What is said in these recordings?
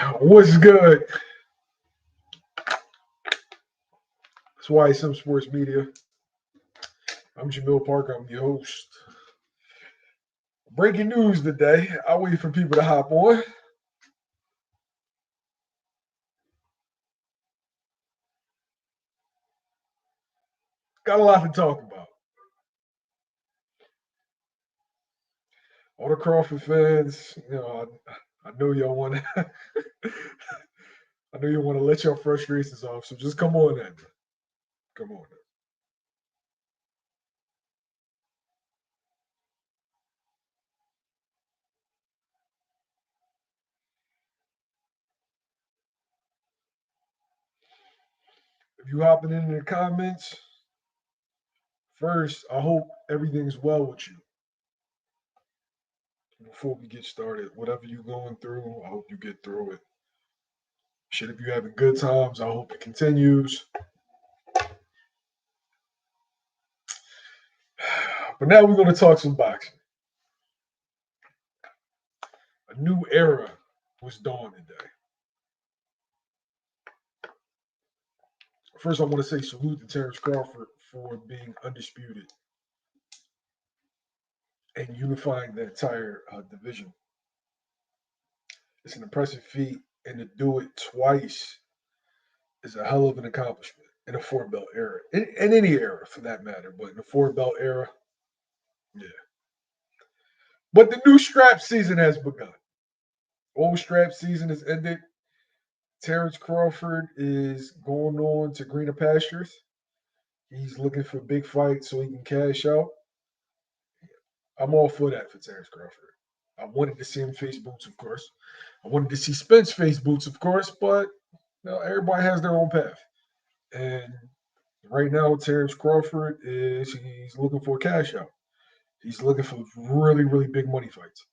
What's good? It's YSM Sports Media. I'm Jamil Parker. I'm the host. Breaking news today. I'll wait for people to hop on. Got a lot to talk about. All the Crawford fans, I know y'all want to. I know you want to let your frustrations off. So just come on in. Come on in. If you hopping in the comments, first, I hope everything's well with you. Before we get started, whatever you're going through, I hope you get through it. Shit, if you're having good times, I hope it continues. But now we're going to talk some boxing. A new era was dawned today. First, I want to say salute to Terence Crawford for being undisputed and unifying the entire division. It's an impressive feat, and to do it twice is a hell of an accomplishment in a four-belt era, in any era for that matter, but in the four-belt era, yeah. But the new strap season has begun. Old strap season has ended. Terence Crawford is going on to greener pastures. He's looking for big fights so he can cash out. I'm all for that for Terence Crawford. I wanted to see him face boots, of course. I wanted to see Spence face boots, of course, but everybody has their own path. And right now, Terence Crawford he's looking for a cash out. He's looking for really, really big money fights.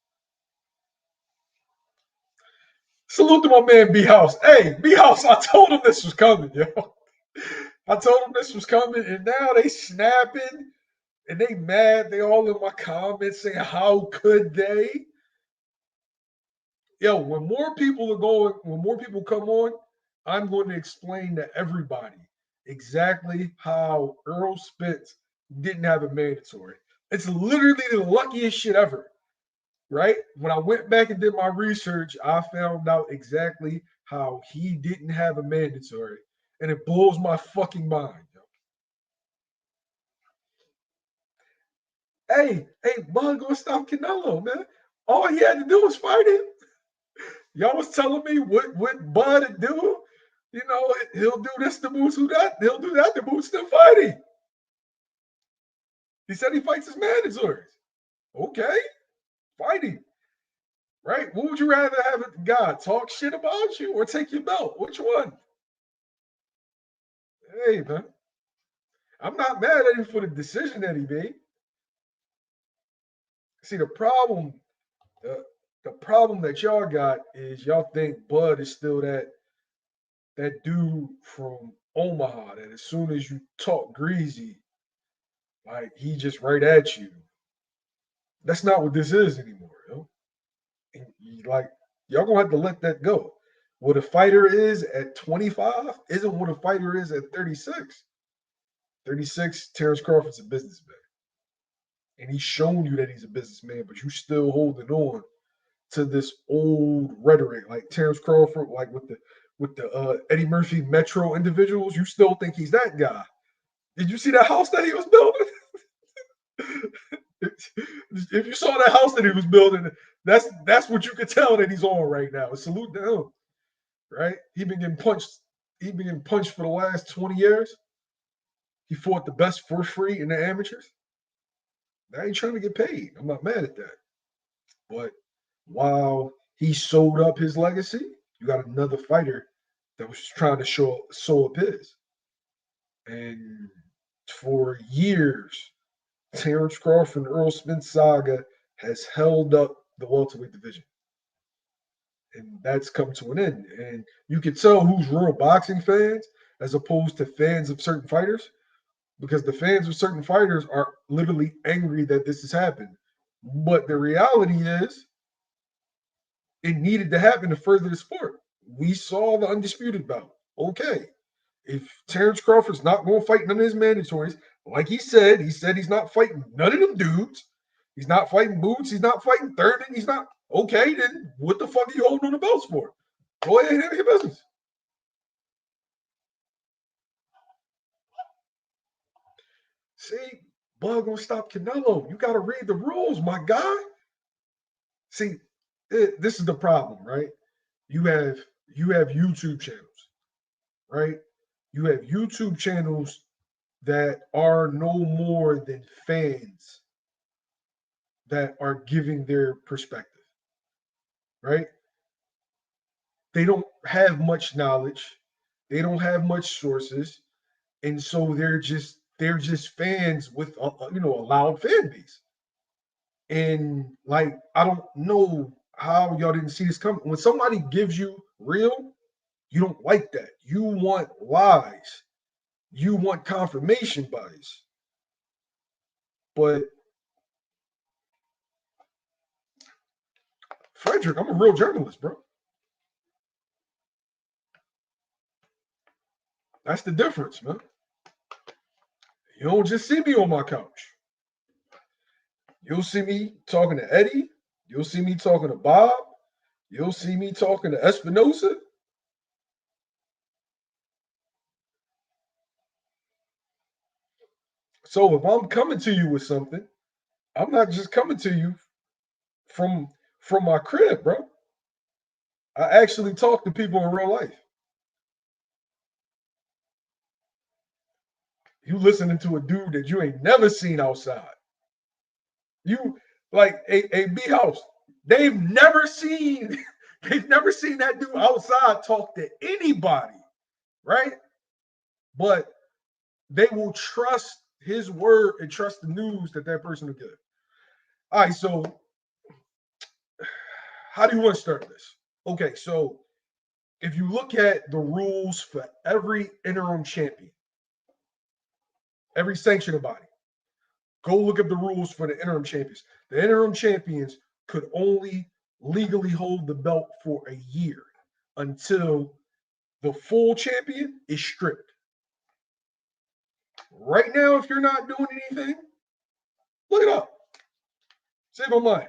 Salute to my man B House. Hey, B House, I told him this was coming, yo. I told him this was coming, and now they snapping and they mad. They all in my comments saying, how could they? Yo, when more people come on, I'm going to explain to everybody exactly how Errol Spence didn't have a mandatory. It's literally the luckiest shit ever, right? When I went back and did my research, I found out exactly how he didn't have a mandatory, and it blows my fucking mind. Hey, Bud gonna stop Canelo, man. All he had to do was fight him. Y'all was telling me what Bud would do. He'll do this to Boots, do that. He'll do that to Boots, still fighting. He said he fights his mandatories. Okay, fighting. Right? What would you rather have a guy talk shit about you or take your belt? Which one? Hey, man. I'm not mad at him for the decision that he made. See, the problem that y'all got is y'all think Bud is still that dude from Omaha that as soon as you talk greasy, like he just right at you. That's not what this is anymore, yo. Like y'all gonna have to let that go. What a fighter is at 25 isn't what a fighter is at 36. 36, Terence Crawford's a businessman. And he's shown you that he's a businessman, but you still holding on to this old rhetoric, like Terence Crawford, like with the Eddie Murphy Metro individuals. You still think he's that guy? Did you see that house that he was building? If you saw that house that he was building, that's what you could tell that he's on right now. Salute to him, right? He been getting punched. He been getting punched for the last 20 years. He fought the best for free in the amateurs. Now he's trying to get paid. I'm not mad at that. But while he sold up his legacy, you got another fighter that was trying to sew up his. And for years, Terence Crawford and Errol Spence saga has held up the welterweight division. And that's come to an end. And you can tell who's real boxing fans as opposed to fans of certain fighters, because the fans of certain fighters are literally angry that this has happened. But the reality is, it needed to happen to further the sport. we saw the Undisputed bout. Okay. If Terence Crawford's not going to fight none of his mandatories, like he said he's not fighting none of them dudes. He's not fighting Boots. He's not fighting Thurman. He's not. Okay, then what the fuck are you holding on the belts for? Go ahead and handle your business. See, Bud gonna stop Canelo. You got to read the rules, my guy. See, this is the problem, right? You have YouTube channels, right? You have YouTube channels that are no more than fans that are giving their perspective, right? They don't have much knowledge, they don't have much sources, and so they're just fans with a loud fan base. And like I don't know how y'all didn't see this coming. When somebody gives you real, you don't like that. You want lies. You want confirmation bias. But Frederick, I'm a real journalist, bro. That's the difference, man. You don't just see me on my couch. You'll see me talking to Eddie. You'll see me talking to Bob. You'll see me talking to Espinosa. So if I'm coming to you with something, I'm not just coming to you from my crib, bro. I actually talk to people in real life. You listening to a dude that you ain't never seen outside. You like a B house. They've never seen they've never seen that dude outside talk to anybody, right? But they will trust his word and trust the news that that person will give. All right, so how do you want to start this? Okay, so if you look at the rules for every interim champion, every sanctioning body, go look up the rules for the interim champions. The interim champions could only legally hold the belt for a year until the full champion is stripped. Right now, if you're not doing anything, look it up. Save my mind.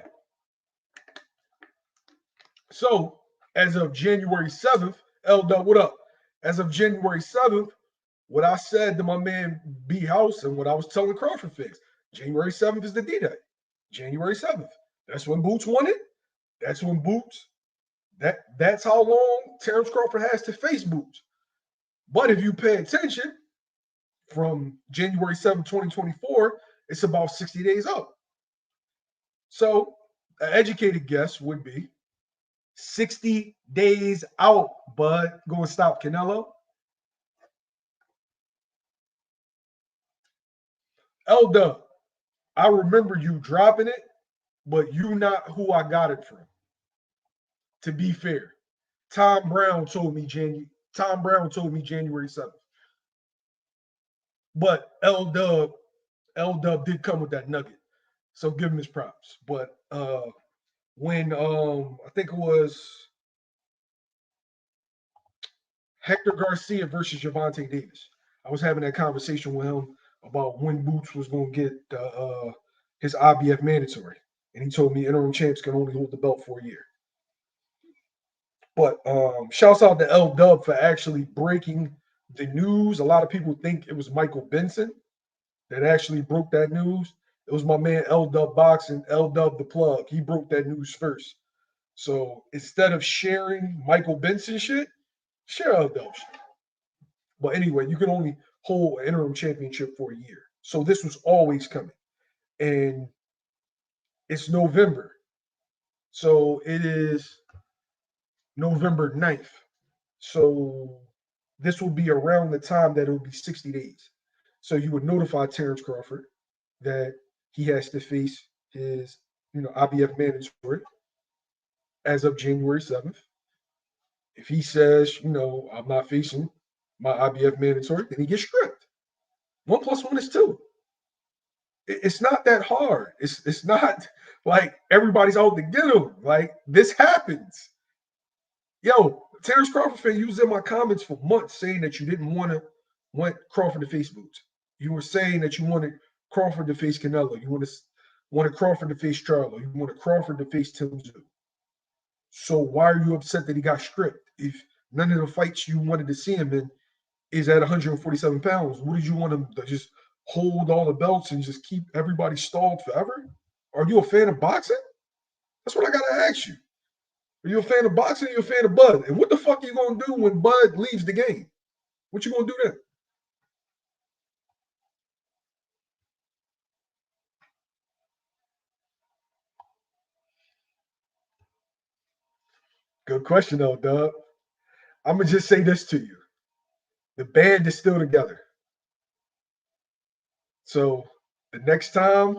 So, as of January 7th, L Dub, what up? As of January 7th, what I said to my man B House and what I was telling Crawford fix, January 7th is the D-Day. January 7th. That's when Boots won it. That's when Boots, that's how long Terence Crawford has to face Boots. But if you pay attention, from January 7th, 2024, it's about 60 days out. So an educated guess would be 60 days out, bud. Go and stop Canelo. L-Dub, I remember you dropping it, but you not who I got it from. To be fair, Tom Brown told me January 7th. But L-Dub did come with that nugget. So give him his props. But when I think it was Hector Garcia versus Gervonta Davis, I was having that conversation with him about when Boots was going to get his IBF mandatory. And he told me interim champs can only hold the belt for a year. But shouts out to L Dub for actually breaking the news. A lot of people think it was Michael Benson that actually broke that news. It was my man L Dub Boxing, L Dub the plug. He broke that news first. So instead of sharing Michael Benson shit, share L Dub shit. But anyway, you can only hold an interim championship for a year. So this was always coming. And it's November. So it is November 9th. So this will be around the time that it will be 60 days. So you would notify Terence Crawford that he has to face his, IBF mandatory as of January 7th. If he says, I'm not facing my IBF mandatory, then he gets stripped. 1 + 1 is 2. It's not that hard. It's not like everybody's out to get him. Like this happens. Yo, Terence Crawford fan, you was in my comments for months saying that you didn't want Crawford to face Boots. You were saying that you wanted Crawford to face Canelo. You wanted Crawford to face Charlo. You wanted Crawford to face Tim Tszyu. So why are you upset that he got stripped? If none of the fights you wanted to see him in is at 147 pounds, what did you want him to just hold all the belts and just keep everybody stalled forever? Are you a fan of boxing? That's what I gotta ask you. Are you a fan of boxing or are you a fan of Bud? And what the fuck are you gonna do when Bud leaves the game? What you gonna do then? Good question though, Doug. I'm gonna just say this to you. The band is still together. So the next time,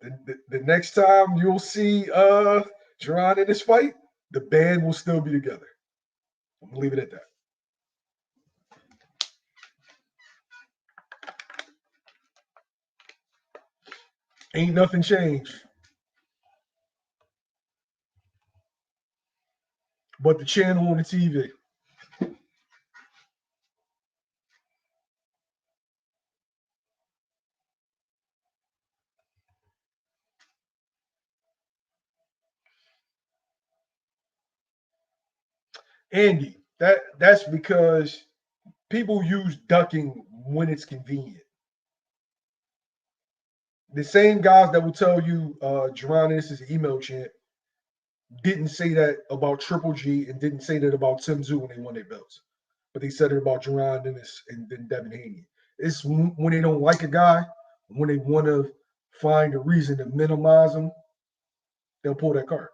the next time you'll see Jaron in this fight, the band will still be together. I'm gonna leave it at that. Ain't nothing changed. But the channel on the TV. Andy, that's because people use ducking when it's convenient. The same guys that will tell you Jaron Ennis is an email champ didn't say that about Triple G and didn't say that about Tim Tszyu when they won their belts. But they said it about Jaron Ennis and then Devin Haney. It's when they don't like a guy, when they want to find a reason to minimize him, they'll pull that card.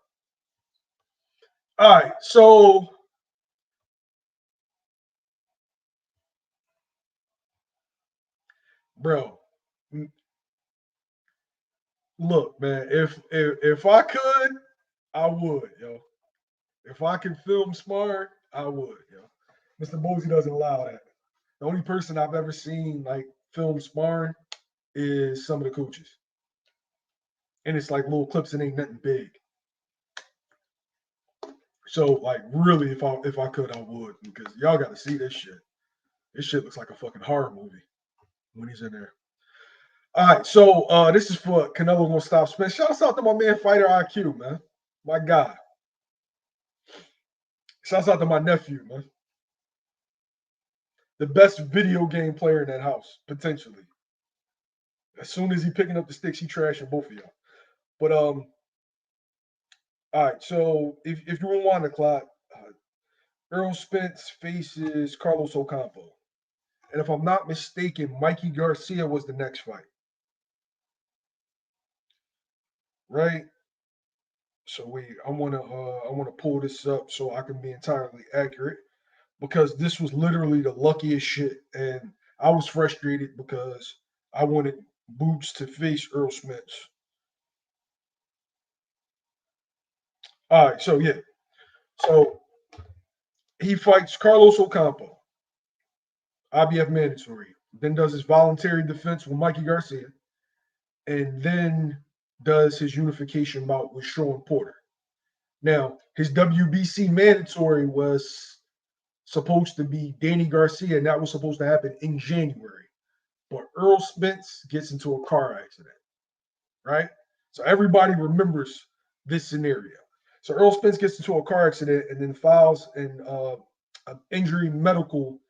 All right, so bro, look, man, if I could, I would, yo. If I could film smart, I would, yo. Mr. Bosey doesn't allow that. The only person I've ever seen like film sparring is some of the coaches. And it's like little clips and ain't nothing big. So like really if I could, I would, because y'all gotta see this shit. This shit looks like a fucking horror movie when he's in there. All right, so this is for Canelo Gonna Stop Spence. Shout out to my man Fighter IQ, man. My guy. Shouts out to my nephew, man. The best video game player in that house, potentially. As soon as he picking up the sticks, he trashing both of y'all. But all right. So if you rewind the clock, Errol Spence faces Carlos Ocampo, and if I'm not mistaken, Mikey Garcia was the next fight, right? So I wanna pull this up so I can be entirely accurate because this was literally the luckiest shit, and I was frustrated because I wanted Boots to face Errol Spence. All right, so yeah, so he fights Carlos Ocampo, IBF mandatory, then does his voluntary defense with Mikey Garcia, and then does his unification bout with Sean Porter. Now, his WBC mandatory was supposed to be Danny Garcia, and that was supposed to happen in January. But Errol Spence gets into a car accident, right? So everybody remembers this scenario. So Errol Spence gets into a car accident and then files an injury medical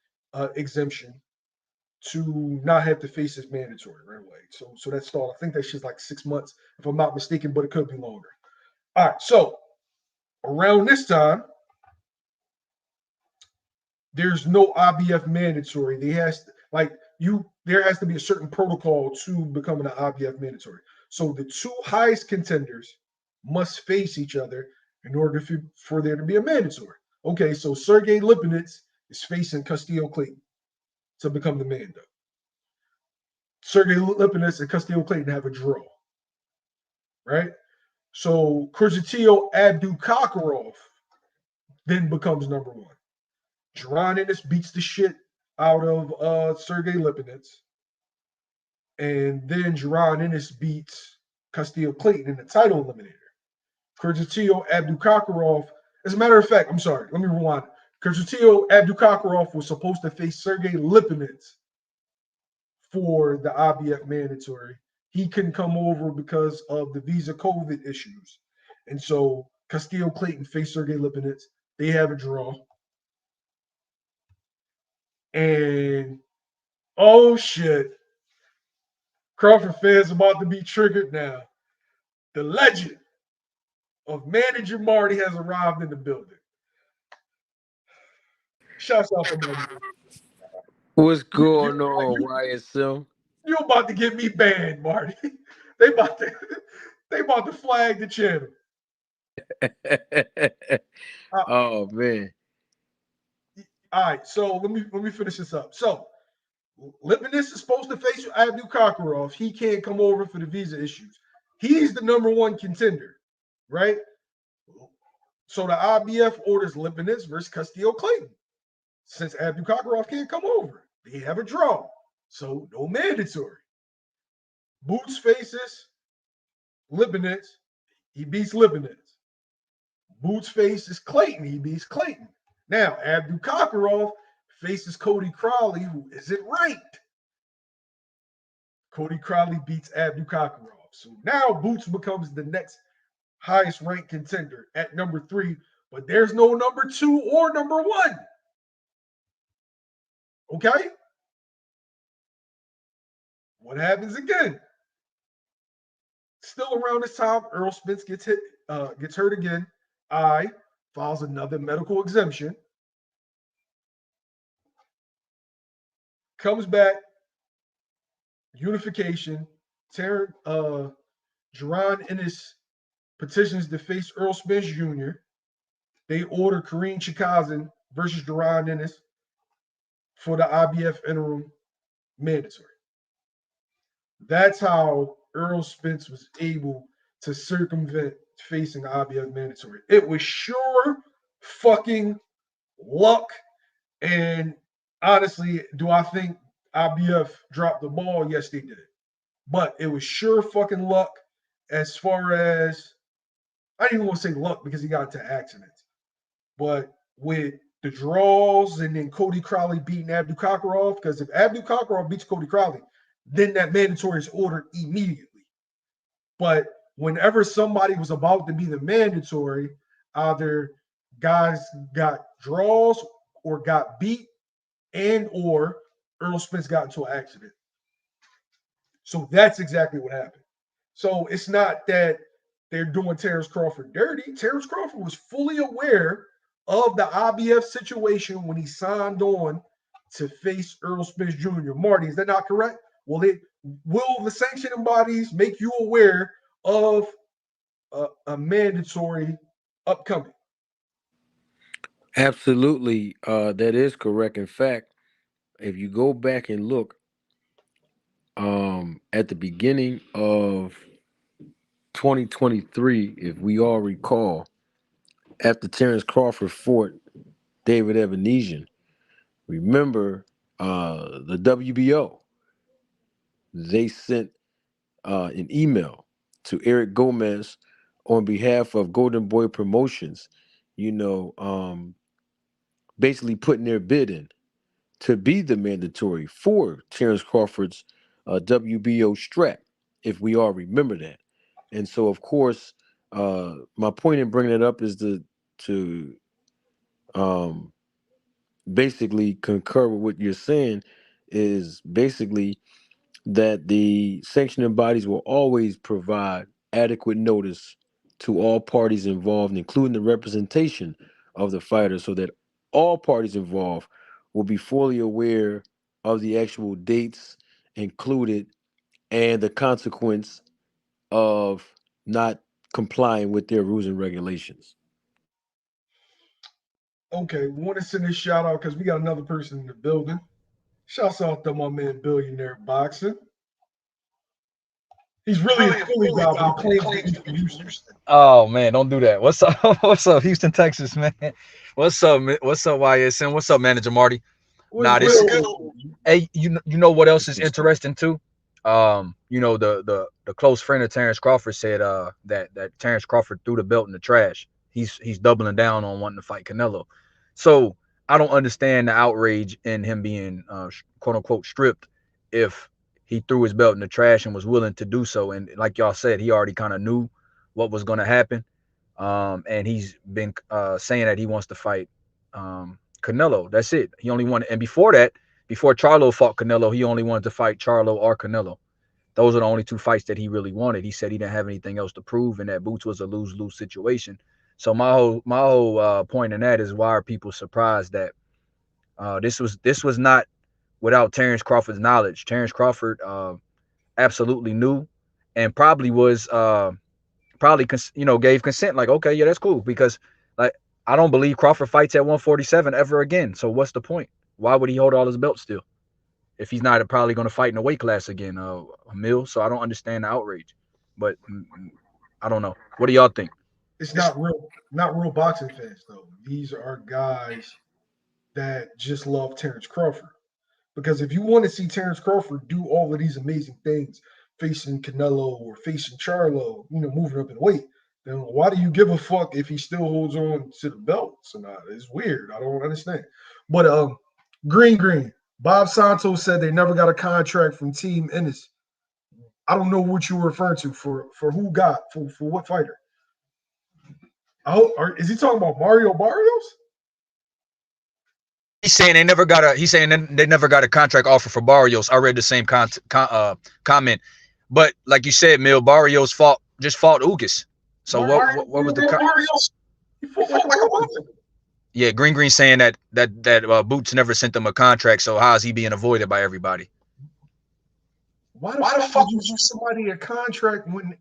exemption to not have to face his mandatory right away. So that's stalled. I think that shit's like 6 months, if I'm not mistaken, but it could be longer. All right, so around this time, there's no IBF mandatory. There has to be a certain protocol to becoming an IBF mandatory. So the two highest contenders must face each other in order for there to be a mandatory. Okay, so Sergey Lipinets is facing Castillo Clayton to become the Mando. Sergey Lipinets and Castillo Clayton have a draw, right? So Kudzatillo Abdukakharov then becomes number one. Jaron Ennis beats the shit out of Sergey Lipinets. And then Jaron Ennis beats Castillo Clayton in the title eliminator. Kudzatillo Abdukakharov, as a matter of fact, I'm sorry, let me rewind. Konstantin Abdukakharov was supposed to face Sergey Lipinets for the IBF mandatory. He couldn't come over because of the visa COVID issues. And so Castillo Clayton faced Sergey Lipinets. They have a draw. And oh shit, Crawford fans about to be triggered now. The legend of Manager Marty has arrived in the building. Shouts out to Marty. What's You, going on, YSM? you about to get me banned, Marty. They about to they about to flag the channel. Uh, Oh man. all right, so let me finish this up. So Lipinets is supposed to face Abdul Kakarov. He can't come over for the visa issues. He's the number one contender, right? So the IBF orders Lipinets versus Castillo Clayton. Since Abdul Kakarov can't come over, they have a draw. So no mandatory. Boots faces Lipinets. He beats Lipinets. Boots faces Clayton. He beats Clayton. Now, Abdul Kakarov faces Cody Crowley, who isn't ranked. Cody Crowley beats Abdul Kakarov. So now Boots becomes the next highest ranked contender at number 3, but there's no number 2 or number 1. Okay? What happens again? Still around this time, Errol Spence gets hurt again. Files another medical exemption. Comes back, unification. Jaron Ennis petitions to face Errol Spence Jr. They order Kareem Chikazin versus Jaron Ennis for the IBF interim mandatory. That's how Errol Spence was able to circumvent facing IBF mandatory. It was sure fucking luck. And honestly, do I think IBF dropped the ball? Yes, they did. But it was sure fucking luck as far as I didn't even want to say luck because he got into accidents. But with the draws and then Cody Crowley beating Abdul Kakarov, because if Abdul Kakarov beats Cody Crowley, then that mandatory is ordered immediately. But whenever somebody was about to be the mandatory, either guys got draws or got beat, and or Errol Spence got into an accident. So that's exactly what happened. So it's not that they're doing Terence Crawford dirty. Terence Crawford was fully aware of the IBF situation when he signed on to face Errol Spence Jr. Marty, is that not correct? Will the sanctioning bodies make you aware of a mandatory upcoming? Absolutely. That is correct. In fact, if you go back and look at the beginning of 2023, if we all recall, after Terence Crawford fought David Evanesian, remember the WBO, they sent an email to Eric Gomez on behalf of Golden Boy Promotions, you know, basically putting their bid in to be the mandatory for Terence Crawford's WBO strap, if we all remember that. And so, of course, my point in bringing it up is to um, basically concur with what you're saying is basically that the sanctioning bodies will always provide adequate notice to all parties involved, including the representation of the fighter, so that all parties involved will be fully aware of the actual dates included and the consequence of not complying with their rules and regulations. Okay, we want to send this shout out because we got another person in the building. Shouts out to my man Billionaire Boxing. He's really a Philly guy, but he claims to be from Houston. Oh man, don't do that. What's up? What's up, Houston, Texas, man? What's up? What's up, YSN? What's up, Manager Marty? What's Nah, this. good? Hey, you know what else is interesting too? The close friend of Terence Crawford said that Terence Crawford threw the belt in the trash. He's doubling down on wanting to fight Canelo. So I don't understand the outrage in him being quote unquote stripped if he threw his belt in the trash and was willing to do so. And like y'all said, he already kind of knew what was going to happen. And he's been saying that he wants to fight Canelo. That's it. He only wanted, and before that, before Charlo fought Canelo, he only wanted to fight Charlo or Canelo. Those are the only two fights that he really wanted. He said he didn't have anything else to prove, and that Boots was a lose-lose situation. So my whole point in that is, why are people surprised that this was not without Terence Crawford's knowledge? Terence Crawford absolutely knew, and probably was gave consent. Like, okay, yeah, that's cool, because like I don't believe Crawford fights at 147 ever again. So what's the point? Why would he hold all his belts still if he's not probably going to fight in a weight class again, a mill? So I don't understand the outrage, but I don't know. What do y'all think? It's not real boxing fans though. These are guys that just love Terence Crawford. Because if you want to see Terence Crawford do all of these amazing things, facing Canelo or facing Charlo, moving up in weight, then why do you give a fuck if he still holds on to the belts or not? It's weird. I don't understand. But Green, Bob Santos said they never got a contract from Team Ennis. I don't know what you were referring to for who got for what fighter. Is he talking about Mario Barrios? He's saying they never got a. He's saying they never got a contract offer for Barrios. I read the same comment, but like you said, Mil Barrios just fought Ugas. So what was the Barrios? He fought like a month ago. Yeah, Green saying that Boots never sent them a contract. So how is he being avoided by everybody? Why the fuck would you somebody a contract when?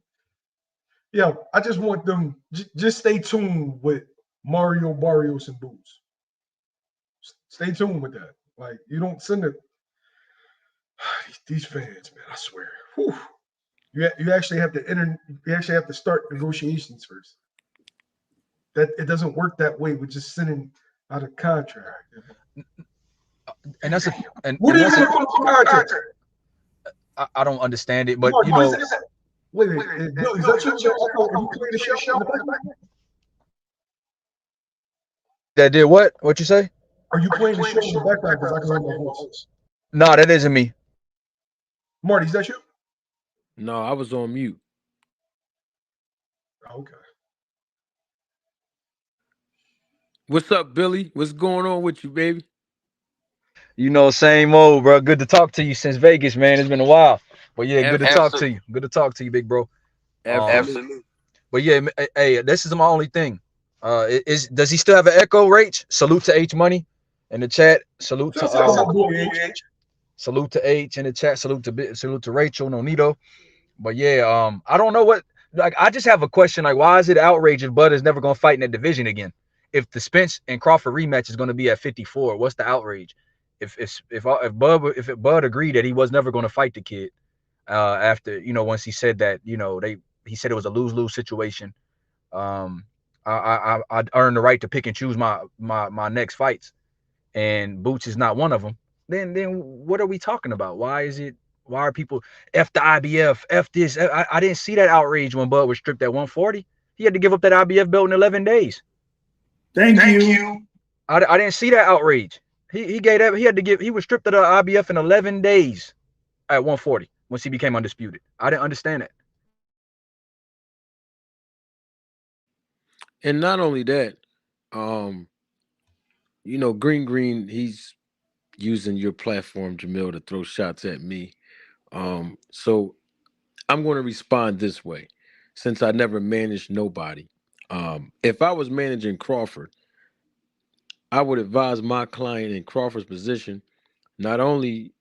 Yeah, I just want them. Just stay tuned with Mario Barrios and Boots. Stay tuned with that. Like, you don't send it. These fans, man, I swear. Whew. You actually have to You actually have to start negotiations first. That it doesn't work that way with just sending out a contract. And that's what is it for contract? I don't understand it, but Wait, is that your playing the show? That did what? What you say? Are you playing the show in the background? Because I can hear my voice. No, that isn't me. Marty, is that you? No, I was on mute. Okay. What's up, Billy? What's going on with you, baby? Same old, bro. Good to talk to you since Vegas, man. It's been a while. But yeah, good to talk to you. Good to talk to you, big bro. Absolutely. But yeah, hey, this is my only thing. Does he still have an echo, Rach? Salute to H Money in the chat. Salute to salute to H in the chat. Salute to Rachel Nonito. But yeah, I don't know what. Like, I just have a question. Like, why is it outrage if Bud is never gonna fight in that division again? If the Spence and Crawford rematch is gonna be at 54, what's the outrage? If Bud agreed that he was never gonna fight the kid, after once he said that he said it was a lose-lose situation. I earned the right to pick and choose my next fights, and Boots is not one of them. Then what are we talking about? Why are people F the IBF, F this? I didn't see that outrage when Bud was stripped at 140. He had to give up that IBF belt in 11 days. Thank you. I didn't see that outrage. He gave that. He was stripped of the IBF in 11 days at 140 once he became undisputed. I didn't understand that. And not only that, Green, he's using your platform, Jamil, to throw shots at me. So I'm going to respond this way, since I never managed nobody. If I was managing Crawford, I would advise my client in Crawford's position not only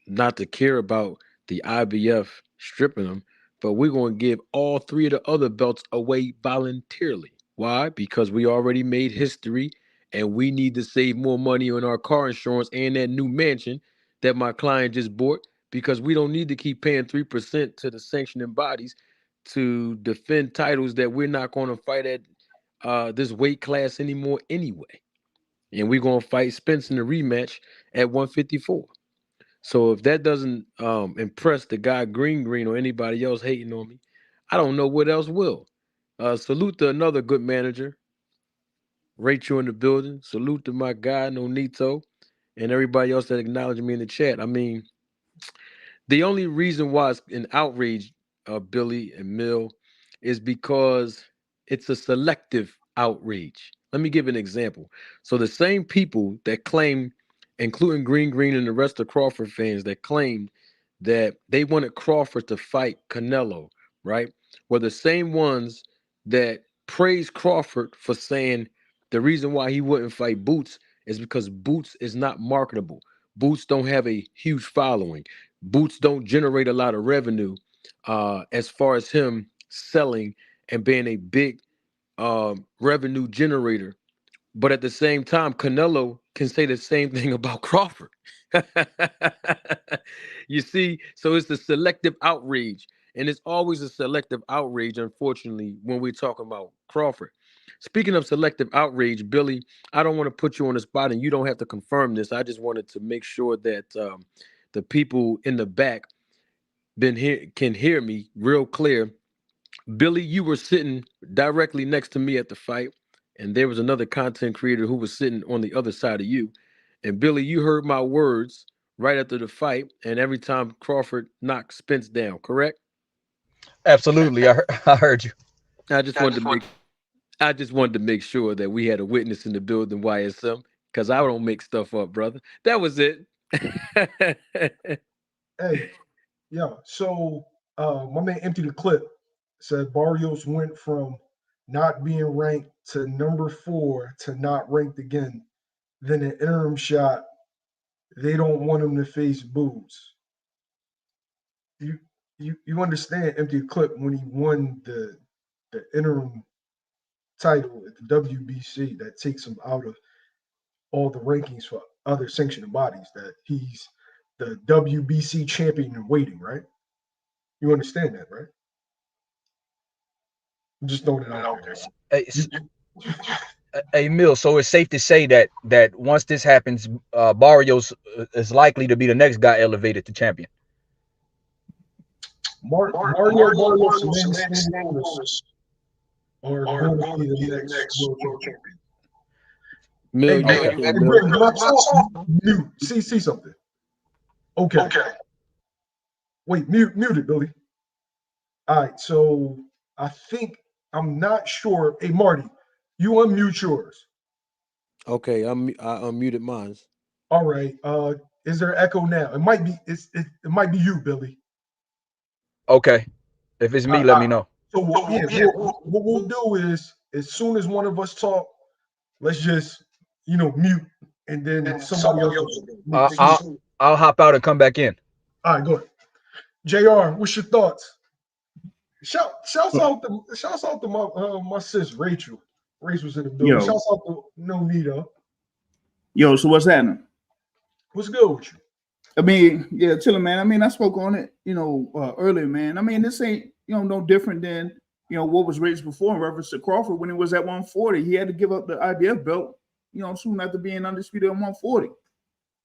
not to care about the IBF stripping them, but we're going to give all three of the other belts away voluntarily. Why? Because we already made history and we need to save more money on our car insurance and that new mansion that my client just bought, because we don't need to keep paying 3% to the sanctioning bodies to defend titles that we're not going to fight at this weight class anymore anyway. And we're going to fight Spence in the rematch at 154. So if that doesn't impress the guy Green or anybody else hating on me, I don't know what else will. Salute to another good manager. Rachel in the building. Salute to my guy, Nonito, and everybody else that acknowledged me in the chat. I mean, the only reason why it's an outrage, Billy and Mill, is because it's a selective outrage. Let me give an example. So the same people that claim, including Green and the rest of Crawford fans, that claimed that they wanted Crawford to fight Canelo, right, were the same ones that praised Crawford for saying the reason why he wouldn't fight Boots is because Boots is not marketable. Boots don't have a huge following. Boots don't generate a lot of revenue as far as him selling and being a big revenue generator. But at the same time, Canelo can say the same thing about Crawford. You see, so it's the selective outrage. And it's always a selective outrage, unfortunately, when we're talking about Crawford. Speaking of selective outrage, Billy, I don't want to put you on the spot and you don't have to confirm this. I just wanted to make sure that the people in the back can hear me real clear. Billy, you were sitting directly next to me at the fight, and there was another content creator who was sitting on the other side of you. And Billy, you heard my words right after the fight, and every time Crawford knocked Spence down, correct? Absolutely, I heard you. I just wanted to make I just wanted to make sure that we had a witness in the building, YSM, because I don't make stuff up, brother. That was it. Hey, yeah. So my man emptied the clip. Said Barrios went from not being ranked to number 4 to not ranked again. Then an interim shot. They don't want him to face Boots. You you understand empty the clip when he won the interim title at the WBC that takes him out of all the rankings for other sanctioning bodies. That he's the WBC champion in waiting, right? You understand that, right? I'm just throwing it out there. Hey, hey, Mill. So it's safe to say that once this happens, Barrios is likely to be the next guy elevated to champion. Mario Barrios and Manny Sanders are going to be the next world champion. Mill, Hey, Greg, when I talk, mute. See something. Okay. Wait, mute it, Billy. All right, so I'm not sure. Hey, Marty, you unmute yours. okay, I unmuted mine. All right. Is there echo now? It might be. It might be you, Billy. Okay, if it's me, let me know. So what we'll do is, as soon as one of us talk, let's just mute, and then somebody else. I'll hop out and come back in. All right, go ahead. Jr., what's your thoughts? Shouts out to my sis Rachel. Rachel's in the building. Shouts out to Nonito. Yo, so what's happening? What's good with you? I mean, yeah, chilling, man. I mean, I spoke on it, earlier, man. I mean, this ain't, no different than, what was raised before in reference to Crawford when he was at 140. He had to give up the IBF belt, soon after being undisputed at 140.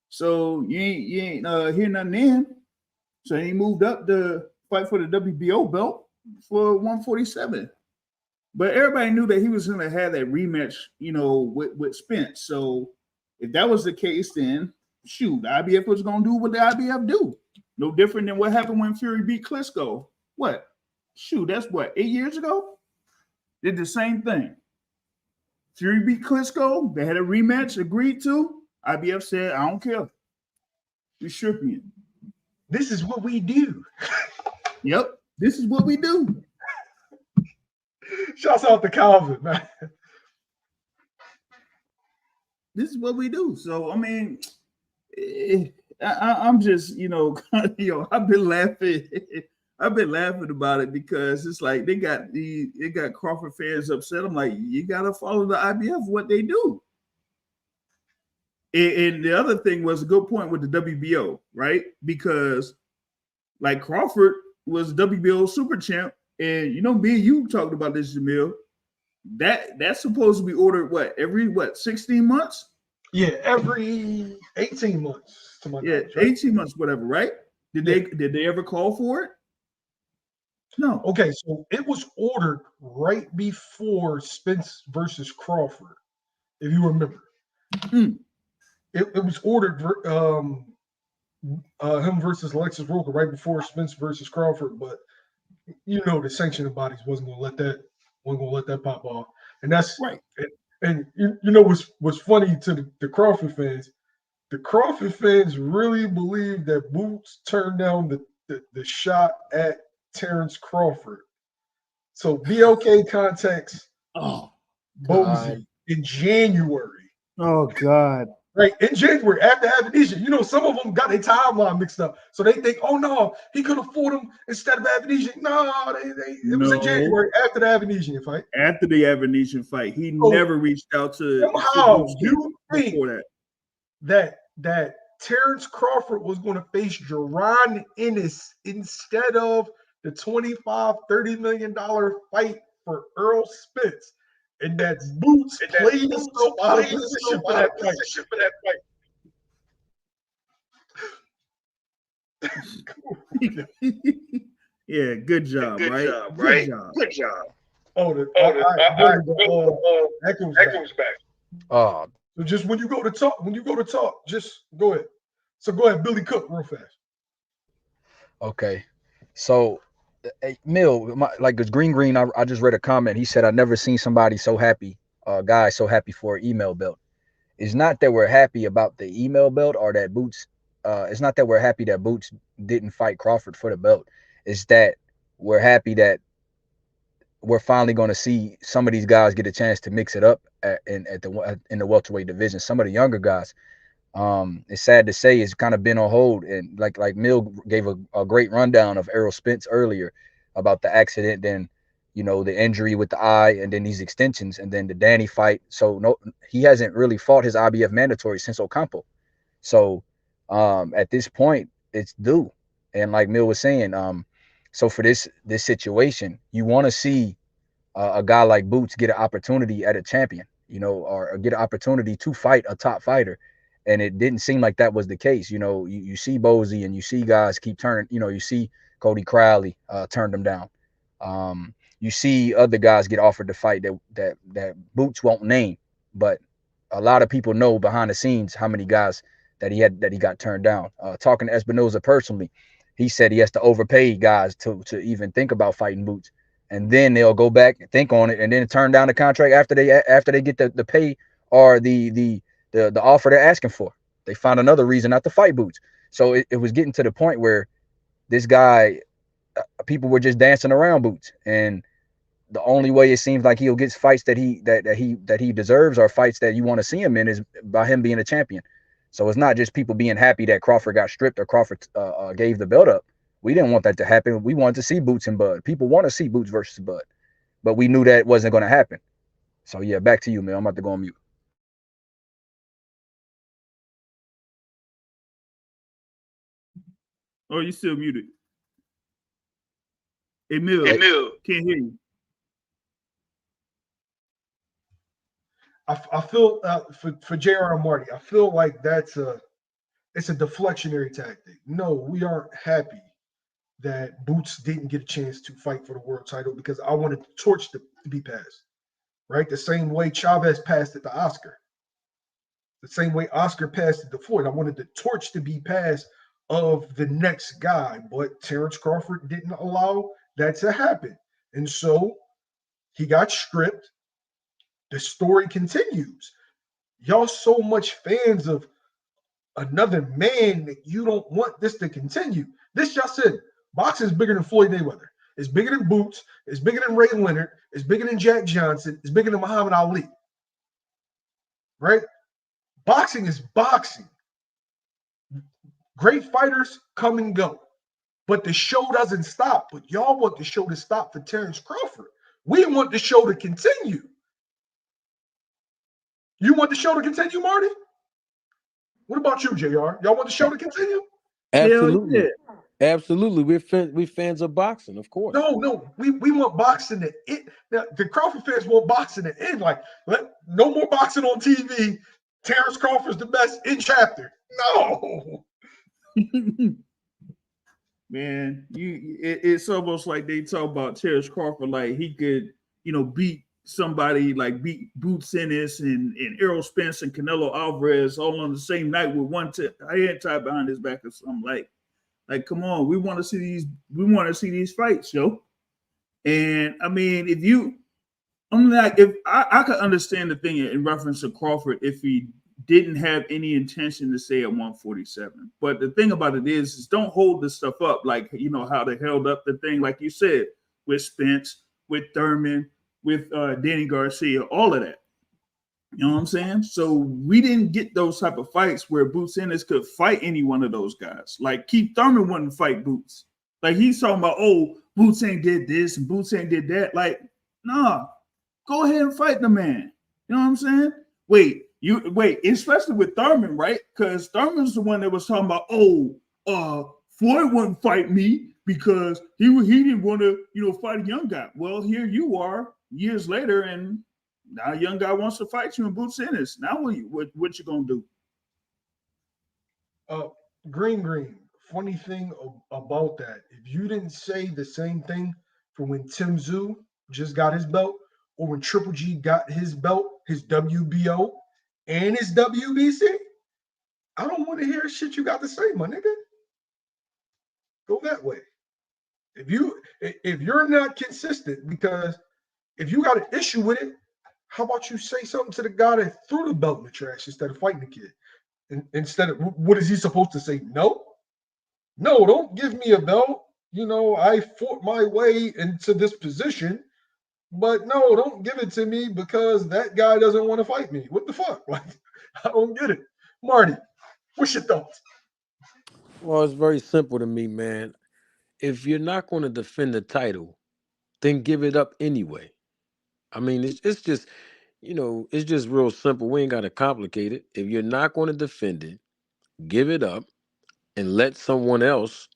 So you ain't hear nothing then. So he moved up to fight for the WBO belt for 147. But everybody knew that he was going to have that rematch, with Spence. So if that was the case, then shoot, the IBF was going to do what the IBF do. No different than what happened when Fury beat Klitschko. What? Shoot, that's what, 8 years ago? Did the same thing. Fury beat Klitschko. They had a rematch agreed to. IBF said, I don't care. We're stripping it. This is what we do. Yep, this is what we do. Shouts out to Calvin, man. This is what we do. So, I mean, I'm just, I've been laughing. I've been laughing about it because it's like they got Crawford fans upset. I'm like, you gotta follow the IBF what they do. And the other thing was a good point with the WBO, right? Because like Crawford was WBO super champ, and me and you talked about this, Jamil. That's supposed to be ordered every 16 months? Yeah, every 18 months. To my knowledge, right? 18 months, whatever, right? Did they ever call for it? No. Okay, so it was ordered right before Spence versus Crawford. if you remember. It was ordered him versus Alexis Roker right before Spence versus Crawford, but you know the sanctioning bodies wasn't gonna let that pop off. And that's right. And you know what's funny to the Crawford fans? The Crawford fans really believe that Boots turned down the shot at Terence Crawford. So BLK contacts Bozy in January. Oh God. Right, in January, after Avenesian, you know, some of them got their timeline mixed up. So they think, oh no, he could have fought him instead of Avenesian. No, it was in January after the Avenesian fight. After the Avenesian fight, he never reached out to somehow you think before that. that Terence Crawford was going to face Jaron Ennis instead of the $25-30 million fight for Errol Spence. And that Boots played himself out of position for that fight. Yeah, good job, Good job. Oh, that comes back. Oh, So just when you go to talk, just go ahead. So go ahead, Billy Cook, real fast. okay. So, Mill, like it's Green, I just read a comment. He said, "I never seen somebody so happy, guy so happy for an email belt." It's not that we're happy about the email belt or that Boots. It's not that we're happy that Boots didn't fight Crawford for the belt. It's that we're happy that we're finally going to see some of these guys get a chance to mix it up in the welterweight division. Some of the younger guys. It's sad to say it's kind of been on hold, and like Mill gave a great rundown of Errol Spence earlier about the accident, then the injury with the eye, and then these extensions, and then the Danny fight. So no, he hasn't really fought his IBF mandatory since Ocampo. So at this point, it's due. And like Mill was saying, so for this situation, you want to see a guy like Boots get an opportunity at a champion, or get an opportunity to fight a top fighter. And it didn't seem like that was the case. You see Bozy and you see guys keep turning, you see Cody Crowley turned them down. You see other guys get offered to fight that Boots won't name, but a lot of people know behind the scenes how many guys that he got turned down. Talking to Espinoza personally, he said he has to overpay guys to even think about fighting Boots. And then they'll go back and think on it and then turn down the contract after they get the pay or the offer they're asking for. They found another reason not to fight Boots. So it was getting to the point where this guy, people were just dancing around Boots. And the only way it seems like he'll get fights that he deserves or fights that you want to see him in is by him being a champion. So it's not just people being happy that Crawford got stripped or Crawford gave the belt up. We didn't want that to happen. We wanted to see Boots and Bud. People want to see Boots versus Bud. But we knew that wasn't going to happen. So, yeah, back to you, man. I'm about to go on mute. Oh, you still muted. Emil, can't hear you. I feel for Jaron and Marty, I feel like it's a deflectionary tactic. No, we aren't happy that Boots didn't get a chance to fight for the world title because I wanted the torch to be passed, right? The same way Chavez passed it to Oscar. The same way Oscar passed it to Floyd. I wanted the torch to be passed of the next guy, but Terence Crawford didn't allow that to happen. And so he got stripped. The story continues. Y'all so much fans of another man that you don't want this to continue. This y'all said, boxing is bigger than Floyd Mayweather. It's bigger than Boots. It's bigger than Ray Leonard. It's bigger than Jack Johnson. It's bigger than Muhammad Ali. Right? Boxing is boxing. Great fighters come and go. But the show doesn't stop. But y'all want the show to stop for Terence Crawford. We want the show to continue. You want the show to continue, Marty? What about you, JR? Y'all want the show to continue? Absolutely. Yeah. Absolutely. We're fans of boxing, of course. No. We want boxing to end. Now, the Crawford fans want boxing to end. Like, no more boxing on TV. Terence Crawford's the best in chapter. No. Man, it's almost like they talk about Terence Crawford like he could, beat somebody like beat Boots Ennis and Errol Spence and Canelo Alvarez all on the same night with one hand tied behind his back or something. Like, come on, we want to see these fights, yo. And I mean, if I could understand the thing in reference to Crawford if he didn't have any intention to stay at 147. But the thing about it is don't hold this stuff up like, how they held up the thing, like you said, with Spence, with Thurman, with Danny Garcia, all of that. You know what I'm saying? So we didn't get those type of fights where Boots Ennis could fight any one of those guys. Like Keith Thurman wouldn't fight Boots. Like he's talking about, Boots ain't did this and Boots ain't did that. Like, nah, go ahead and fight the man. You know what I'm saying? Wait, especially with Thurman, right? Because Thurman's the one that was talking about, Floyd wouldn't fight me because he didn't want to, fight a young guy. Well, here you are years later, and now a young guy wants to fight you in Boots Ennis. Now what you gonna do? Green. Funny thing about that, if you didn't say the same thing for when Tim Tszyu just got his belt, or when Triple G got his belt, his WBO and his WBC, I don't want to hear shit you got to say, my nigga. Go that way. If you're not consistent, because if you got an issue with it, how about you say something to the guy that threw the belt in the trash instead of fighting the kid? Instead of, what is he supposed to say? No, don't give me a belt. I fought my way into this position, but no, don't give it to me because that guy doesn't want to fight me. What the fuck? Like, I don't get it. Marty, what's your thoughts? Well, it's very simple to me, man. If you're not going to defend the title, then give it up anyway. I mean, it's just, it's just real simple. We ain't got to complicate it. If you're not going to defend it, give it up and let someone else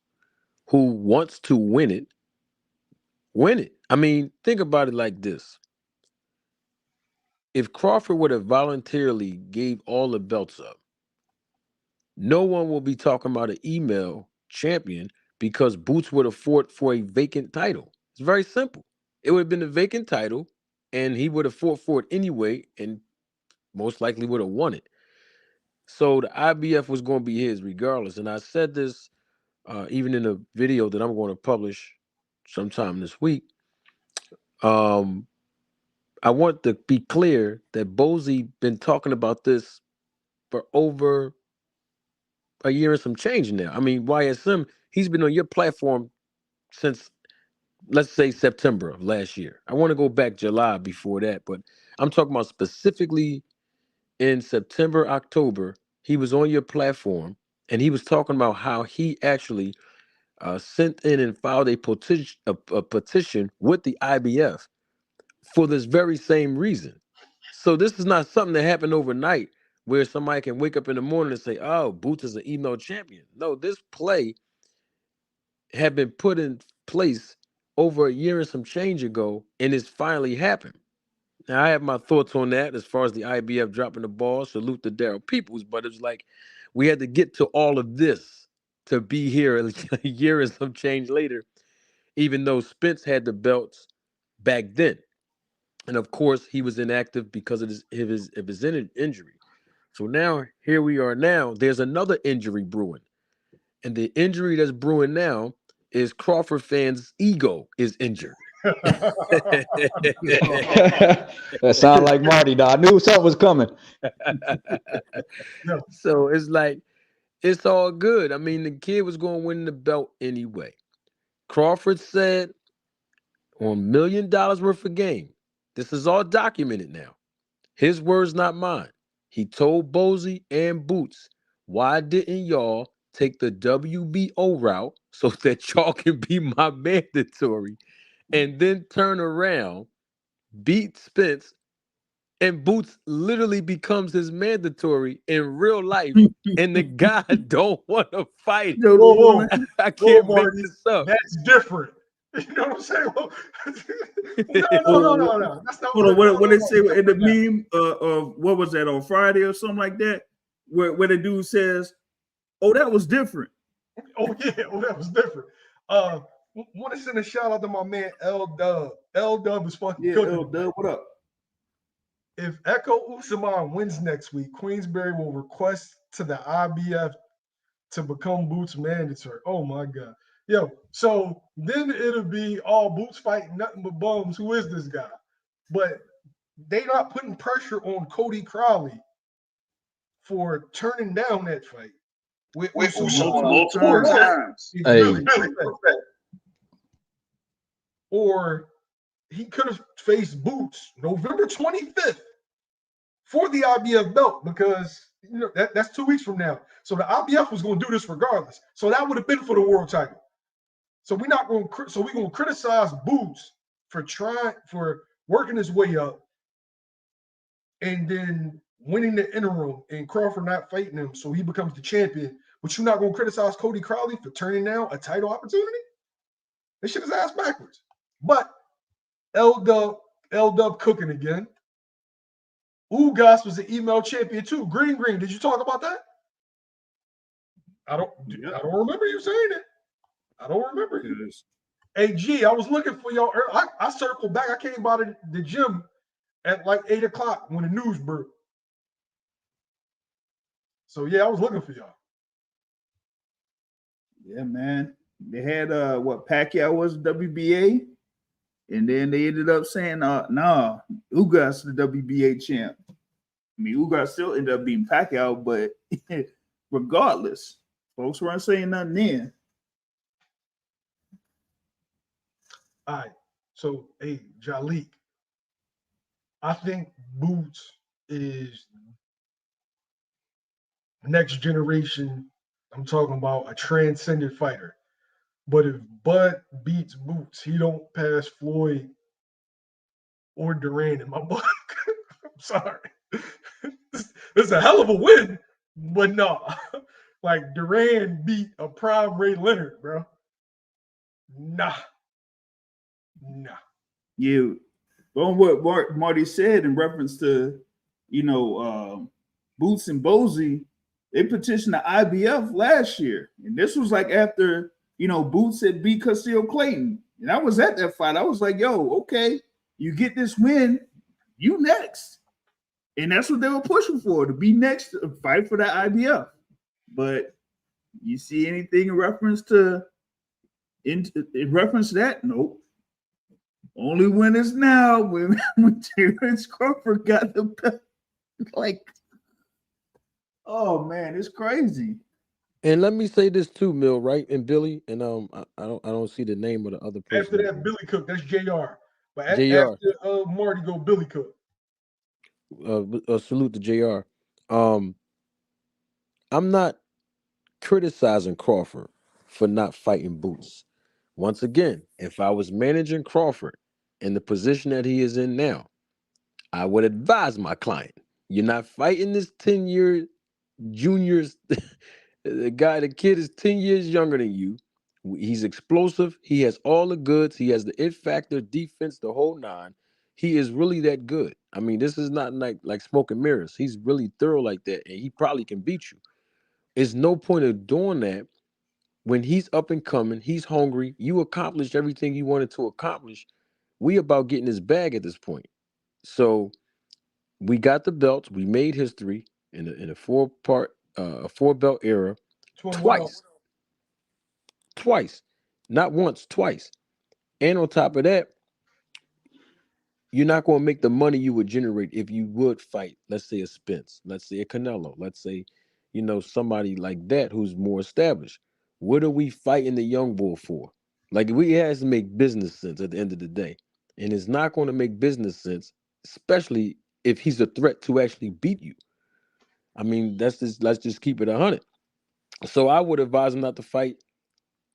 who wants to win it, win it. I mean, think about it like this. If Crawford would have voluntarily gave all the belts up, no one will be talking about an email champion because Boots would have fought for a vacant title. It's very simple. It would have been a vacant title, and he would have fought for it anyway, and most likely would have won it. So the IBF was going to be his regardless. And I said this even in a video that I'm going to publish sometime this week. I want to be clear that Bozy been talking about this for over a year and some change now. I mean, YSM, he's been on your platform since, let's say, September of last year. I want to go back July before that, but I'm talking about specifically in September, October, he was on your platform and he was talking about how he actually sent in and filed a petition with the IBF for this very same reason. So this is not something that happened overnight where somebody can wake up in the morning and say, oh, Boots is an email champion. No, this play had been put in place over a year and some change ago, and it's finally happened. Now, I have my thoughts on that as far as the IBF dropping the ball. Salute to Daryl Peoples, but it's like we had to get to all of this to be here a year and some change later, even though Spence had the belts back then. And of course, he was inactive because of his injury. So now, here we are now. There's another injury brewing. And the injury that's brewing now is Crawford fans' ego is injured. That sound like Marty, though. I knew something was coming. So it's like, it's all good. I mean, the kid was going to win the belt anyway. Crawford said on $1 million worth of game, this is all documented now. His words, not mine. He told Bozy and Boots, why didn't y'all take the WBO route so that y'all can be my mandatory and then turn around, beat Spence, and Boots literally becomes his mandatory in real life, and the guy don't want to fight. Whoa, I can't make Marty, this up. That's different. You know what I'm saying? No. That's not what they say in the meme of what was that on Friday or something like that, where the dude says, "Oh, that was different." Oh yeah, that was different. Want to send a shout out to my man L Dub. L Dub is fucking good. L Dub, what up? If Echo Usman wins next week, Queensberry will request to the IBF to become Boots mandatory. Oh my God. Yo, so then it'll be all Boots fighting nothing but bums. Who is this guy? But they not putting pressure on Cody Crowley for turning down that fight with Usman multiple times. Hey. Or he could have faced Boots November 25th for the IBF belt because that's 2 weeks from now. So the IBF was going to do this regardless. So that would have been for the world title. So we're going to criticize Boots for working his way up and then winning the interim and Crawford not fighting him so he becomes the champion. But you're not going to criticize Cody Crowley for turning down a title opportunity? This shit is ass backwards. But L-Dub cooking again. Ugas was an email champion too. Green, did you talk about that? I don't remember you saying it. I don't remember you. Hey, G, I was looking for y'all. I circled back. I came by the gym at like 8 o'clock when the news broke. So yeah, I was looking for y'all. Yeah, man. They had Pacquiao was WBA, and then they ended up saying, nah, Ugas the WBA champ. I mean, Ugas still ended up beating Pacquiao, but regardless, folks weren't saying nothing then. All right. So, hey, Jalik, I think Boots is next generation. I'm talking about a transcendent fighter. But if Bud beats Boots, he don't pass Floyd or Duran in my book. I'm sorry. It's a hell of a win, but no. Like Duran beat a prime Ray Leonard, bro. Nah. Yeah. On what Marty said in reference to, Boots and Bozy, they petitioned the IBF last year. And this was like after, Boots had beat Castillo Clayton. And I was at that fight. I was like, yo, okay, you get this win, you next. And that's what they were pushing for, to be next to fight for the IBF. But you see anything in reference to that? Nope. Only win is now when Terence Crawford got the belt. Like, oh man, it's crazy. And let me say this too, Mill, right? And Billy, and I don't see the name of the other person. After that, Billy Cook, that's JR. But JR. After Marty go Billy Cook. Salute to JR. I'm not criticizing Crawford for not fighting Boots. Once again, if I was managing Crawford in the position that he is in now, I would advise my client, you're not fighting this 10-year juniors. The kid is 10 years younger than you. He's explosive. He has all the goods. He has the it factor, defense, the whole nine. He is really that good. I mean, this is not like smoke and mirrors. He's really thorough like that, and he probably can beat you. There's no point of doing that when he's up and coming. He's hungry. You accomplished everything you wanted to accomplish. We about getting his bag at this point. So we got the belts. We made history in a 4-belt era. Twice, not once, twice. And on top of that, you're not going to make the money you would generate if you would fight, let's say a Spence, let's say a Canelo, let's say, somebody like that who's more established. What are we fighting the young bull for? Like, it has to make business sense at the end of the day. And it's not going to make business sense, especially if he's a threat to actually beat you. I mean, let's just keep it 100. So I would advise him not to fight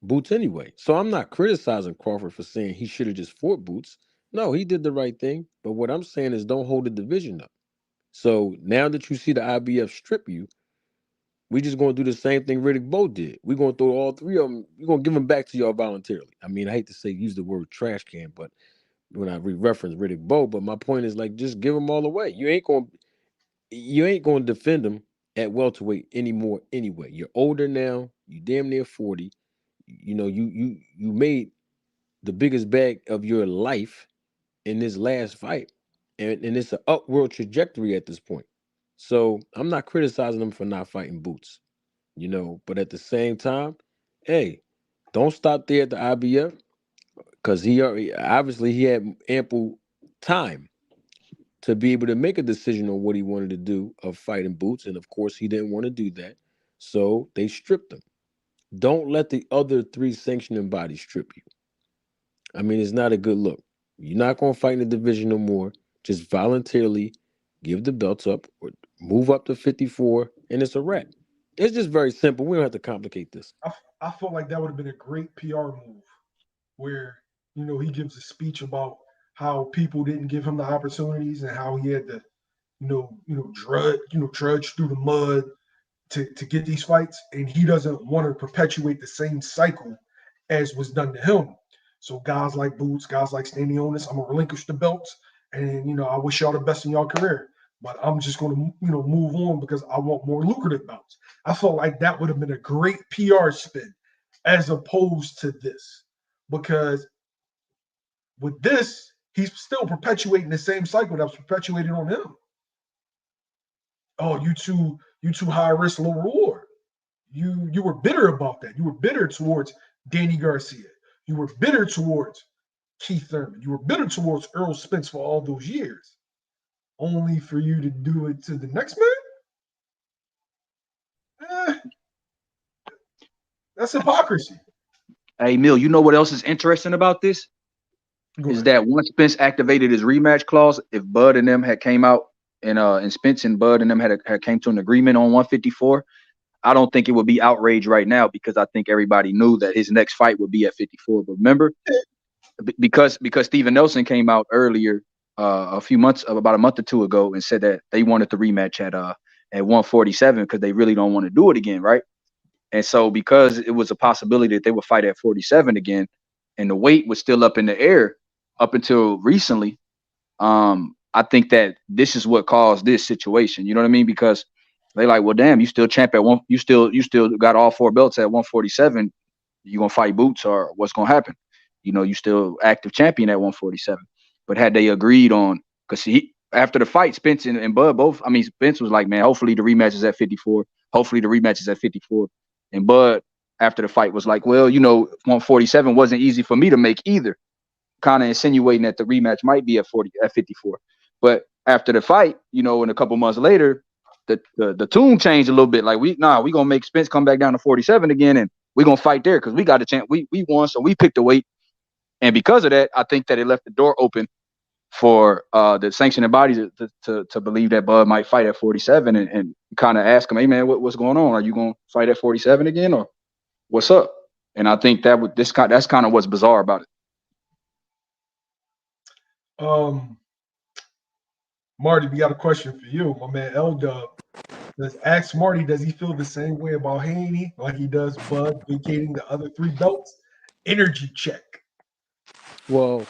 Boots anyway. So I'm not criticizing Crawford for saying he should have just fought Boots. No, he did the right thing. But what I'm saying is don't hold the division up. So now that you see the IBF strip you, we just going to do the same thing Riddick Bowe did. We're going to throw all three of them. We're going to give them back to y'all voluntarily. I mean, I hate to use the word trash can, but when I reference Riddick Bowe, but my point is just give them all away. You ain't going to defend them at welterweight anymore anyway. You're older now. You damn near 40. You made the biggest bag of your life in this last fight, and it's an upward trajectory at this point. So I'm not criticizing him for not fighting Boots, but at the same time, hey, don't stop there at the IBF because he obviously he had ample time to be able to make a decision on what he wanted to do of fighting Boots, and of course he didn't want to do that, so they stripped him. Don't let the other three sanctioning bodies strip you. I mean, it's not a good look. You're not going to fight in the division no more. Just voluntarily give the belts up or move up to 54, and it's a wrap. It's just very simple. We don't have to complicate this. I felt like that would have been a great PR move where, he gives a speech about how people didn't give him the opportunities and how he had to, trudge through the mud to get these fights, and he doesn't want to perpetuate the same cycle as was done to him. So guys like Boots, guys like Standing Onus, I'm gonna relinquish the belts, and I wish y'all the best in y'all career. But I'm just gonna move on because I want more lucrative belts. I felt like that would have been a great PR spin as opposed to this. Because with this, he's still perpetuating the same cycle that was perpetuated on him. Oh, you too high risk, low reward. You were bitter about that. You were bitter towards Danny Garcia. You were bitter towards Keith Thurman. You were bitter towards Errol Spence for all those years, only for you to do it to the next man. That's hypocrisy. Hey, Mill, you know what else is interesting about this? Is that once Spence activated his rematch clause, if Bud and them had came out and Spence and Bud and them had came to an agreement on 154, I don't think it would be outrage right now because I think everybody knew that his next fight would be at 54. But remember, because Steven Nelson came out earlier, about a month or two ago, and said that they wanted the rematch at 147 because they really don't want to do it again, right? And so because it was a possibility that they would fight at 47 again, and the weight was still up in the air up until recently, I think that this is what caused this situation. You know what I mean? Because they like, well, damn, you still champ at one, you still got all four belts at 147. You gonna fight Boots or what's gonna happen? You still active champion at 147. But had they agreed on, because after the fight, Spence and Bud both, I mean, Spence was like, man, hopefully the rematch is at 54. Hopefully the rematch is at 54. And Bud, after the fight, was like, well, 147 wasn't easy for me to make either, kind of insinuating that the rematch might be at 54. But after the fight, and a couple months later, the tune changed a little bit. Like we gonna make Spence come back down to 47 again, and we gonna fight there because we got a chance. We won, so we picked the weight, and because of that, I think that it left the door open for the sanctioning bodies to believe that Bud might fight at 47 and kind of ask him, hey man, what's going on? Are you gonna fight at 47 again, or what's up? And I think that's kind of what's bizarre about it. Marty, we got a question for you, my man L-Dub. Ask Marty, does he feel the same way about Haney like he does Bud vacating the other three belts? Energy check. Well,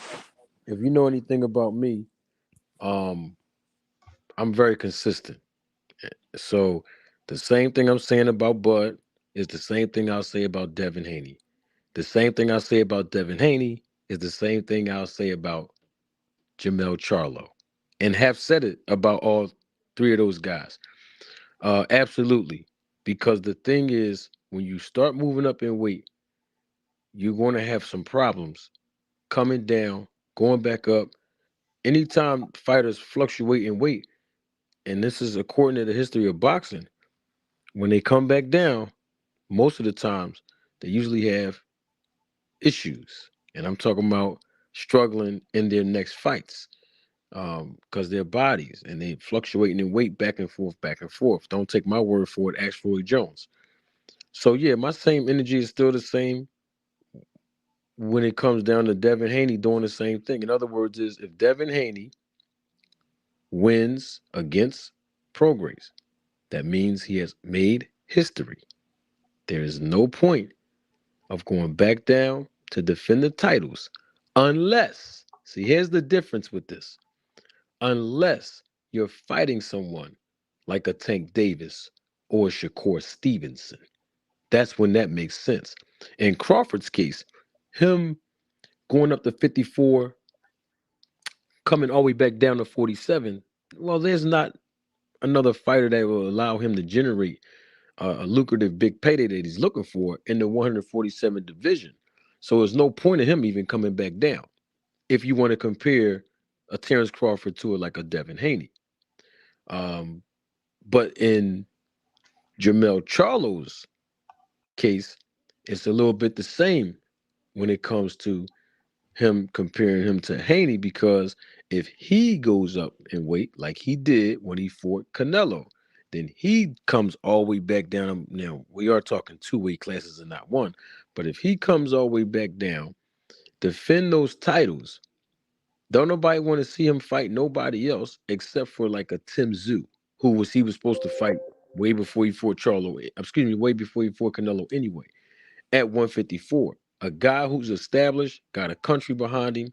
if you know anything about me, I'm very consistent. So the same thing I'm saying about Bud is the same thing I'll say about Devin Haney. The same thing I'll say about Devin Haney is the same thing I'll say about Jamel Charlo, and have said it about all three of those guys. Absolutely. Because the thing is, when you start moving up in weight, you're going to have some problems coming down, going back up. Anytime fighters fluctuate in weight, and this is according to the history of boxing, when they come back down, most of the times they usually have issues. And I'm talking about struggling in their next fights because their bodies and they fluctuating in weight back and forth, back and forth. Don't take my word for it. Ask Roy Jones. So yeah, my same energy is still the same when it comes down to Devin Haney doing the same thing. In other words, is if Devin Haney wins against Prograis, that means he has made history. There is no point of going back down to defend the titles unless, see, here's the difference with this, unless you're fighting someone like a Tank Davis or Shakur Stevenson. That's when that makes sense. In Crawford's case, him going up to 54 coming all the way back down to 47, well, there's not another fighter that will allow him to generate a lucrative big payday that he's looking for in the 147 division. So there's no point in him even coming back down if you want to compare a Terence Crawford to like a Devin Haney. But in Jermell Charlo's case, it's a little bit the same when it comes to him comparing him to Haney, because if he goes up in weight like he did when he fought Canelo, then he comes all the way back down. Now, we are talking 2 weight classes and not one, but if he comes all the way back down, defend those titles, don't nobody want to see him fight nobody else except for like a Tim Tszyu, he was supposed to fight way before he fought Charlo. Excuse me, way before he fought Canelo anyway, at 154. A guy who's established, got a country behind him,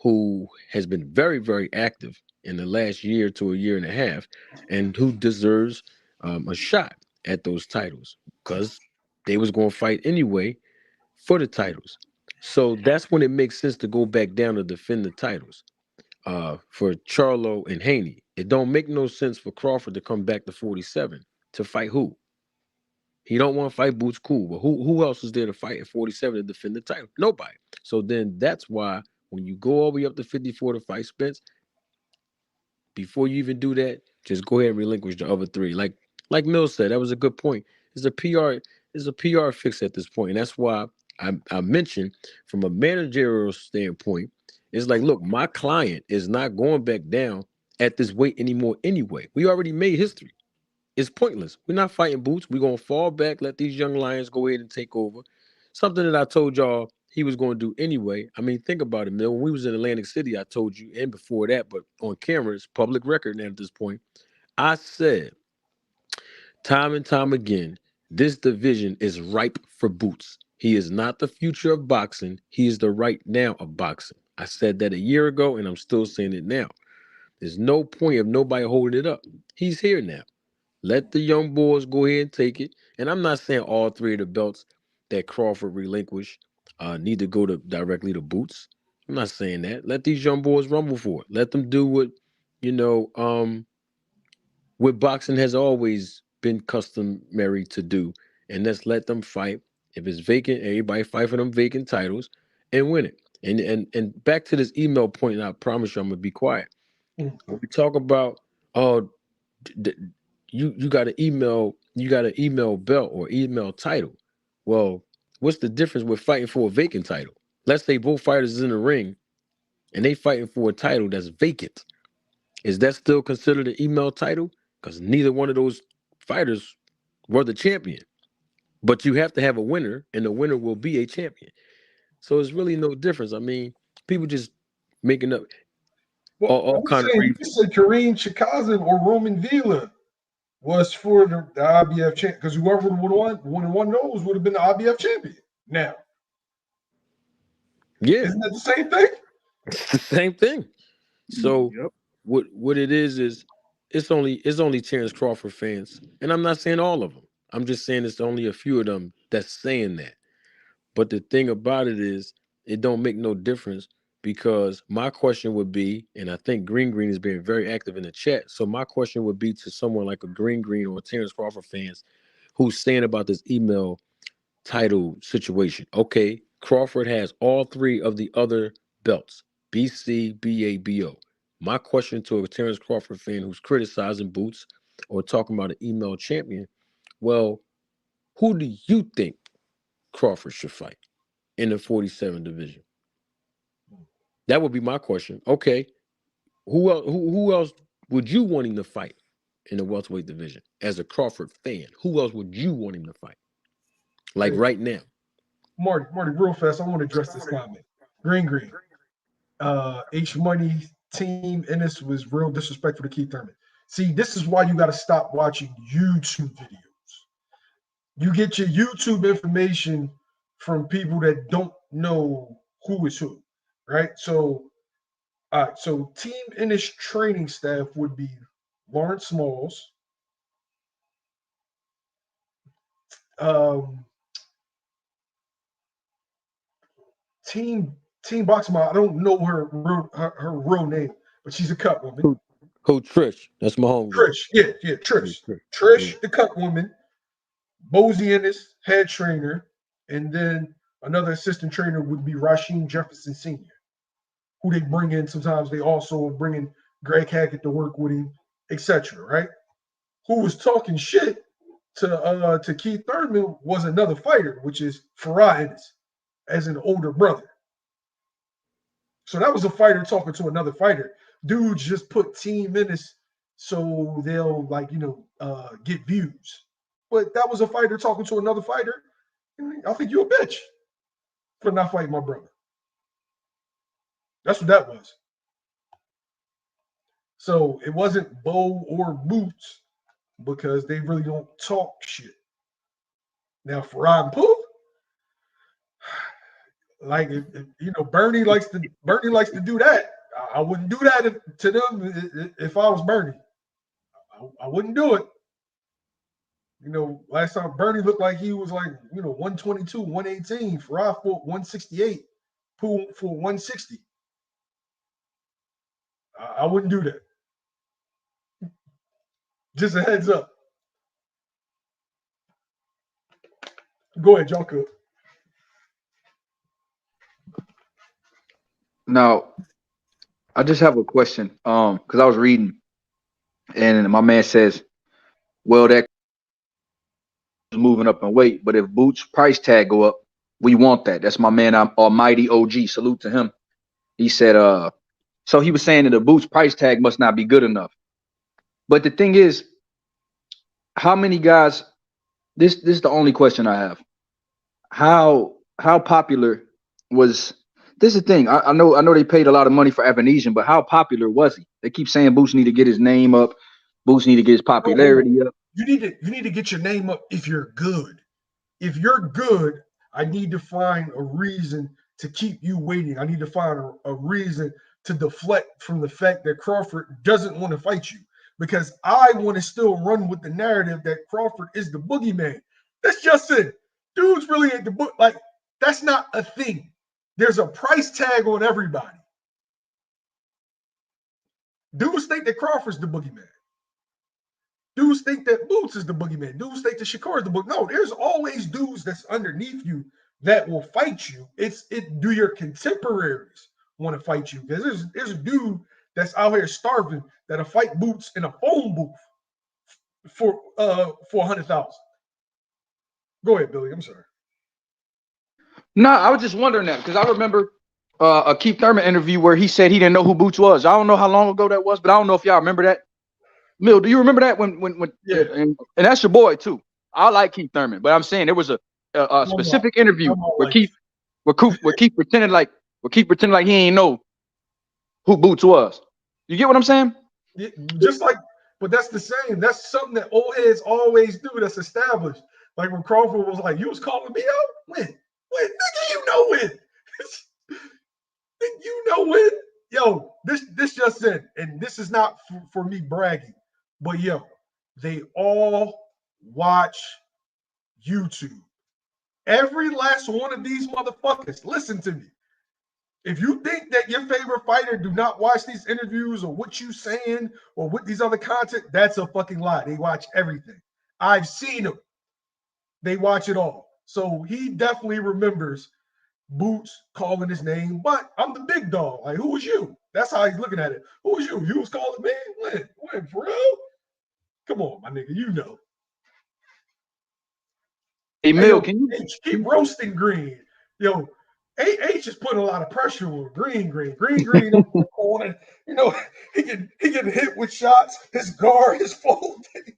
who has been very, very active in the last year to a year and a half, and who deserves a shot at those titles because they was going to fight anyway for the titles. So that's when it makes sense to go back down to defend the titles. For Charlo and Haney, it don't make no sense for Crawford to come back to 47 to fight who? He don't want to fight Boots, cool, but who else is there to fight at 47 to defend the title? Nobody. So then that's why when you go all the way up to 54 to fight Spence, before you even do that, just go ahead and relinquish the other 3. Like Mills said, that was a good point. It's a PR fix at this point. And that's why I mentioned from a managerial standpoint, it's like, look, my client is not going back down at this weight anymore anyway. We already made history. It's pointless. We're not fighting Boots. We're going to fall back, let these young lions go ahead and take over. Something that I told y'all he was going to do anyway. I mean, think about it, Mill. When we was in Atlantic City, I told you, and before that, but on camera, it's public record now at this point, I said time and time again, this division is ripe for Boots. He is not the future of boxing. He is the right now of boxing. I said that a year ago, and I'm still saying it now. There's no point of nobody holding it up. He's here now. Let the young boys go ahead and take it. And I'm not saying all 3 of the belts that Crawford relinquished need to go directly to Boots. I'm not saying that. Let these young boys rumble for it. Let them do what, you know, what boxing has always been customary to do. And let's let them fight. If it's vacant, everybody fight for them vacant titles and win it. And back to this email point, and I promise you I'm gonna be quiet. When we talk about d- you got an email belt or email title. Well, what's the difference with fighting for a vacant title? Let's say both fighters is in the ring and they fighting for a title that's vacant. Is that still considered an email title? Because neither one of those fighters were the champion. But you have to have a winner, and the winner will be a champion. So it's really no difference. I mean, people just making up Well, all I'm kind of saying reasons. you said Kareem Chikazin or Roman Vila was for the IBF champ because whoever would have won of those would have been the IBF champion. Now, Yeah, isn't that the same thing? it's the same thing. So Yep. what it is it's only Terence Crawford fans, and I'm not saying all of them. I'm just saying it's only a few of them that's saying that. But the thing about it is, it don't make no difference because my question would be, and I think Green is being very active in the chat. So my question would be to someone like a Green or a Terence Crawford fans who's saying about this email title situation. Okay, Crawford has all 3 of the other belts: BC, BA, BO. My question to a Terence Crawford fan who's criticizing Boots or talking about an email champion, well, who do you think Crawford should fight in the 47 division? That would be my question. Okay, who else would you want him to fight in the welterweight division as a Crawford fan? Who else would you want him to fight? Like Hey, right now. Marty, real fast, I want to address this comment. Green. H Money team Ennis was real disrespectful to Keith Thurman. See, this is why you got to stop watching YouTube videos. You get your YouTube information from people that don't know who is who, right? So, so Team Ennis training staff would be Lawrence Smalls, um, Team Team Boxing Mom. I don't know her real name, but she's a cut woman. Who Trish? That's my homegirl. Trish, yeah, Trish. Trish, the cut woman. Mosey Ennis, head trainer, and then another assistant trainer would be Rasheem Jefferson Sr., who they bring in. Sometimes they also bring in Greg Hackett to work with him, etc. Right? Who was talking shit to Keith Thurman was another fighter, which is Farah Ennis, as an older brother. So that was a fighter talking to another fighter. Dudes just put Team Ennis so they'll get views. But that was a fighter talking to another fighter. I think you're a bitch for not fighting my brother. That's what that was. So it wasn't Bo or Boots because they really don't talk shit. Now Farah and Pooh, like Bernie likes to do that. I wouldn't do that to them if I was Bernie. I wouldn't do it. Last time Bernie looked like he was 122, 118. Farah fought 168. Pooh for 160. I wouldn't do that. Just a heads up. Go ahead, y'all could. Now, I just have a question. Because I was reading, and my man says, well, that is moving up in weight, but if Boots' price tag go up, we want that. That's my man, Almighty OG. Salute to him. He said, so he was saying that the Boots' price tag must not be good enough. But the thing is, how many guys? This is the only question I have. How popular was? This is the thing. I know they paid a lot of money for Evanesian, but how popular was he? They keep saying Boots need to get his name up. Boots need to get his popularity up. You need to get your name up if you're good. If you're good, I need to find a reason to keep you waiting. I need to find a reason to deflect from the fact that Crawford doesn't want to fight you, because I want to still run with the narrative that Crawford is the boogeyman. That's just it. Dude's really at the book. Like, that's not a thing. There's a price tag on everybody. Dudes think that Crawford's the boogeyman. Dudes think that Boots is the boogeyman. Dudes think that Shakur is the boogeyman. No, there's always dudes that's underneath you that will fight you. Do your contemporaries want to fight you? Because there's a dude that's out here starving that'll fight Boots in a phone booth for $100,000. Go ahead, Billy. I'm sorry. No, I was just wondering that because I remember a Keith Thurman interview where he said he didn't know who Boots was. I don't know how long ago that was, but I don't know if y'all remember that. Mill, do you remember that when yeah. And that's your boy too. I like Keith Thurman, but I'm saying there was a specific interview where Keith pretended like he ain't know who Boots was. You get what I'm saying? Yeah, but that's the same. That's something that old heads always do. That's established. Like when Crawford was like, "You was calling me out? When? Nigga, you know when? You know when? Yo, this just said, and this is not for me bragging, but yo, they all watch YouTube. Every last one of these motherfuckers, listen to me. If you think that your favorite fighter do not watch these interviews or what you saying or what these other content, that's a fucking lie. They watch everything. I've seen them. They watch it all. So he definitely remembers Boots calling his name, but I'm the big dog. Like, who was you? That's how he's looking at it. Who was you? You was calling me? When, for real? Come on, my nigga, you know. Hey, Mill, can you keep roasting Green? Yo, H is putting a lot of pressure on Green. Corner. You know, he can hit with shots. His guard is folding.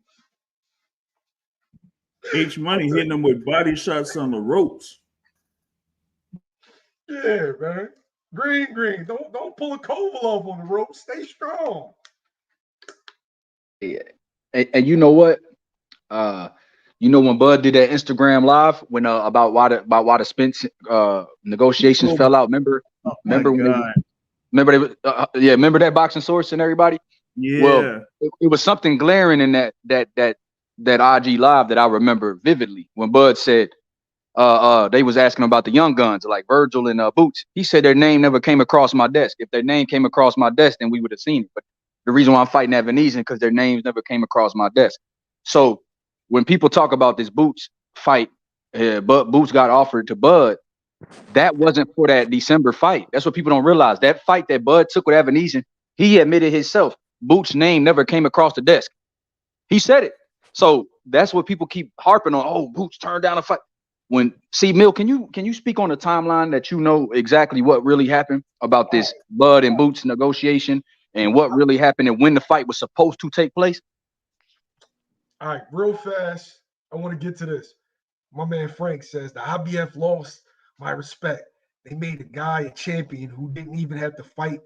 H Money hitting him with body shots on the ropes. Yeah, man. Green. Don't pull a Kovalov on the rope. Stay strong. Yeah. And you know what? When Bud did that Instagram live when about why the Spence negotiations fell out. Remember that boxing source and everybody? Yeah. Well, it was something glaring in that IG live that I remember vividly when Bud said they was asking about the young guns like Virgil and Boots. He said their name never came across my desk. If their name came across my desk, then we would have seen it. But the reason why I'm fighting that Venetian because their names never came across my desk. So when people talk about this Boots fight, but Boots got offered to Bud. That wasn't for that December fight. That's what people don't realize. That fight that Bud took with Venetian, he admitted himself. Boots' name never came across the desk. He said it. So that's what people keep harping on. Oh, Boots turned down a fight. When Mill, can you speak on the timeline that you know exactly what really happened about this Bud and Boots negotiation and what really happened and when the fight was supposed to take place? All right, real fast. I want to get to this. My man Frank says the IBF lost my respect. They made a guy a champion who didn't even have to fight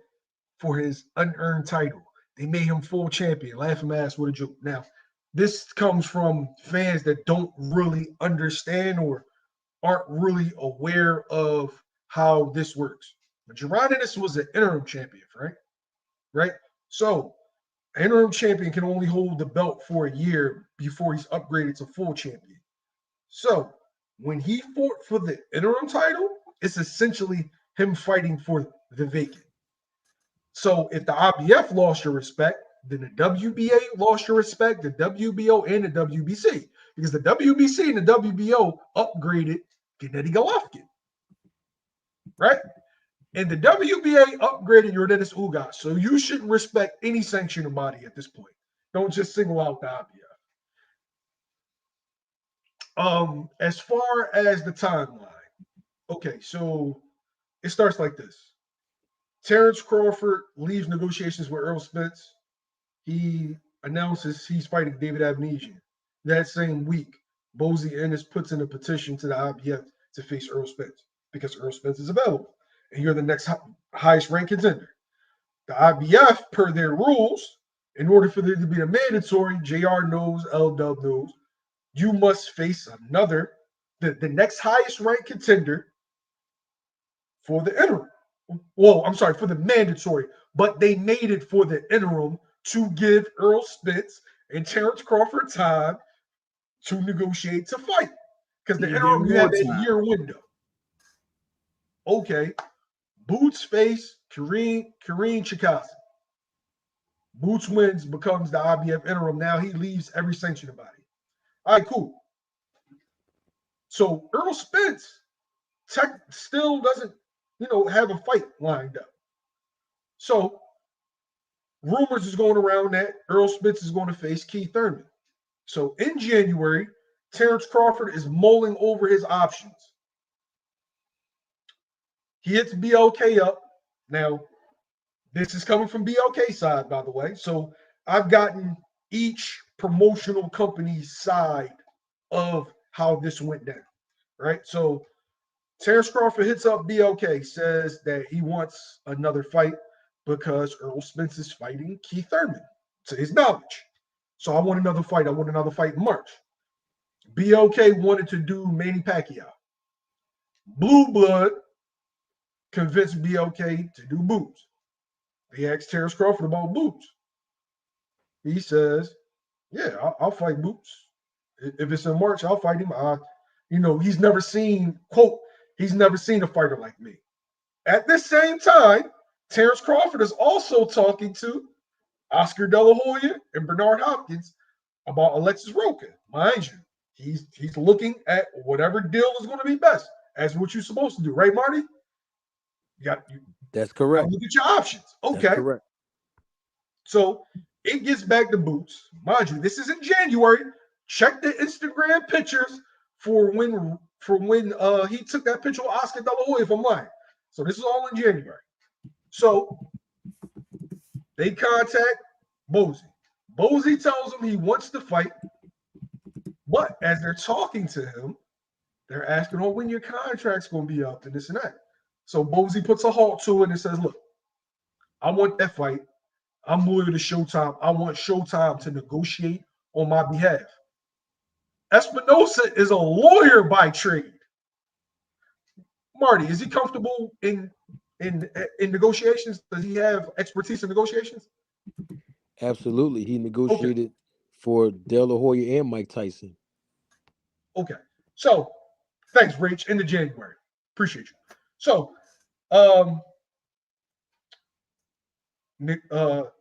for his unearned title. They made him full champion. Laughing ass, what a joke. Now, this comes from fans that don't really understand or aren't really aware of how this works. But Jaron Ennis was an interim champion, right? Right? So, an interim champion can only hold the belt for a year before he's upgraded to full champion. So, when he fought for the interim title, it's essentially him fighting for the vacant. So, if the IBF lost your respect, then the WBA lost your respect, the WBO and the WBC, because the WBC and the WBO upgraded Gennady Golovkin, right? And the WBA upgraded your Dennis Ugas, so you shouldn't respect any sanctioning body at this point. Don't just single out the IBF. As far as the timeline, okay, so it starts like this. Terence Crawford leaves negotiations with Errol Spence. He announces he's fighting David Avenesian. That same week, Bozy Ennis puts in a petition to the IBF to face Errol Spence because Errol Spence is available. And you're the next highest ranked contender. The IBF, per their rules, in order for there to be a mandatory, JR knows, LW knows, you must face another, the next highest ranked contender for the interim. Well, I'm sorry, for the mandatory, but they made it for the interim to give Errol Spence and Terence Crawford time to negotiate to fight. Because the interim, you have that year window. Okay. Boots face Kareem Chikasi. Boots wins, becomes the IBF interim. Now he leaves every sanctioning body. All right, cool. So Errol Spence still doesn't, have a fight lined up. So rumors is going around that Errol Spence is going to face Keith Thurman. So in January, Terence Crawford is mulling over his options. He hits BLK up. Now, this is coming from BLK side, by the way. So I've gotten each promotional company's side of how this went down, right? So Terence Crawford hits up BLK, says that he wants another fight because Errol Spence is fighting Keith Thurman, to his knowledge. So I want another fight. I want another fight in March. BLK wanted to do Manny Pacquiao. Blue Blood convinced BLK to do Boots. They asked Terence Crawford about Boots. He says, yeah, I'll fight Boots. If it's in March, I'll fight him. He's never seen, quote, he's never seen a fighter like me. At the same time, Terence Crawford is also talking to Oscar De La Hoya and Bernard Hopkins about Alexis Roca. Mind you, he's looking at whatever deal is going to be best. That's what you're supposed to do, right, Marty? That's correct. Look at your options. Okay. That's correct. So it gets back to Boots. Mind you, this is in January. Check the Instagram pictures for when he took that picture with Oscar De La Hoya, if I'm lying. So this is all in January. So they contact Bozy. Bozy tells him he wants to fight, but as they're talking to him, they're asking, when your contract's going to be up and this and that. So Bozy puts a halt to it and says, look, I want that fight. I'm loyal to Showtime. I want Showtime to negotiate on my behalf. Espinosa is a lawyer by trade. Marty, is he comfortable in negotiations? Does he have expertise in negotiations? Absolutely. He negotiated for De La Hoya and Mike Tyson. Okay. So Thanks, Rach. End of January. Appreciate you. So,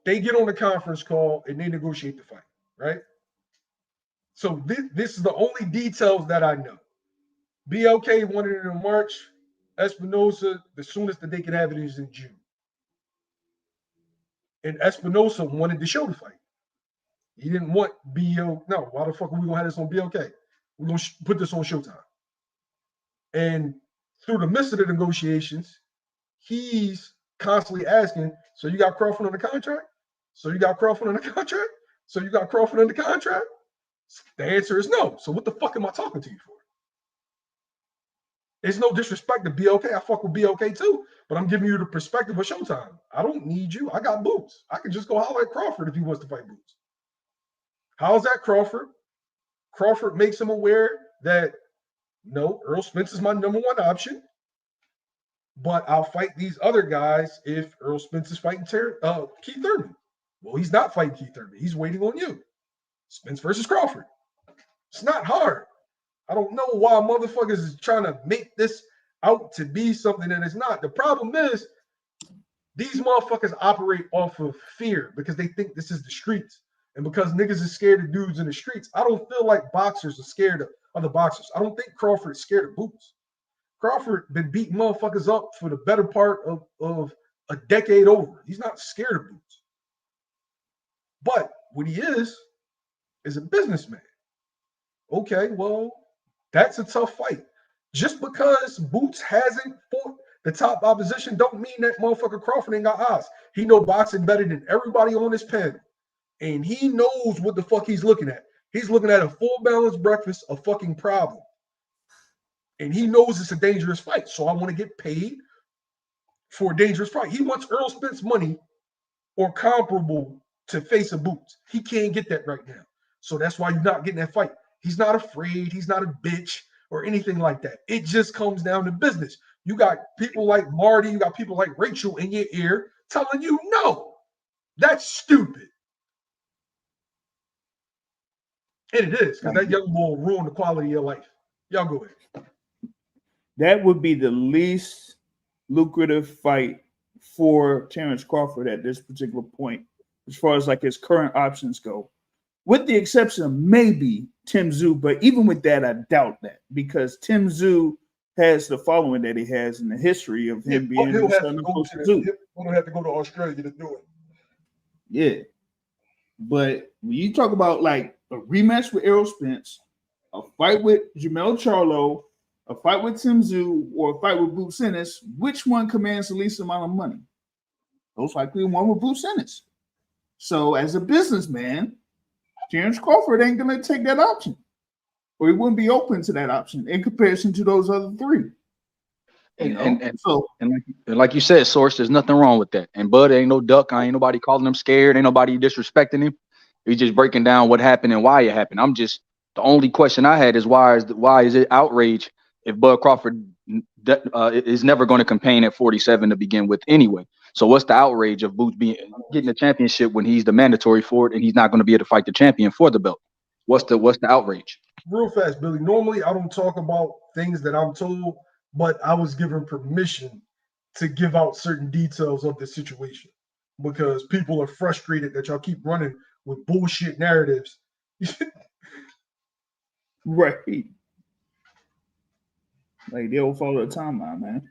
they get on the conference call and they negotiate the fight, right? So this is the only details that I know. BLK wanted it in March. Espinosa, the soonest that they could have it is in June. And Espinosa wanted to show the fight. He didn't want BL. No, why the fuck are we gonna have this on BLK? We're gonna put this on Showtime. And through the midst of the negotiations, he's constantly asking, so you got Crawford on the contract? So you got Crawford on the contract? So you got Crawford on the contract? The answer is no. So what the fuck am I talking to you for? It's no disrespect to BLK. I fuck with BLK too, but I'm giving you the perspective of Showtime. I don't need you. I got Boots. I can just go holler at Crawford if he wants to fight Boots. How's that, Crawford? Crawford makes him aware that no, Errol Spence is my number one option, but I'll fight these other guys if Errol Spence is fighting Keith Thurman. Well, he's not fighting Keith Thurman. He's waiting on you. Spence versus Crawford. It's not hard. I don't know why motherfuckers is trying to make this out to be something that it's not. The problem is these motherfuckers operate off of fear because they think this is the streets. And because niggas is scared of dudes in the streets, I don't feel like boxers are scared of other boxers. I don't think Crawford is scared of Boots. Crawford been beating motherfuckers up for the better part of a decade over. He's not scared of Boots. But what he is a businessman. Okay, well, that's a tough fight. Just because Boots hasn't fought the top opposition don't mean that motherfucker Crawford ain't got eyes. He know boxing better than everybody on this panel. And he knows what the fuck he's looking at. He's looking at a full balanced breakfast, a fucking problem. And he knows it's a dangerous fight. So I want to get paid for a dangerous fight. He wants Errol Spence money or comparable to face a Boots. He can't get that right now. So that's why you're not getting that fight. He's not afraid. He's not a bitch or anything like that. It just comes down to business. You got people like Marty, you got people like Rachel in your ear telling you, no, that's stupid. And it is, because that young boy will ruin the quality of your life. Y'all go ahead. That would be the least lucrative fight for Terence Crawford at this particular point, as far as like his current options go. With the exception of maybe Tim Tszyu, but even with that, I doubt that because Tim Tszyu has the following that he has in the history of him being he'll have to go to Australia to do it. Yeah. But when you talk about like a rematch with Errol Spence, a fight with Jermell Charlo, a fight with Tim Tszyu, or a fight with Boots Ennis, which one commands the least amount of money? Most likely one with Boots Ennis. So as a businessman, Terence Crawford ain't going to take that option. Or he wouldn't be open to that option in comparison to those other three. And like you said, Source, there's nothing wrong with that. And Bud ain't no duck. Ain't nobody calling him scared. Ain't nobody disrespecting him. He's just breaking down what happened and why it happened. The only question I had is why is it outrage if Bud Crawford is never going to campaign at 47 to begin with anyway? So what's the outrage of Boots getting the championship when he's the mandatory for it and he's not going to be able to fight the champion for the belt? What's the outrage? Real fast, Billy. Normally I don't talk about things that I'm told, but I was given permission to give out certain details of the situation because people are frustrated that y'all keep running with bullshit narratives. Right. Like they don't follow the timeline, man.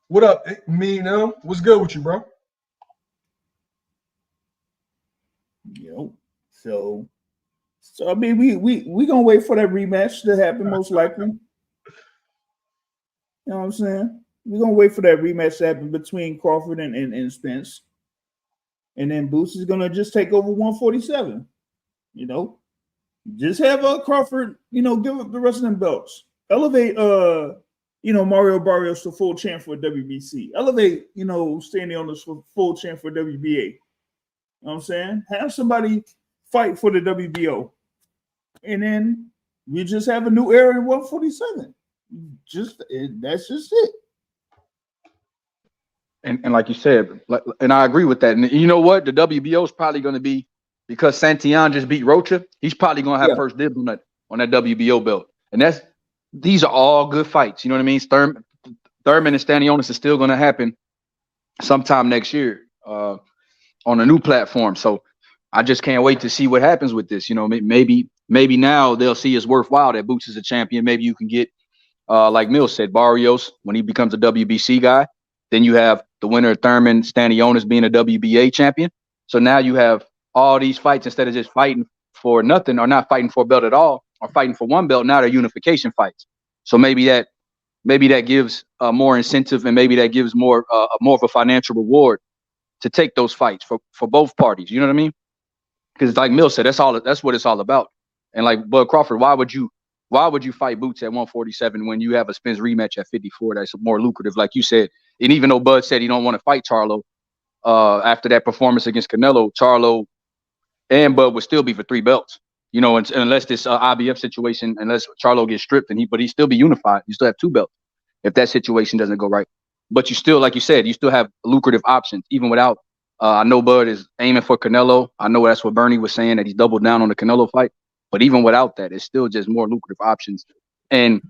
What up, me now? What's good with you, bro? Yo. So I mean we gonna wait for that rematch to happen most likely. You know what I'm saying? We're gonna wait for that rematch to happen between Crawford and Spence. And then Boots is gonna just take over 147. You know, just have Crawford, give up the rest of them belts. Elevate Mario Barrios to full champ for WBC. Elevate, Stanley on the full champ for WBA. You know what I'm saying? Have somebody fight for the WBO. And then we just have a new era in 147. That's just it. And like you said, and I agree with that. And you know what? The WBO is probably going to be, because Santillan just beat Rocha, he's probably going to have first dibs on that WBO belt. And these are all good fights. You know what I mean? Thurman and Stanionis is still going to happen sometime next year on a new platform. So I just can't wait to see what happens with this. You know, maybe now they'll see it's worthwhile that Boots is a champion. Maybe you can get, like Mills said, Barrios when he becomes a WBC guy. Then you have the winner of Thurman, Stanionis being a WBA champion. So now you have all these fights instead of just fighting for nothing or not fighting for a belt at all or fighting for one belt. Now they're unification fights. So maybe that gives more incentive and maybe that gives more of a financial reward to take those fights for both parties. You know what I mean? Because like Mills said, that's what it's all about. And like Bud Crawford, why would you fight Boots at 147 when you have a Spence rematch at 54? That's more lucrative, like you said. And even though Bud said he don't want to fight Charlo after that performance against Canelo, Charlo and Bud would still be for 3 belts. You know, unless this IBF situation, unless Charlo gets stripped, but he'd still be unified. You still have 2 belts if that situation doesn't go right. But you still, like you said, you still have lucrative options even without. I know Bud is aiming for Canelo. I know that's what Bernie was saying, that he's doubled down on the Canelo fight. But even without that, it's still just more lucrative options. And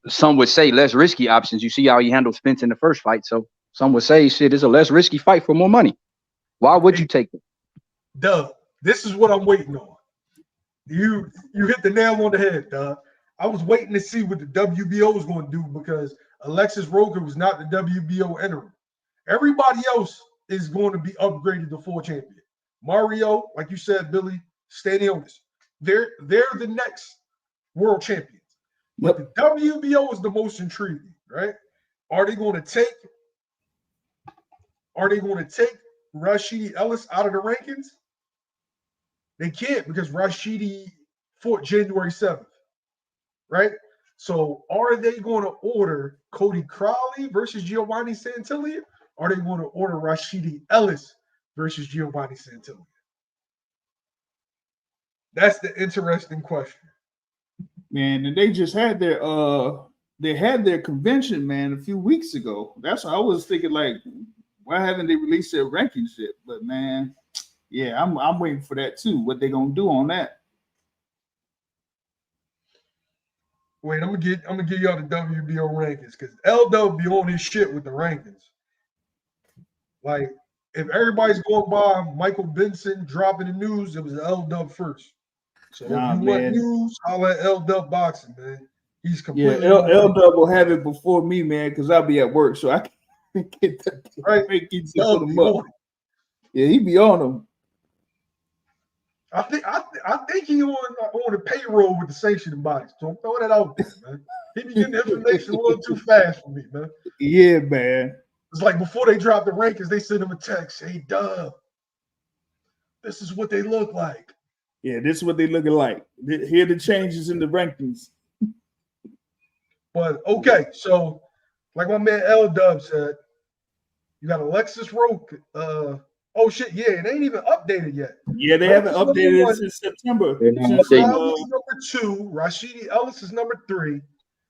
some would say less risky options. You see how he handled Spence in the first fight. So some would say, shit, it's a less risky fight for more money. Why would you take it? Doug, this is what I'm waiting on. You hit the nail on the head, Doug. I was waiting to see what the WBO was going to do because Alexis Roker was not the WBO interim. Everybody else is going to be upgraded to full champion. Mario, like you said, Billy, Stanionis, they're the next world champions. But the WBO is the most intriguing, right? Are they going to take Rashidi Ellis out of the rankings? They can't because Rashidi fought January 7th, right? So are they going to order Cody Crowley versus Giovanni Santillia? Or are they going to order Rashidi Ellis versus Giovanni Santillia? That's the interesting question. Man, and they just had their convention, man, a few weeks ago. That's what I was thinking, like, why haven't they released their rankings yet? But man, yeah, I'm waiting for that too. What they gonna do on that? Wait, I'm gonna give y'all the WBO rankings because LW be on his shit with the rankings. Like, if everybody's going by Michael Benson dropping the news, it was LW first. So if you want news, I'll let LW boxing, man. He's completely LW will have it before me, man, because I'll be at work, so I can't get that. Right, put him up. Yeah, he be on them. I think he on the payroll with the sanctioning bodies. So I'm throwing that out there, man. He be getting information a little too fast for me, man. Yeah, man. It's like before they drop the rankings, they send him a text. Hey, Dub, this is what they look like. Yeah, this is what they looking like. Here are the changes in the rankings. But okay, so like my man L Dub said, you got Alexis Roque. Oh shit, yeah, it ain't even updated yet. Yeah, they haven't updated it since September. Crowley's number 2, Rashidi Ellis is number 3,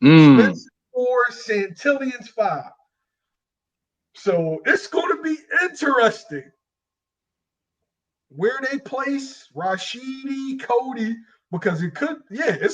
Spence 4, Santillian's 5. So it's going to be interesting where they place Rashidi, Cody, because it's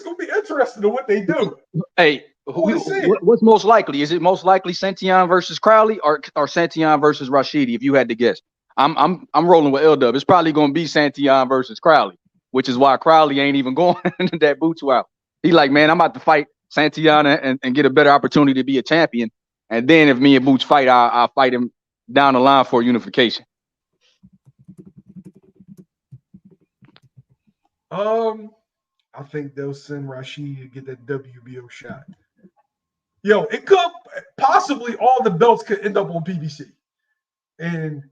going to be interesting to what they do. Hey, what's most likely? Is it most likely Santillan versus Crowley or Santillan versus Rashidi? If you had to guess, I'm rolling with LW. It's probably going to be Santillan versus Crowley, which is why Crowley ain't even going into that Boots route. He like, man, I'm about to fight Santillan and get a better opportunity to be a champion. And then if me and Boots fight, I'll fight him down the line for unification. I think they'll send Rashid to get that WBO shot. Yo, it could possibly all the belts could end up on PBC. And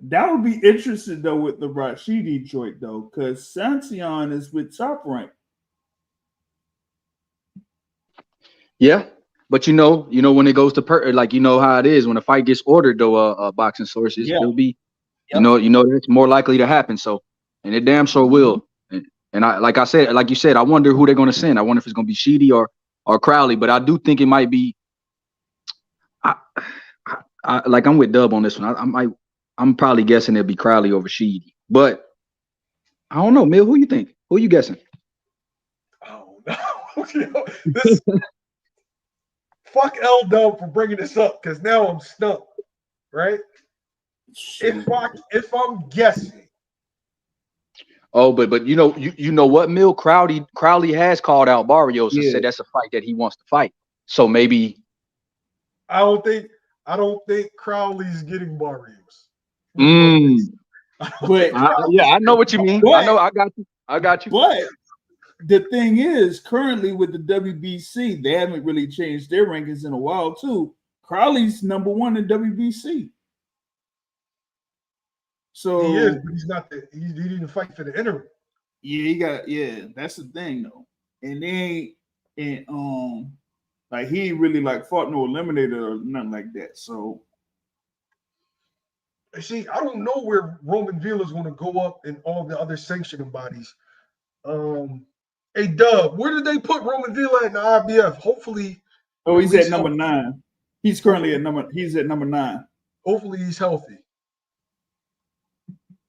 that would be interesting though with the Rashidi joint though, because Santillan is with Top Rank. Yeah, but you know when it goes to like you know how it is when a fight gets ordered though, boxing sources, it'll be, you know that's more likely to happen. So, and it damn sure will. And I like you said, I wonder who they're going to send. I wonder if it's going to be Sheedy or Crowley. But I do think it might be. I'm with Dub on this one. I'm probably guessing it'll be Crowley over Sheedy. But I don't know, Mill. Who you think? Who you guessing? This fuck L Dub for bringing this up because now I'm stumped, right? If I'm guessing. Oh, but you know what, Mill? Crowley has called out Barrios and said that's a fight that he wants to fight. So maybe I don't think Crowley's getting Barrios. But I know what you mean. I got you. But the thing is, currently with the WBC, they haven't really changed their rankings in a while too. Crowley's number 1 in WBC. So he is, but he's not he didn't fight for the interim. Yeah, that's the thing though. And they ain't like he ain't really like fought no eliminator or nothing like that. So see, I don't know where Roman Villa's going to go up in all the other sanctioning bodies. Hey Dub, where did they put Roman Villa in the IBF? Hopefully, he's at number 9. He's currently at number 9. Hopefully he's healthy.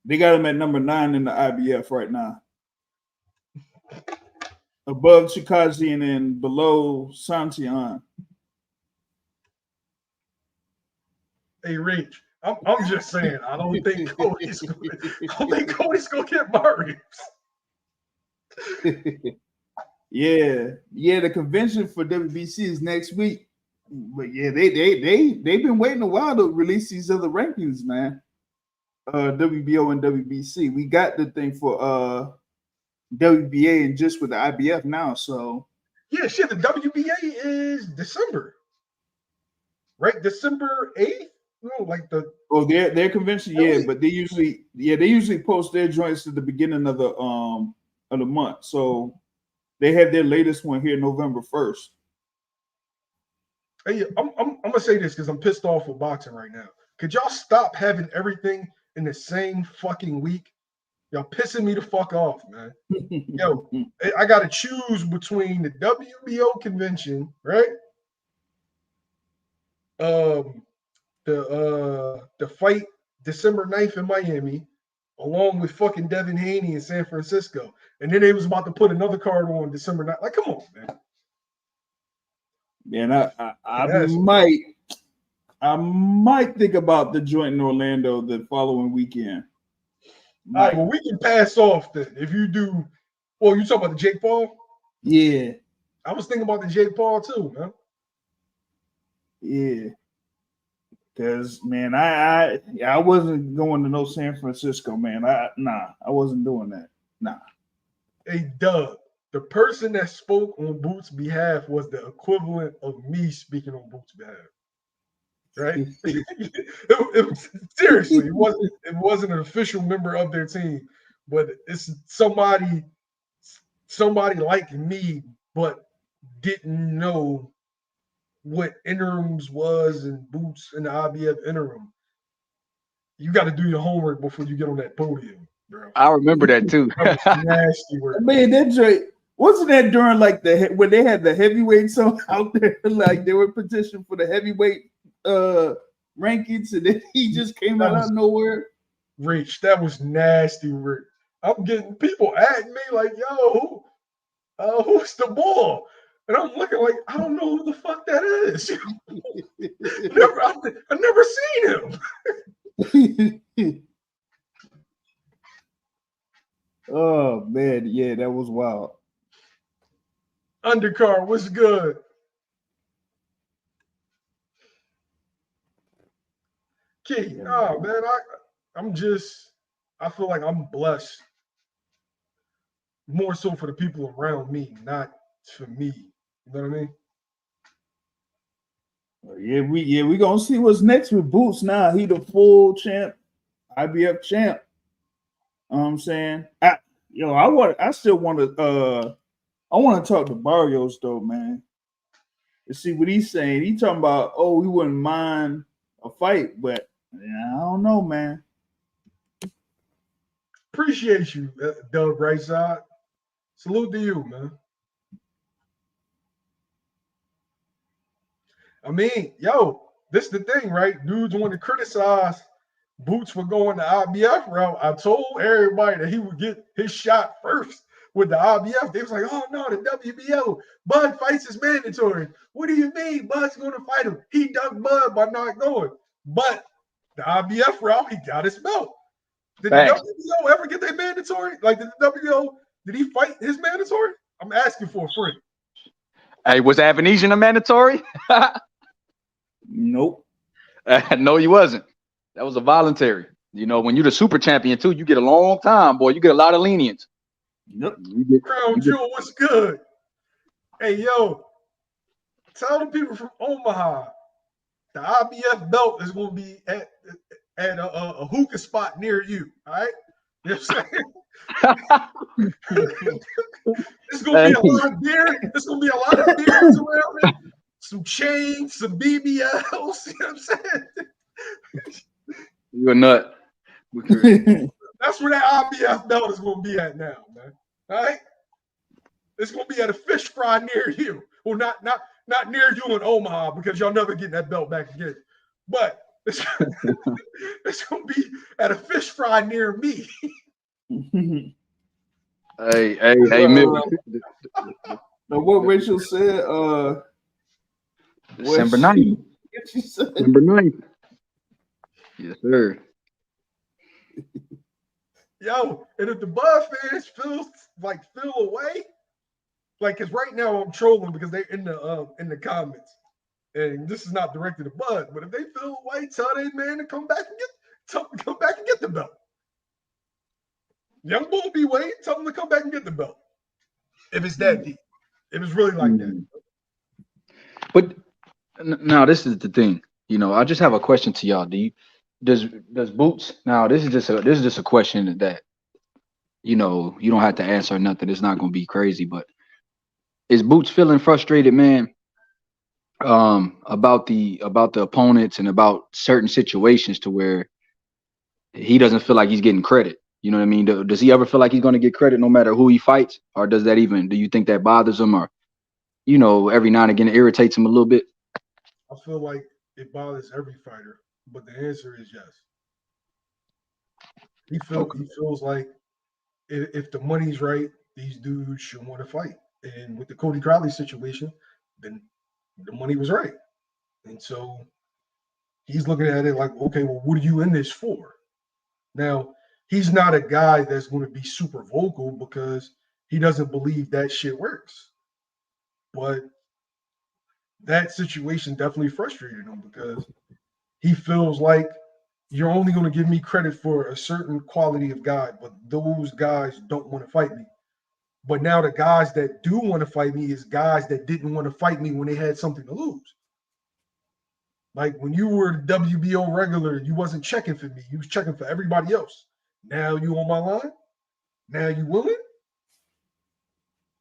They got him at number 9 in the IBF right now. Above Chikazian and below Santian. Hey Rich, I'm just saying, I don't think Cody's gonna get Barrios. Yeah, the convention for WBC is next week. But yeah, they've been waiting a while to release these other rankings, man. WBO and WBC. We got the thing for WBA and just with the IBF now. So yeah, shit. The WBA is December, right? December 8th. No, like their convention. Yeah, but they usually post their joints at the beginning of the month. So they have their latest one here November 1st. Hey, I'm gonna say this because I'm pissed off with boxing right now. Could y'all stop having everything in the same fucking week? Y'all pissing me the fuck off, man. Yo, I gotta choose between the WBO convention, right? The fight December 9th in Miami, along with fucking Devin Haney in San Francisco. And then they was about to put another card on December 9th. Like, come on, man. Yeah, and I might think about the joint in Orlando the following weekend. All right, well, we can pass off then. If you do, well, you talking about the Jake Paul? Yeah. I was thinking about the Jake Paul too, man. Yeah. Because, man, I wasn't going to no San Francisco, man. I wasn't doing that. Nah. Hey, Doug, the person that spoke on Boots' behalf was the equivalent of me speaking on Boots' behalf. Right? Seriously, it wasn't an official member of their team, but it's somebody like me, but didn't know what interims was and Boots in the IBF interim. You got to do your homework before you get on that podium, bro. I remember that too. That was nasty work. Man, that joint, wasn't that during like when they had the heavyweights out there, like they were petitioning for the heavyweight rankings, and then he just came out of nowhere. Reach, that was nasty work. I'm getting people at me like, yo, who's the ball? And I'm looking like, I don't know who the fuck that is. I've never seen him. Oh man, yeah, that was wild. Undercard, what's good? Key, man, I feel like I'm blessed more so for the people around me, not for me. You know what I mean? We gonna see what's next with Boots now. He the full champ, IBF champ. You know what I'm saying? I still want to talk to Barrios though, man. To see what he's saying. He talking about, he wouldn't mind a fight, but I don't know, man. Appreciate you, Doug Brightside. Salute to you, man. I mean, this is the thing, right? Dudes want to criticize Boots for going the IBF route. I told everybody that he would get his shot first with the IBF, they was like, oh no, the WBO, Bud fights is mandatory. What do you mean? Bud's going to fight him. He ducked Bud by not going. But the IBF route, he got his belt. Did the WBO ever get that mandatory? Like, did the WBO, did he fight his mandatory? I'm asking for a friend. Hey, was Avenesian a mandatory? Nope. No, he wasn't. That was a voluntary. You know, when you're the super champion too, you get a long time, boy. You get a lot of lenience. Yep. Crown Jewel, what's good? Hey, yo, tell the people from Omaha, the IBF belt is going to be at a hookah spot near you. All right, you know what I'm saying? It's going to be a lot of beer. It's going to be a lot of beers around it. Some chains, some BBLs. You know what I'm saying? You're a nut. That's where that IBF belt is going to be at now, man. All right? It's going to be at a fish fry near you. Well, not near you in Omaha because y'all never getting that belt back again. But it's going to be at a fish fry near me. Hey, Mill. Now, what Rachel said, December 9th. December 9th. Yes, sir. Yo, and if the Bud fans feel away, like, because right now I'm trolling because they're in the comments, and this is not directed to Bud, but if they feel away, tell they man to come back and get the belt. Young Bull be waiting, tell them to come back and get the belt. If it's that deep, if it's really like that. But now this is the thing. You know, I just have a question to y'all. Does Boots? Now this is just a question that, you know, you don't have to answer nothing. It's not gonna be crazy, but is Boots feeling frustrated, man, about the opponents and about certain situations to where he doesn't feel like he's getting credit? You know what I mean? Does he ever feel like he's going to get credit no matter who he fights, or do you think that bothers him, or, you know, every now and again it irritates him a little bit? I feel like it bothers every fighter, but the answer is yes. He feels like if the money's right, these dudes should want to fight. And with the Cody Crowley situation, then the money was right. And so he's looking at it like, okay, well, what are you in this for? Now, he's not a guy that's going to be super vocal because he doesn't believe that shit works. But that situation definitely frustrated him because he feels like you're only going to give me credit for a certain quality of guy, but those guys don't want to fight me. But now the guys that do want to fight me is guys that didn't want to fight me when they had something to lose. Like when you were the WBO regular, you wasn't checking for me. You was checking for everybody else. Now you on my line? Now you willing?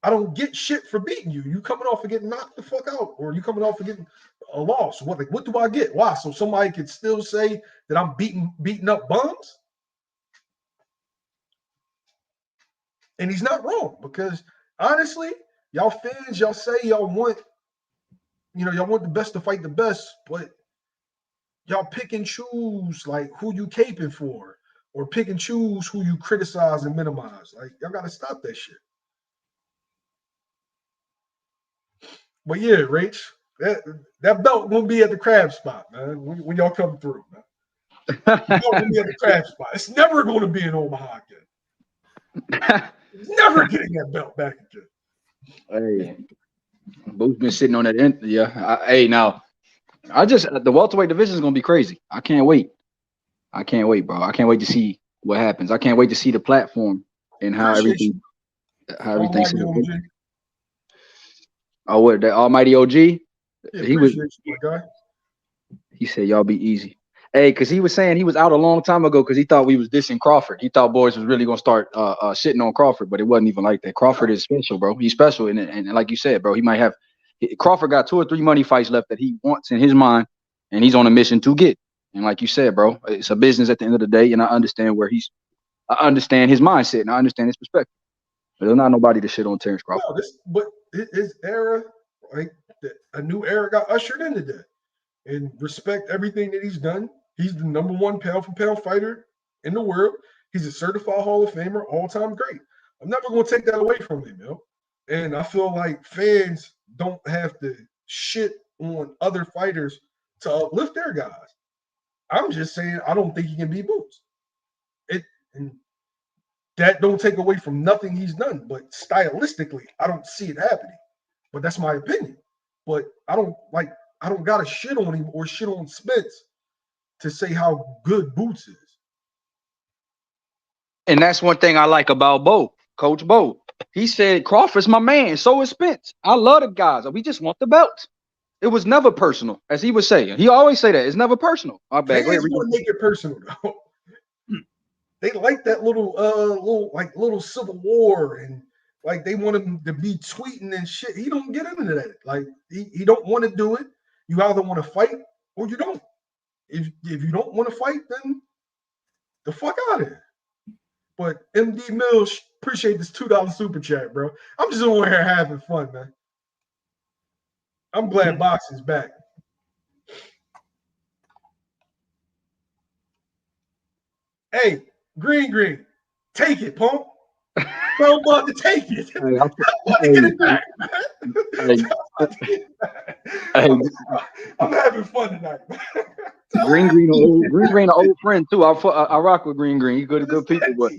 I don't get shit for beating you. You coming off of getting knocked the fuck out, or you coming off of getting a loss. What do I get? Why? So somebody could still say that I'm beating up bums? And he's not wrong, because honestly, y'all fans, y'all say y'all want the best to fight the best, but y'all pick and choose like who you caping for, or pick and choose who you criticize and minimize. Like, y'all gotta stop that shit. But yeah, Rach, that belt gonna be at the crab spot, man. When y'all come through, man. The belt gonna be at the crab spot. It's never gonna be in Omaha again. Never getting that belt back again. Hey, Boo's been sitting on that end. Yeah. Now, the welterweight division is gonna be crazy. I can't wait, bro. I can't wait to see what happens. I can't wait to see the platform and how everything's Oh, what, the Almighty OG? Yeah, he said, y'all be easy. Hey, because he was saying he was out a long time ago because he thought we was dissing Crawford. He thought boys was really going to start shitting on Crawford, but it wasn't even like that. Crawford is special, bro. He's special. And like you said, bro, Crawford got 2 or 3 money fights left that he wants in his mind, and he's on a mission to get. And like you said, bro, it's a business at the end of the day, and I understand I understand his mindset, and I understand his perspective. But there's not nobody to shit on Terence Crawford. But his era, like a new era got ushered into that. And respect everything that he's done. He's the #1 pound-for-pound fighter in the world. He's a certified Hall of Famer, all-time great. I'm never going to take that away from him, yo. And I feel like fans don't have to shit on other fighters to uplift their guys. I'm just saying I don't think he can beat Boots. And that don't take away from nothing he's done, but stylistically, I don't see it happening. But that's my opinion. But I don't gotta shit on him or shit on Spence to say how good Boots is. And that's one thing I like about Bo, Coach Bo. He said Crawford's my man, so is Spence. I love the guys. We just want the belt. It was never personal, as he was saying. He always say that. It's never personal. My bad. Fans want to make it personal, though. They like that little civil war, and like they want him to be tweeting and shit. He don't get into that. Like he don't want to do it. You either want to fight or you don't. If you don't want to fight, then the fuck out of here. But MD Mills, appreciate this $2 super chat, bro. I'm just over here having fun, man. I'm glad boxing's back. Hey, Green, take it, punk. I'm about to take it. I'm about to get it back, man. I'm having fun tonight, man. Green, an old friend too. I rock with Green. He's good people, but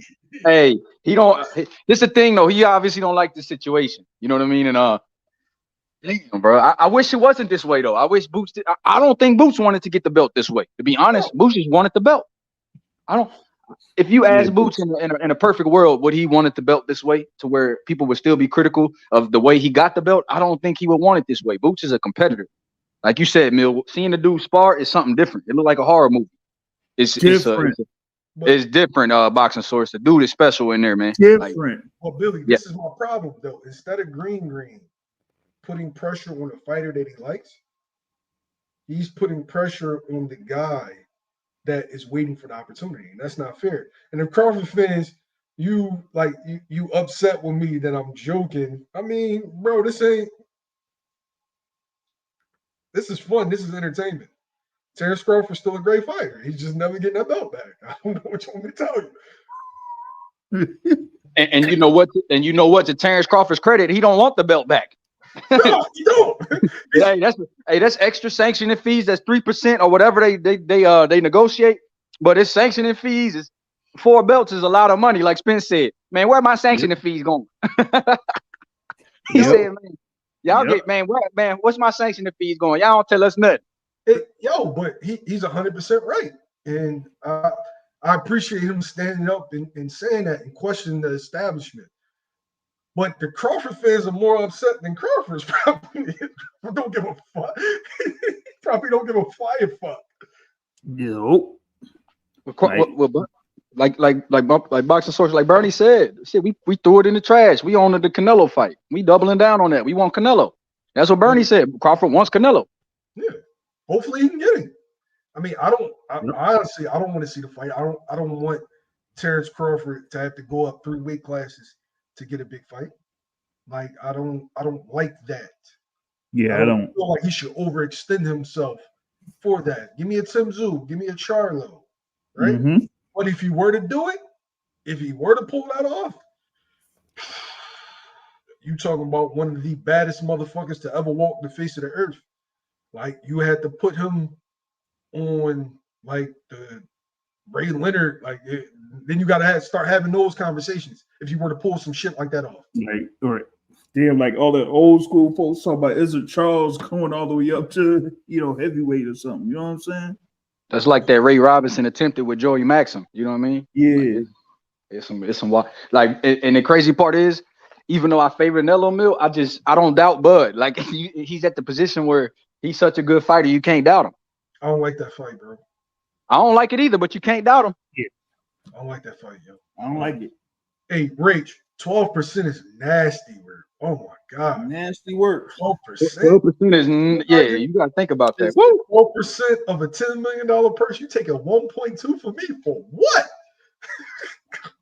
hey, he don't. This is the thing though. He obviously don't like the situation. You know what I mean? And damn, bro. I wish it wasn't this way though. I wish Boots did. I don't think Boots wanted to get the belt this way. To be honest, Boots just wanted the belt. I don't. If you ask Boots in a perfect world, would he wanted the belt this way to where people would still be critical of the way he got the belt? I don't think he would want it this way. Boots is a competitor. Like you said, Mill, seeing the dude spar is something different. It looked like a horror movie. It's different. It's different, boxing source. The dude is special in there, man. Different. Like, well, Billy, this is my problem, though. Instead of Green putting pressure on a fighter that he likes, he's putting pressure on the guy that is waiting for the opportunity. And that's not fair. And if Crawford fans, you upset with me that I'm joking. I mean, bro, this is fun. This is entertainment. Terence Crawford's still a great fighter. He's just never getting that belt back. I don't know what you want me to tell you. and you know what? And you know what? To Terence Crawford's credit, he don't want the belt back. No, he don't. that's extra sanctioning fees. That's 3% or whatever they negotiate. But it's sanctioning fees. Is 4 belts is a lot of money. Like Spence said, man, where my sanctioning fees going? He said, man, y'all get man, what's my sanctioning fees going? Y'all don't tell us nothing. But he's 100% right, and I appreciate him standing up and saying that and questioning the establishment. But the Crawford fans are more upset than Crawford's probably don't give a fuck. Probably don't give a fire fuck. Yo. Like boxing source, like Bernie said, shit, we threw it in the trash. We owned the Canelo fight. We doubling down on that. We want Canelo. That's what Bernie said. Crawford wants Canelo. Yeah. Hopefully he can get him. I mean, honestly, I don't want to see the fight. I don't want Terence Crawford to have to go up 3 weight classes to get a big fight. Like I don't like that. Yeah, I don't feel like he should overextend himself for that. Give me a Tim Tszyu, give me a Charlo, right? Mm-hmm. But if he were to do it, if he were to pull that off, you talking about one of the baddest motherfuckers to ever walk the face of the earth. Like you had to put him on like the Ray Leonard, then you gotta start having those conversations if you were to pull some shit like that off. Like all the old school folks talk about Izzy Charles going all the way up to heavyweight or something. You know what I'm saying? That's like that Ray Robinson attempted with Joey Maxim. You know what I mean? Yeah. It's some like, and the crazy part is, even though I favor Nello Mill, I don't doubt Bud. Like he's at the position where he's such a good fighter, you can't doubt him. I don't like that fight, bro. I don't like it either, but you can't doubt him. Yeah. I don't like that fight, yo. I don't like it. Hey, Rach, 12% is nasty work. Oh my God. Nasty work. 12%. 12% is you gotta think about that. 12% of a $10 million purse. You take a 1.2 for me for what?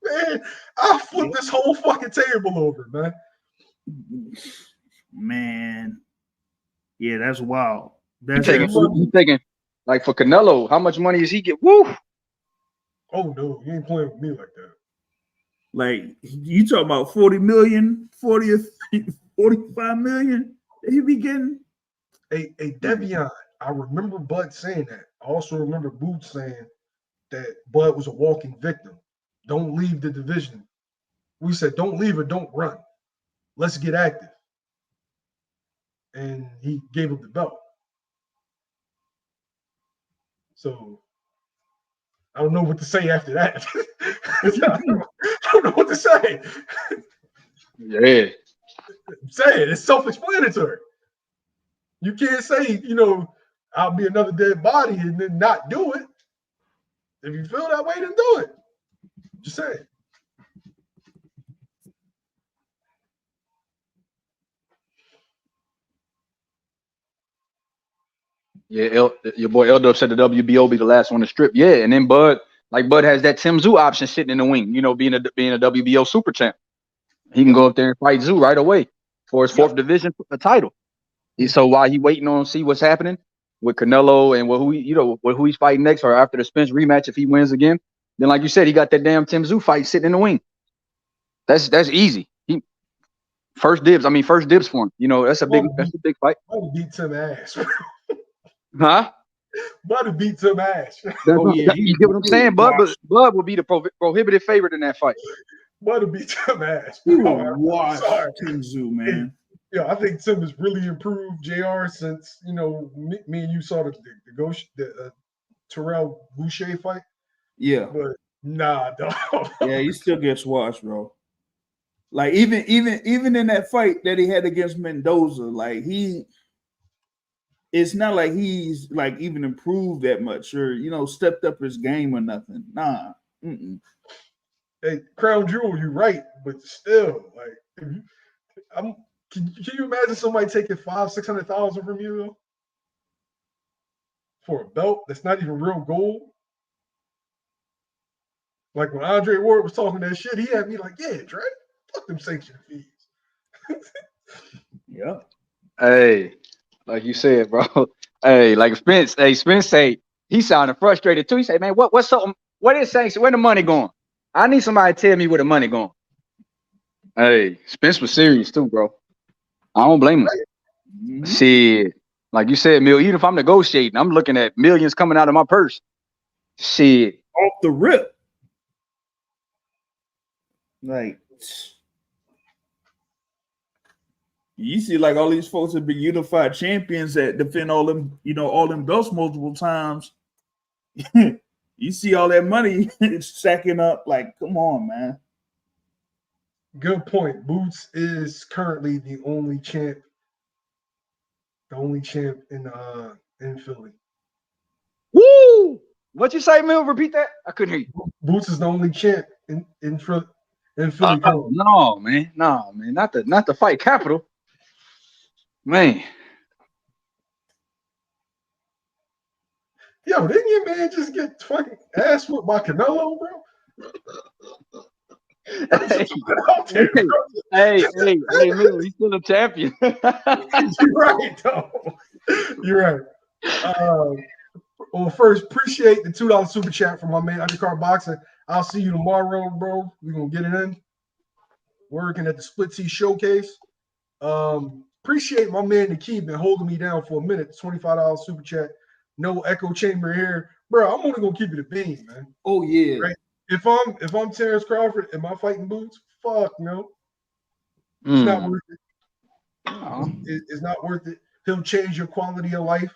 Man, I'll flip this whole fucking table over, man. Man. Yeah, that's wild. That's taking like for Canelo, how much money does he get? Woo! Oh no, you ain't playing with me like that. Like you talking about 40 million, 40 or 45 million that he be getting. A Devion, I remember Bud saying that. I also remember Boots saying that Bud was a walking victim. Don't leave the division. We said, don't leave or don't run. Let's get active. And he gave him the belt. So I don't know what to say after that. I don't know what to say. Yeah. I'm saying it's self-explanatory. You can't say, I'll be another dead body and then not do it. If you feel that way, then do it. Just saying. Yeah, your boy L-Dub said the WBO be the last one to strip. Yeah, and then Bud has that Tim Zoo option sitting in the wing. Being a WBO super champ, he can go up there and fight Zoo right away for his fourth division title. So while he waiting on see what's happening with Canelo and who he's fighting next, or after the Spence rematch if he wins again, then like you said, he got that damn Tim Zoo fight sitting in the wing. That's easy. First dibs for him. That's a big fight. Bud beat Tim ass. Huh? Bud beat Tim ass. You get what I'm saying? Bud will be the prohibitive favorite in that fight. Bud beat Tim ass. He will watch Tim Zoo, man. Yeah, I think Tim has really improved JR since me and you saw the Terrell Boucher fight. Yeah, but nah, dog. Yeah, he still gets washed, bro. Like even in that fight that he had against Mendoza, like it's not like he's like even improved that much or stepped up his game or nothing. Nah. Mm-mm. Hey, Crown Jewel, you're right, but still, like, can you imagine somebody taking $500,000-$600,000 from you though? For a belt that's not even real gold? Like when Andre Ward was talking that shit, he had me like, yeah, Dre, fuck them sanction fees. Yeah. Hey, like you said, bro. Hey, like Spence. Hey, Spence say he sounded frustrated too. He said, man, what's something? What is sanction? Where the money going? I need somebody to tell me where the money going. Hey, Spence was serious too, bro. I don't blame him. Mm-hmm. Shit, like you said, Mill, even if I'm negotiating, I'm looking at millions coming out of my purse. Shit. Off the rip. Like, you see, like all these folks have been unified champions that defend all them belts multiple times. You see all that money stacking up. Like, come on, man. Good point. Boots is currently the only champ in Philly. Woo! What you say, Mill? Repeat that. I couldn't hear you. Boots is the only champ in Philly. No, man, not the fight capital, man. Yo, didn't your man just get fucking ass whipped by Canelo, bro? Hey, Mill, he's still a champion. You're right, though. You're right. Well, first, appreciate the $2 super chat from my man Undercard Boxing. I'll see you tomorrow, bro. We're gonna get it in. Working at the Split T Showcase. Appreciate my man Nikki been holding me down for a minute. $25 super chat. No echo chamber here, bro. I'm only gonna keep it a bean, man. Oh yeah. Right? If I'm Terence Crawford, am I fighting Boots? Fuck no. It's not worth it. It's not worth it. He'll change your quality of life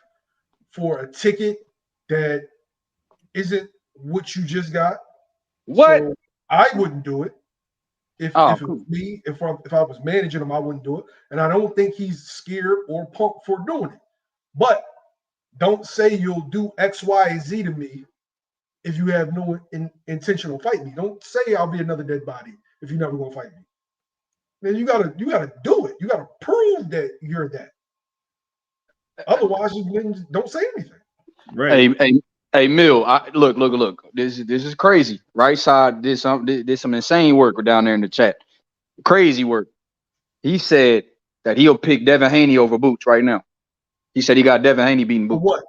for a ticket that isn't what you just got. What? So I wouldn't do it. If it was me, if I was managing him, I wouldn't do it. And I don't think he's scared or pumped for doing it. But don't say you'll do X, Y, Z to me if you have no intention of fighting me. Don't say I'll be another dead body if you're never gonna fight me. Then you gotta do it. You gotta prove that you're that. Otherwise, you don't say anything. Right. Hey, Mill. Look. This is crazy. Right side did some insane work down there in the chat. Crazy work. He said that he'll pick Devin Haney over Boots right now. He said he got Devin Haney beating Boots. For what?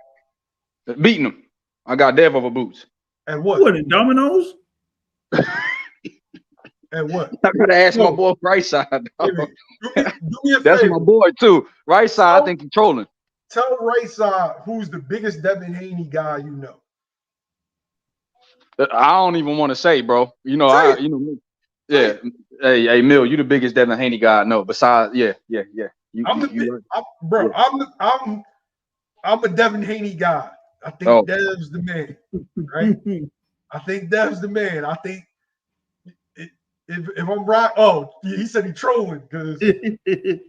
Beating him. I got Dev over Boots. And what? What in dominoes? At what? I gotta ask my No. boy right side. Wait, dog. do me a That's favor. my boy too. Right side, I think he's trolling. Tell right side who's the biggest Devin Haney guy you know. I don't even want to say, bro. You know, Say it. you know me. Say Yeah. Hey, Mill, you the biggest Devin Haney guy I know. Besides, yeah. I'm a Devin Haney guy. I think Oh. Dev's the man, right? I think Dev's the man. I think if I'm right, he said he trolling because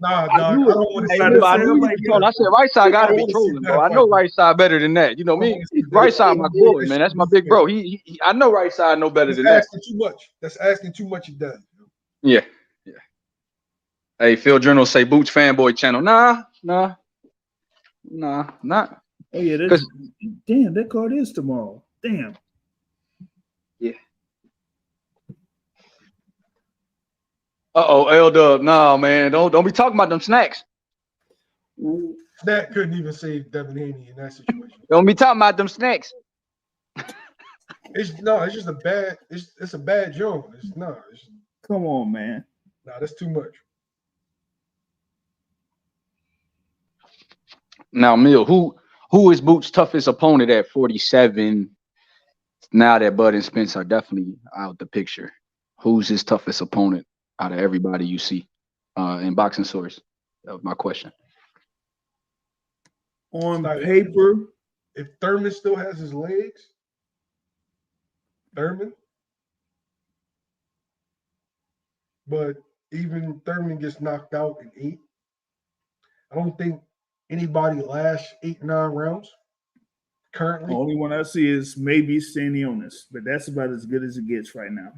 nah, dog, I don't want to see I knew you be trolling. I said right side gotta be trolling, bro. I know right side better than that. You know me. Right side, my boy, man. That's my big bro. He I know right side no better than that. That's asking too much. That's asking too much of Dev. Yeah. Hey, Phil Journal say Boots fanboy channel. Nah, not. Oh yeah, that's damn. That card is tomorrow. Damn. Yeah. L-Dub. Nah, man. Don't be talking about them snacks. That couldn't even save Devin Haney in that situation. Don't be talking about them snacks. It's just a bad. It's a bad joke. Come on, man. Nah, that's too much. Now, Mill, who is Boots' toughest opponent at 47? Now that Bud and Spence are definitely out the picture, who's his toughest opponent out of everybody you see in Boxing Source? That was my question. On paper, if Thurman still has his legs, but even Thurman gets knocked out in 8. I don't think anybody lasts 8-9 rounds currently. The only one I see is maybe Stanionis, but that's about as good as it gets right now.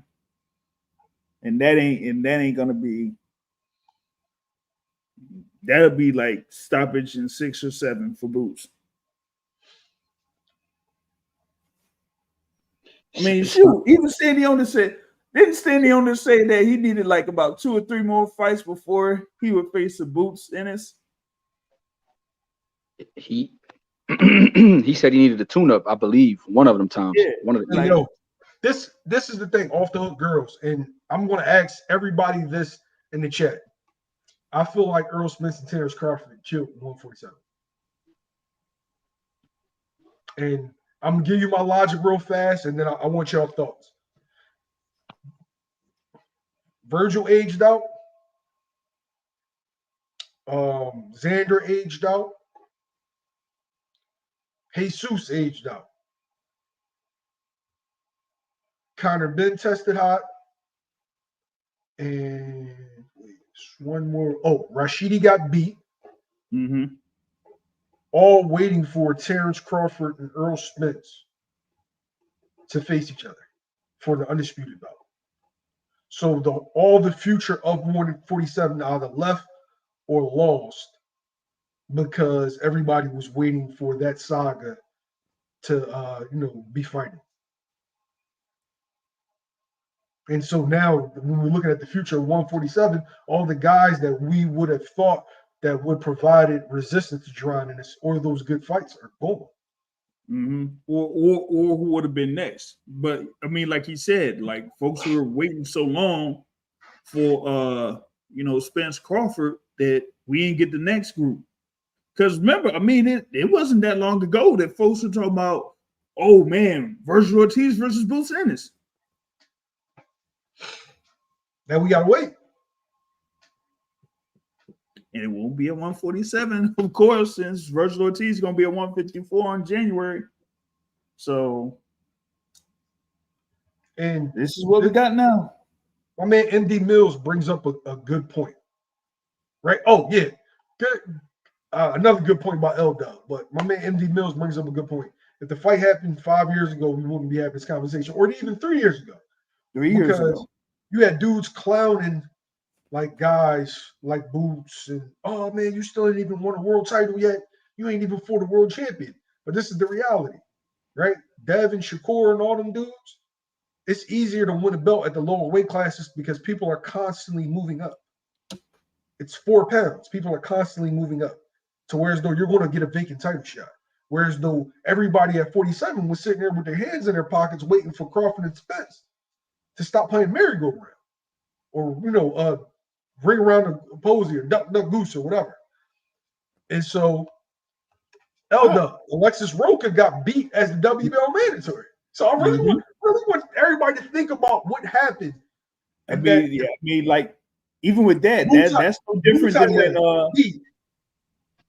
And that ain't gonna be. That'll be like stoppage in 6 or 7 for Boots. I mean, shoot, even Stanionis said, didn't Stanionis say that he needed like about 2 or 3 more fights before he would face the Boots Ennis? He said he needed a tune-up, I believe, one of them times. Yeah, one of the this is the thing, off the hook girls, and I'm gonna ask everybody this in the chat. I feel like Errol Spence and Terence Crawford killed 147. And I'm gonna give you my logic real fast, and then I want y'all thoughts. Virgil aged out. Xander aged out. Jesus aged out. Conor Ben tested hot. And one more. Oh, Rashidi got beat. Mm-hmm. All waiting for Terence Crawford and Errol Spence to face each other for the undisputed belt. So all the future of 147 either left or lost because everybody was waiting for that saga to be fighting. And so now when we're looking at the future of 147, all the guys that we would have thought that would provided resistance to Jaron Ennis or those good fights are gone. Mm-hmm. Or who would have been next? But I mean, like he said, like folks who were waiting so long for Spence Crawford that we didn't get the next group. Because remember, I mean, it wasn't that long ago that folks were talking about, oh man, Virgil Ortiz versus Boots Ennis. Now we gotta wait. And it won't be at 147, of course, since Virgil Ortiz is going to be at 154 in January. So, and this is what we got now. My man MD Mills brings up a good point, right? Oh yeah, good. Another good point by L-Dub, but my man MD Mills brings up a good point. If the fight happened 5 years ago, we wouldn't be having this conversation, or even 3 years ago. 3 years ago, you had dudes clowning like guys like Boots and, oh man, you still ain't even won a world title yet. You ain't even fought a world champion. But this is the reality, right? Dev and Shakur and all them dudes, it's easier to win a belt at the lower weight classes because people are constantly moving up. It's 4 pounds. People are constantly moving up. So whereas though you're going to get a vacant title shot. Whereas though everybody at 47 was sitting there with their hands in their pockets waiting for Crawford and Spence to stop playing merry-go-round. or ring around the posy or duck goose or whatever. And so Alexis Roca got beat as the WBO mandatory. So I really want everybody to think about what happened. I mean, like even with that's no different than when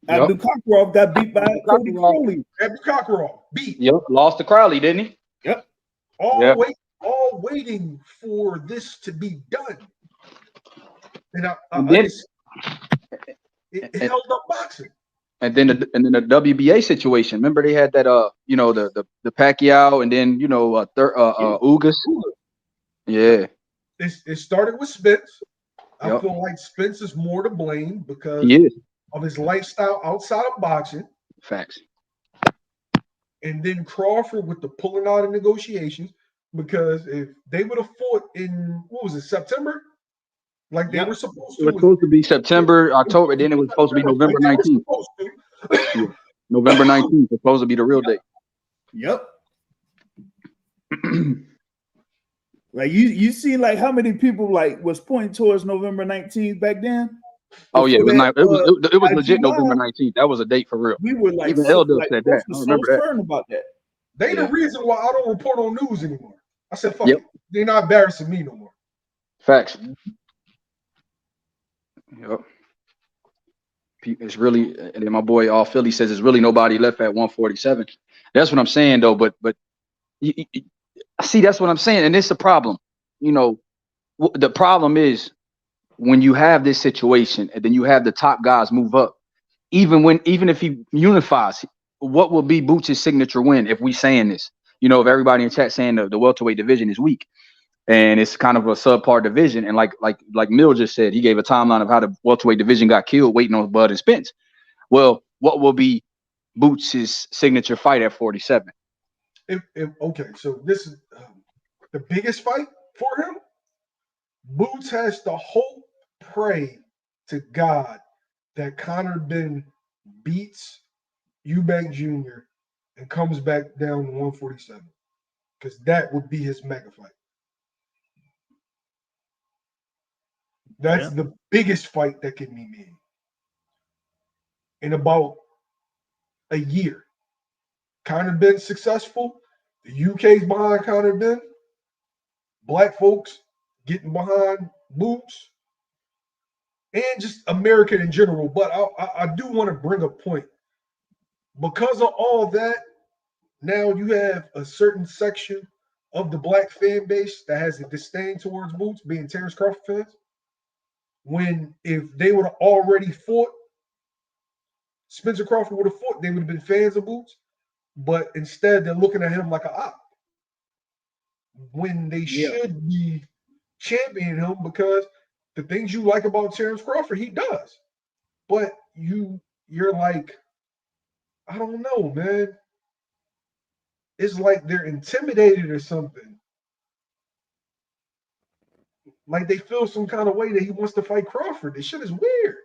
Abdul got beat by Cody Crowley. Abdul beat. Yep, lost to Crowley, didn't he? Yep. All waiting for this to be done. And it held up boxing. And then the WBA situation. Remember they had that the Pacquiao and then Ugas. Yeah. It started with Spence. I feel like Spence is more to blame because of his lifestyle outside of boxing. Facts. And then Crawford with the pulling out of negotiations, because if they would have fought in September, like they were supposed to. It was supposed to be September, October, then it was supposed to be November 19th. November 19th was supposed to be the real date. Yep. Like you see, like how many people like was pointing towards November 19th back then? Oh yeah, it was legit November 19th. That was a date for real. We were like, even Elder said that. I remember that. About that. They the reason why I don't report on news anymore. I said, fuck it. They're not embarrassing me no more. Facts. Yep. It's really, and then my boy All Philly says there's really nobody left at 147. That's what I'm saying though. But see, that's what I'm saying, and it's a problem. The problem is when you have this situation, and then you have the top guys move up. Even if he unifies, what will be Boots' signature win if we saying this? If everybody in chat saying the welterweight division is weak. And it's kind of a subpar division. And like Mill just said, he gave a timeline of how the welterweight division got killed waiting on Bud and Spence. Well, what will be Boots' signature fight at 47? Okay, so this is the biggest fight for him. Boots has to hope, pray to God that Conor Ben beats Eubank Jr. and comes back down to 147, because that would be his mega fight. That's the biggest fight that can be made in about a year. Conor Benn successful. The UK's behind Conor Benn. Black folks getting behind Boots. And just America in general. But I do want to bring a point. Because of all that, now you have a certain section of the black fan base that has a disdain towards Boots, being Terence Crawford fans. When if they would have already fought, Spencer Crawford would have fought, they would have been fans of Boots. But instead, they're looking at him like an op. When they should be championing him, because the things you like about Terence Crawford, he does. But you're like, I don't know, man. It's like they're intimidated or something. Like they feel some kind of way that he wants to fight Crawford. This shit is weird.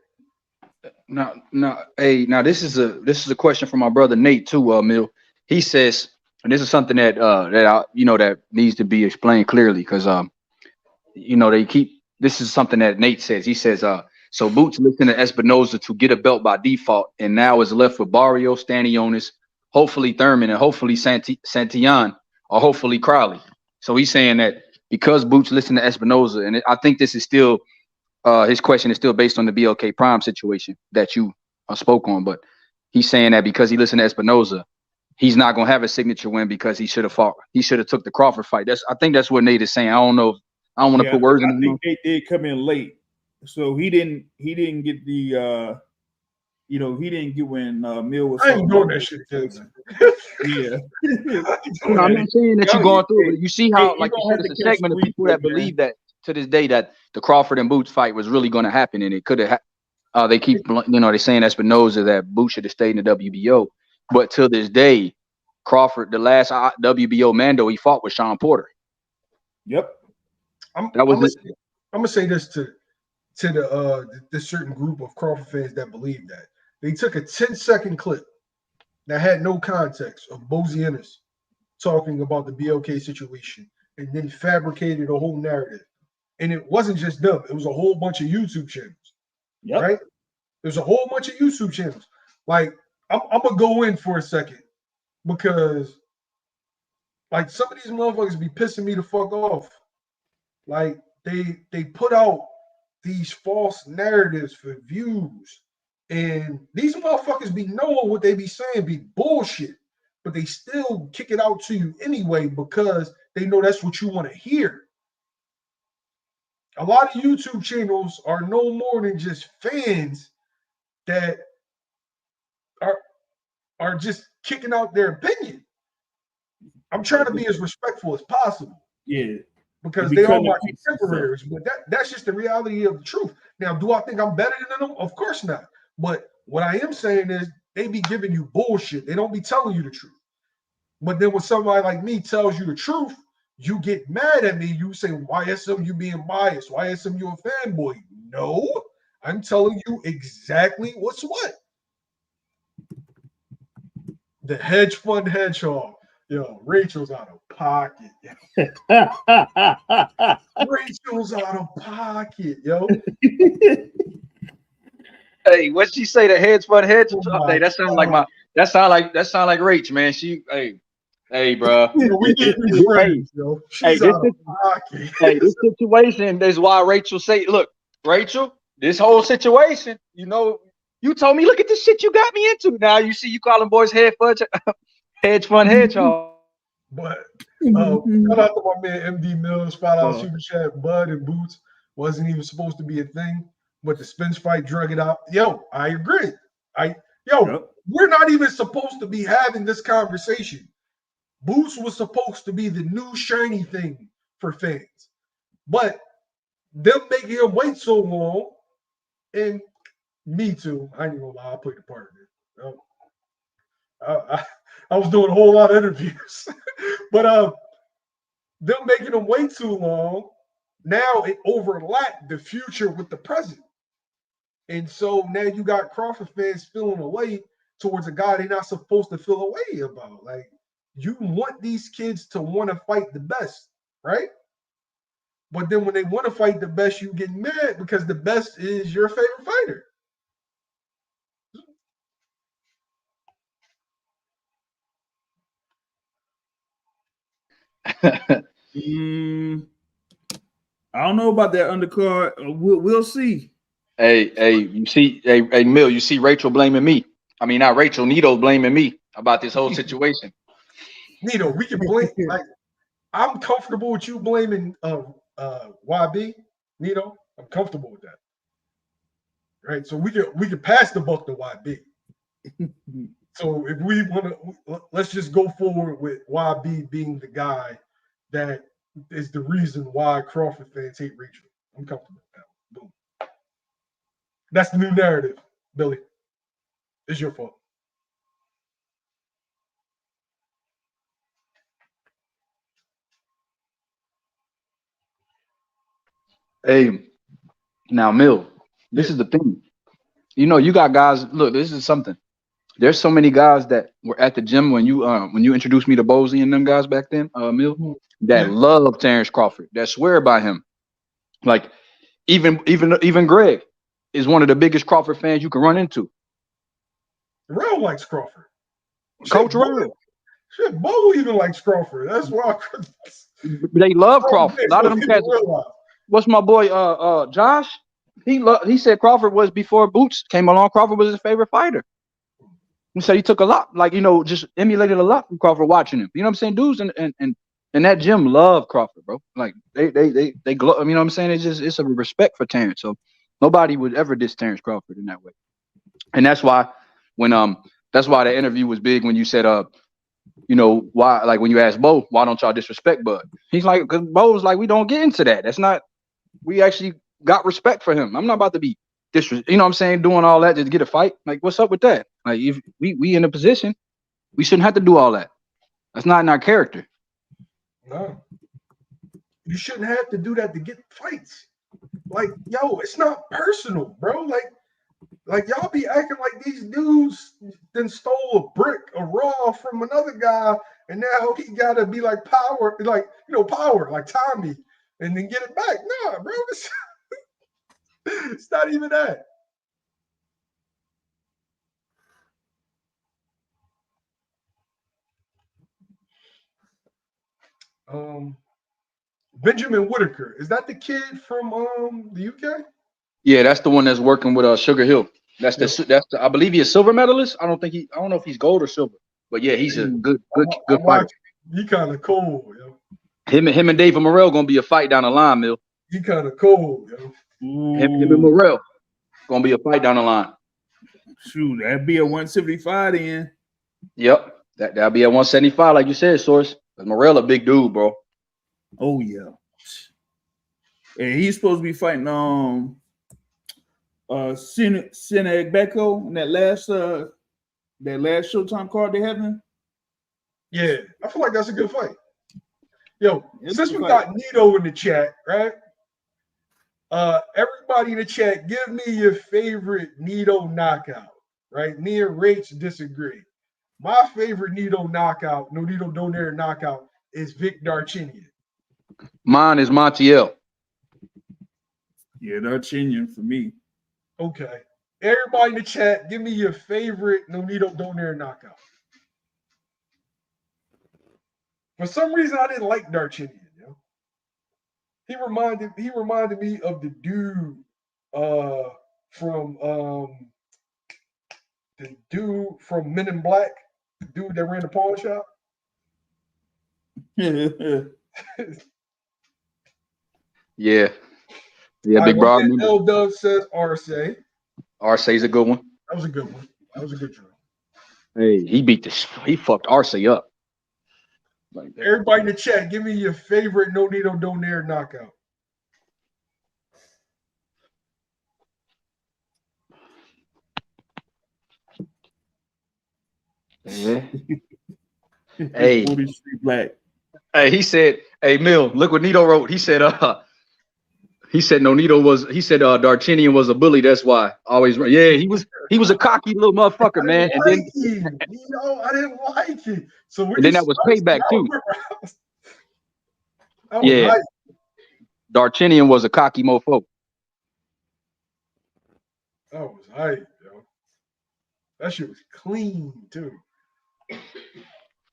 Now, this is a question from my brother Nate too, Mill. He says, and this is something that that needs to be explained clearly, because this is something that Nate says. He says, so Boots listened to Espinoza to get a belt by default, and now is left with Barrio, Stanionis, hopefully Thurman, and hopefully Santillan, or hopefully Crowley. So he's saying that because Boots listened to Espinoza, and I think this is still his question is still based on the BLK Prime situation that you spoke on, but he's saying that because he listened to Espinoza, he's not gonna have a signature win because he should have fought. He should have took the Crawford fight. I think that's what Nate is saying. I don't know. I don't want to put words in his mouth. I think they did come in late, so he didn't get the he didn't get when Mill was. I ain't doing that shit again. Yeah. I'm not saying that you're going through it. You see how, like you said, it's a segment of people that believe that to this day that the Crawford and Boots fight was really going to happen, and it could have. They keep, they're saying Espinoza that Boots should have stayed in the WBO, but to this day, Crawford, the last WBO Mando he fought was Sean Porter. Yep. I'm gonna say this to the certain group of Crawford fans that believe that. They took a 10-second clip that had no context of Bozy Ennis talking about the BLK situation and then fabricated a whole narrative And it wasn't just them. It was a whole bunch of YouTube channels, right? There's a whole bunch of YouTube channels. Like, I'm going to go in for a second because, like, some of these motherfuckers be pissing me the fuck off. Like, they put out these false narratives for views. And these motherfuckers be knowing what they be saying be bullshit. But they still kick it out to you anyway because they know that's what you want to hear. A lot of YouTube channels are no more than just fans that are just kicking out their opinion. I'm trying to be as respectful as possible. Yeah. Because they are my contemporaries, but that's just the reality of the truth. Now, do I think I'm better than them? Of course not. But what I am saying is they be giving you bullshit. They don't be telling you the truth. But then when somebody like me tells you the truth, you get mad at me. You say, why SM you being biased? Why SM you a fanboy? No, I'm telling you exactly what's what. The hedge fund hedgehog. Yo, Rachel's out of pocket. Rachel's out of pocket, yo. Hey, what she say? The hedge fund hedge? Hey, that sounds like Rach, man. Hey, bro. We need to be friends, yo. She's out of pocket. Hey, this situation is why Rachel say, look, Rachel, this whole situation, you know, you told me, look at this shit you got me into. Now you see you calling boys hedge fund hedgehog. But shout out to my man MD Mills, shout out Super Chat, Bud and Boots. Wasn't even supposed to be a thing, but the Spence fight drug it out. Yo, I agree. We're not even supposed to be having this conversation. Boots was supposed to be the new shiny thing for fans. But them making him wait so long, and me too. I ain't gonna lie, I played a part in it. I was doing a whole lot of interviews, but them making them wait too long, now it overlapped the future with the present. And so now you got Crawford fans feeling away towards a guy they're not supposed to feel away about. Like, you want these kids to want to fight the best, right? But then when they want to fight the best, you get mad because the best is your favorite fighter. I don't know about that undercard. We'll see. Hey, you see, hey, Mill, you see Rachel blaming me. I mean, not Rachel, Nito blaming me about this whole situation. Nito, we can blame. Like, I'm comfortable with you blaming YB. Nito, I'm comfortable with that. Right, so we can pass the buck to YB. So if we want to, let's just go forward with YB being the guy that is the reason why Crawford fans hate Rachel. I'm comfortable with that. Boom. That's the new narrative, Billy. It's your fault. Hey, now, Mill, this is the thing. You know, you got guys. Look, this is something. There's so many guys that were at the gym when you introduced me to Bozy and them guys back then, Mill, that love Terence Crawford, that swear by him. Like even Greg is one of the biggest Crawford fans you can run into. Real likes Crawford. Coach Real. Shit, Bo even likes Crawford. That's why they love Crawford. A lot of them cats. What's my boy Josh? He said Crawford was before Boots came along. Crawford was his favorite fighter. He said he took a lot, like, you know, just emulated a lot from Crawford watching him. You know what I'm saying? Dudes and that gym love Crawford, bro. Like they glow. You know what I'm saying? It's a respect for Terence. So nobody would ever diss Terence Crawford in that way. And that's why that's why the interview was big when you said you know, why, like when you asked Bo, why don't y'all disrespect Bud? He's like, because Bo was like, we don't get into that. That's not, we actually got respect for him. I'm not about to be you know what I'm saying, doing all that just to get a fight. Like, what's up with that? Like, if we in a position, we shouldn't have to do all that. That's not in our character. No. You shouldn't have to do that to get fights. Like, yo, it's not personal, bro. Like y'all be acting like these dudes then stole a brick, a raw from another guy, and now he gotta be like power, like, you know, power, like Tommy, and then get it back. Nah, bro. It's not even that. Benjamin Whitaker. Is that the kid from the UK? Yeah, that's the one that's working with Sugar Hill. That's the I believe he's a silver medalist. I don't know if he's gold or silver, but yeah, he's a good fighter. He kind of cool, yo. Him and David Morrell gonna be a fight down the line, Mill. He kind of cool, yo. Him and Morrell gonna be a fight down the line. Shoot, that'd be a 175 then. Yep, that'll be at 175, like you said, Source. Morrell a big dude, bro. Oh yeah. And he's supposed to be fighting Sineg Beko in that last Showtime card they having. Yeah, I feel like that's a good fight. Yo, since we got Nito in the chat, right? Everybody in the chat, give me your favorite Nito knockout, right? Me and Rach disagree. My favorite Nito knockout, Nonito Donaire knockout, is Vic Darchinyan. Mine is Montiel. Yeah, Darchinyan for me. Okay. Everybody in the chat, give me your favorite Nonito Donaire knockout. For some reason, I didn't like Darchinyan. You know? He reminded me of the dude from Men in Black, the dude that ran the pawn shop. Yeah, big bro. L-Dub says Arce. Arce's a good one. That was a good one. That was a good one. Hey, he fucked Arce up. Like everybody in the chat, give me your favorite Nonito Donaire knockout. Yeah. Hey, Black. Hey, he said, "Hey, Mill, look what Nito wrote. He said, Darchinyan was a bully. That's why. Always, yeah, he was a cocky little motherfucker, man. And then, I didn't like it. So and then that was payback too. Yeah, hype. Darchinyan was a cocky mofo. That was hype, yo. That shit was clean too.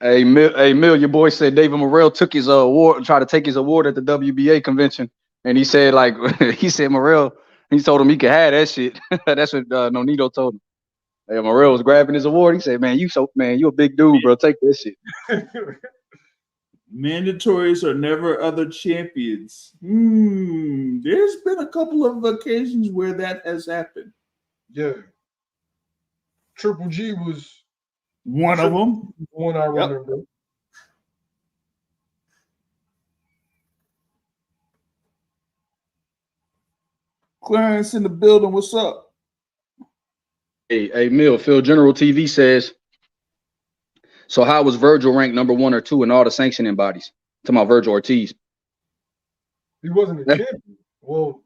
Hey, Mill, your boy said David Morrell took his award, tried to take his award at the WBA convention, and he said Morrell, he told him he could have that shit. That's what Nonito told him. Hey, Morrell was grabbing his award. He said, you a big dude, bro. Take this shit." Mandatories are never other champions. There's been a couple of occasions where that has happened. Yeah. Triple G was one of them. One I remember. Clarence in the building. What's up? Hey, Mill, Phil General TV says, so how was Virgil ranked number 1 or 2 in all the sanctioning bodies? To my Virgil Ortiz. He wasn't a champion. Well,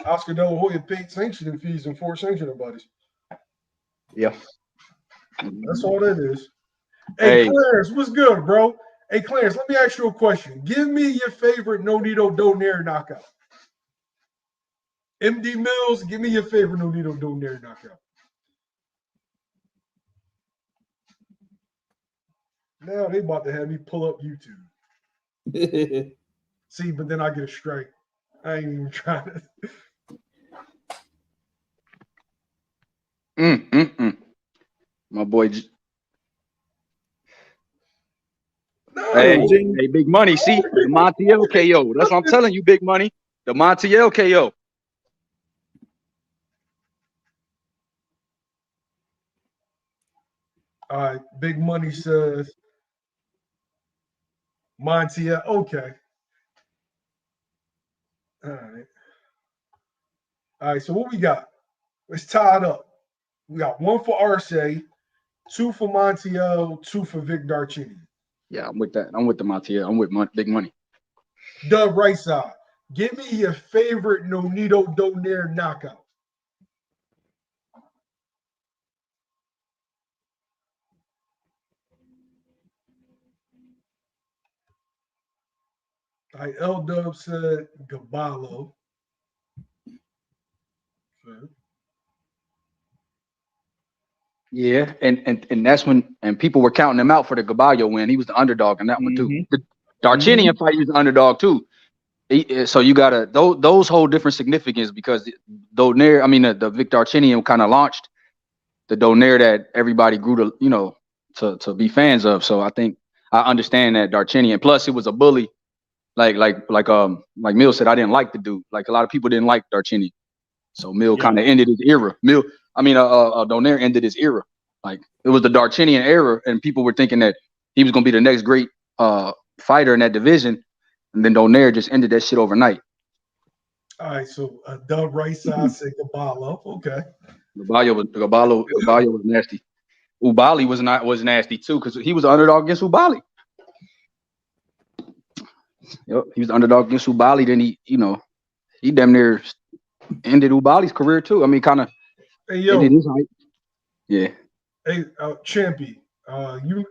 Oscar De La Hoya paid sanctioning fees in 4 sanctioning bodies. Yeah. That's all that is. Hey, Clarence, what's good, bro? Hey, Clarence, let me ask you a question. Give me your favorite Nonito Donaire knockout. MD Mills, give me your favorite Nonito Donaire knockout. Now they about to have me pull up YouTube. See, but then I get a strike. I ain't even trying to. My boy. No. Hey, big money. See, the Montiel KO. That's what I'm telling you, big money. The Montiel KO. All right, Big Money says Montiel. Okay. All right. So what we got? It's tied up. We got 1 for Arce, 2 for Montiel, 2 for Vic Darchinyan. Yeah, I'm with that. I'm with the Montiel. I'm with Big Money. Dub right side. Give me your favorite Nonito Donaire knockout. L Dub said Gaballo. Okay. Yeah, and that's when people were counting him out for the Gaballo win. He was the underdog in that one too. The Darchinian fight, he was the underdog too. So you gotta those hold different significance because the Vic Darchinian kind of launched the Donaire that everybody grew to be fans of. So I think I understand that Darchinian. Plus, it was a bully. Like Mill said, I didn't like the dude. Like a lot of people didn't like Darchinian. So Mill kind of ended his era. Donaire ended his era. Like it was the Darchinian era, and people were thinking that he was gonna be the next great fighter in that division, and then Donaire just ended that shit overnight. All right, so Dub right side said Gaballo. Okay. Gaballo was nasty. Ubali was nasty too because he was the underdog against Ubali. Yep, he was the underdog against Ubali. Then he damn near ended Ubali's career too. I mean, kind of. Hey yo. Yeah. Hey, Champy,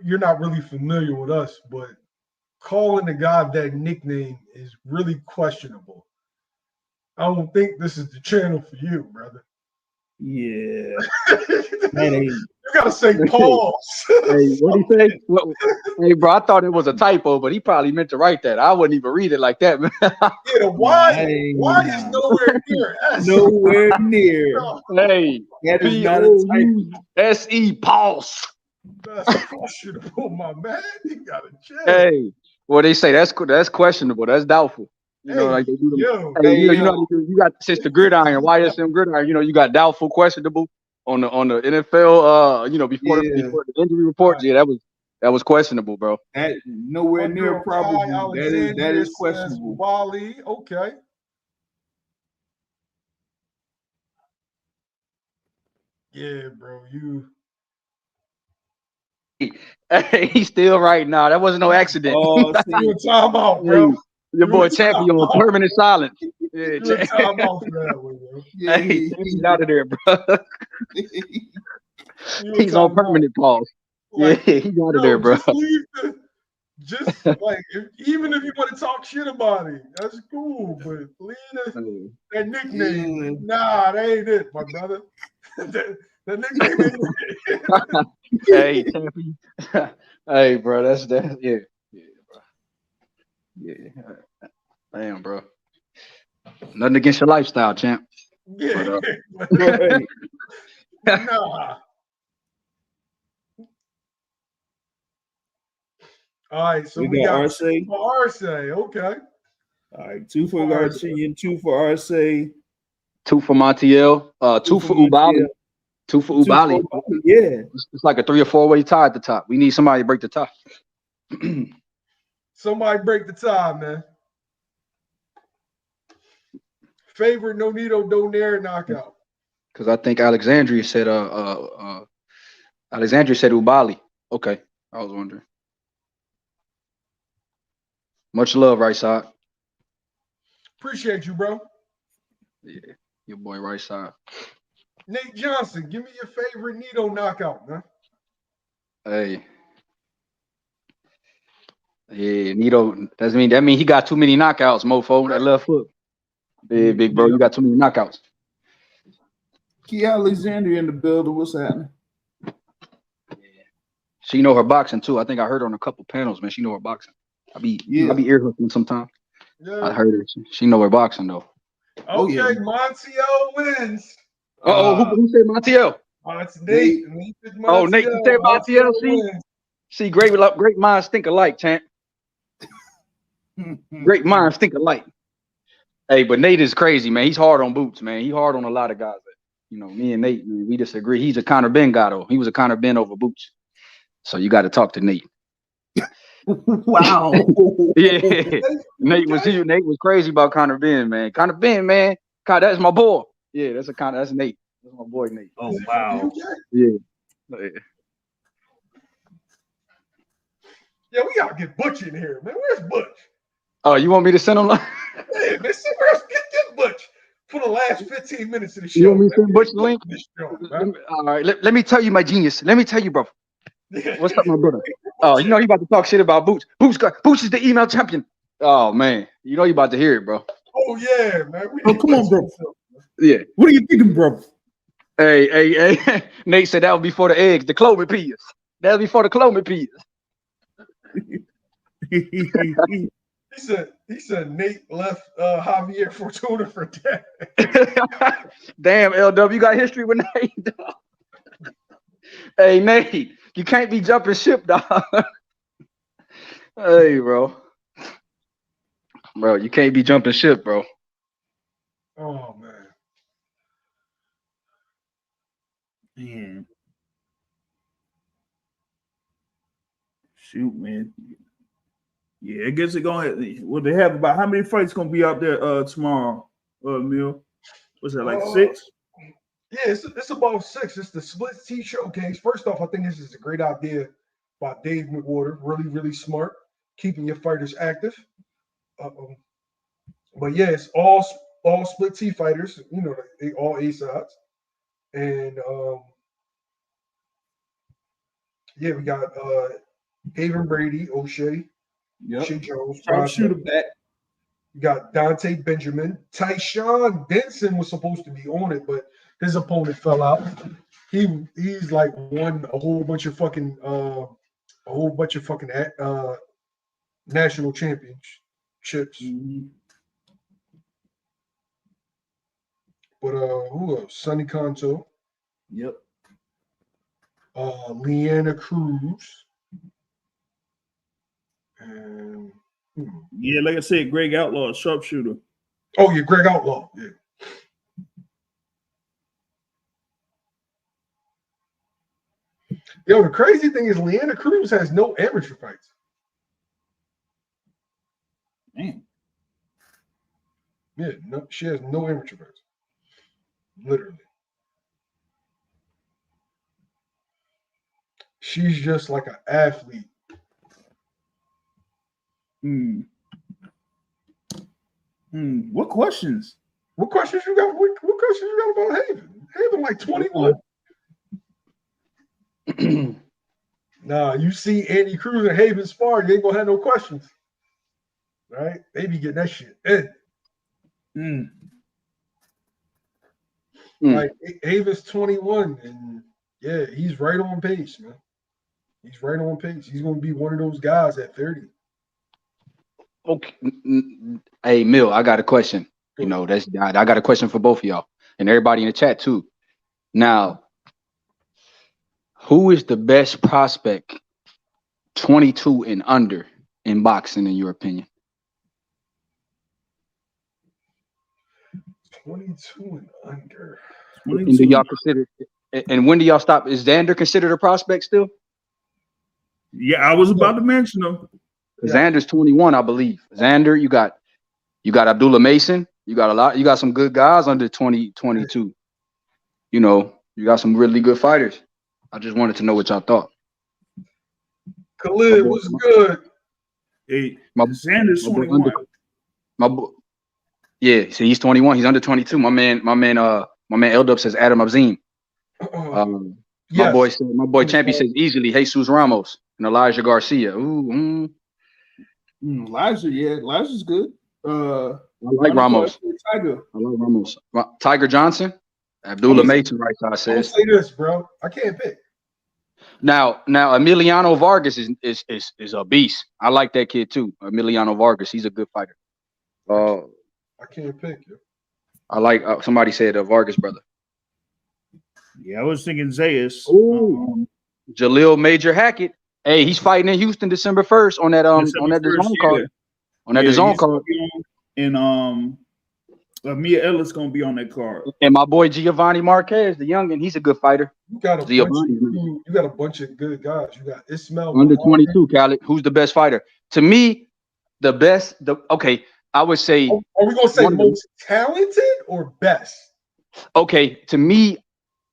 you're not really familiar with us, but calling the guy that nickname is really questionable. I don't think this is the channel for you, brother. Yeah. You gotta say pause. Hey, what do you say? Hey, bro, I thought it was a typo, but he probably meant to write that. I wouldn't even read it like that, man. Yeah, why is nowhere near S? Nowhere near. Hey, that is not a typo. S-E, pause. That's questionable, my man. You gotta check. Hey, well, they say that's questionable. That's doubtful. You know, like they do you got since the gridiron, YSM gridiron, you got doubtful, questionable on the NFL, before the injury reports. Yeah, that was questionable, bro. That nowhere near probable. That is questionable. Wally, okay. Yeah, bro, Hey, he's still right now. That wasn't no accident. Oh, you time out, bro. Your boy Champion on permanent silence. Yeah, time out for that one, bro. Yeah, hey, he's out of there, bro. He's on permanent pause. Like, yeah, he's out of there, bro. Just like even if you want to talk shit about it, that's cool. But leave that nickname. Nah, that ain't it, my brother. that nickname ain't it. Hey, bro, that's that. Yeah, bro. Yeah, damn, bro. Nothing against your lifestyle, champ. Yeah. But, nah. All right, so we got Arce. Arce, okay. All right, 2 for Garcia, 2 for Arce, 2 for Montiel, 2 for Ubali, 2 for Ubali. Yeah, it's like a 3 or 4-way tie at the top. We need somebody to break the tie. Somebody break the tie, man. Favorite Nonito Donaire knockout. Because I think Alexandria said Ubali. Okay, I was wondering. Much love, right side. Appreciate you, bro. Yeah, your boy, right side. Nate Johnson, give me your favorite Nito knockout, man. Hey. Yeah, Nito. That mean he got too many knockouts, mofo. That left foot. Big bro, you got too many knockouts. Key Alexandria in the building. What's happening? Yeah. She know her boxing too. I think I heard her on a couple panels, man. She know her boxing. I be ear hooking sometimes. Yeah. I heard her. She know her boxing though. Okay, Montiel wins. Who said Montiel? It's Nate. Nate said Montiel. See, great minds think alike, champ. Great minds think alike. Hey, but Nate is crazy, man. He's hard on Boots, man. He's hard on a lot of guys. Me and Nate, man, we disagree. He's a Conor Ben guy, though. He was a Conor Ben over Boots. So you got to talk to Nate. Wow. Yeah. Nate was crazy about Conor Ben, man. Conor Ben, man. God, that's my boy. Yeah, that's Nate. That's my boy, Nate. Oh, wow. Yeah. Yeah, we gotta get Butch in here, man. Where's Butch? Oh, you want me to send him? Hey, man, get Butch for the last 15 minutes of the show. You want me to send Butch the link? All right, let me tell you, my genius. Let me tell you, bro. What's up, my brother? Oh, you know he about to talk shit about Boots. Boots is the email champion. Oh man, you know you about to hear it, bro. Oh yeah, man. Oh, come on, bro. Yeah. What are you thinking, bro? Hey. Nate said that was before the eggs, the clomipeas. That was before the clomipeas. He said Nate left Javier Fortuna for dead. Damn, LW, you got history with Nate. Hey, Nate, you can't be jumping ship, dog. Hey, bro. Bro, you can't be jumping ship, bro. Oh man. Man. Shoot, man. Yeah, I guess they're gonna well, they have about how many fights gonna be out there tomorrow, Mill? What's that, like 6? Yeah, it's about 6. It's the Split T Showcase. First off, I think this is a great idea by Dave McWhorter. Really, really smart, keeping your fighters active. But yeah, it's all Split T fighters. You know, they all A sides, and yeah, we got Haven Brady, O'Shea, Shea Jones, Sharpshooter back. You got Dante Benjamin. Tyshawn Benson was supposed to be on it, but his opponent fell out. He's like won a whole bunch of fucking national championships. Mm-hmm. But who else? Sonny Conto. Yep. Leanna Cruz. And yeah, like I said, Greg Outlaw, sharpshooter. Oh yeah, Greg Outlaw. Yeah. Yo, the crazy thing is Leanna Cruz has no amateur fights. Man. Yeah, no, she has no amateur fights. Literally. She's just like an athlete. What questions? What questions you got? What questions you got about Haven? Haven like 21. Nah, you see Andy Cruz and Haven spar, you ain't gonna have no questions. Right? They be getting that shit in. Like Haven's 21, and yeah, he's right on pace, man. He's right on pace. He's gonna be one of those guys at 30. Okay. Hey, Mill, I got a question. You know, I got a question for both of y'all and everybody in the chat too. Now, who is the best prospect 22 and under in boxing, in your opinion? 22 and under. And do y'all consider? And when do y'all stop? Is Xander considered a prospect still? Yeah, I was about to mention him. Yeah. Xander's 21, I believe. Xander, you got Abdullah Mason. You got some good guys under 22. You know, you got some really good fighters. I just wanted to know what y'all thought. Khalid was good. Hey, Xander's 21. Yeah, see, he's 21. He's under 22. My man L-Dub says Adam Abzim. Yes. My boy Champy says easily Jesus Ramos and Elijah Garcia. Elijah's good. I like Ramos. Tiger. I like Ramos. Tiger Johnson. Abdullah Mason, right side says. I'll say this, bro. I can't pick. Now Emiliano Vargas is a beast. I like that kid too. Emiliano Vargas. He's a good fighter. I can't pick you. I like somebody said Vargas brother. Yeah, I was thinking Zayas. Jalil Major Hackett. Hey, he's fighting in Houston December 1st on that DAZN card. On that DAZN card. And Mia Ellis gonna be on that card. And my boy Giovanni Marquez, the youngin, he's a good fighter. You got a bunch of good guys. You got Ismail under 22, Khaled. Who's the best fighter? To me, the best. Okay, I would say. Are we gonna say most talented or best? Okay, to me,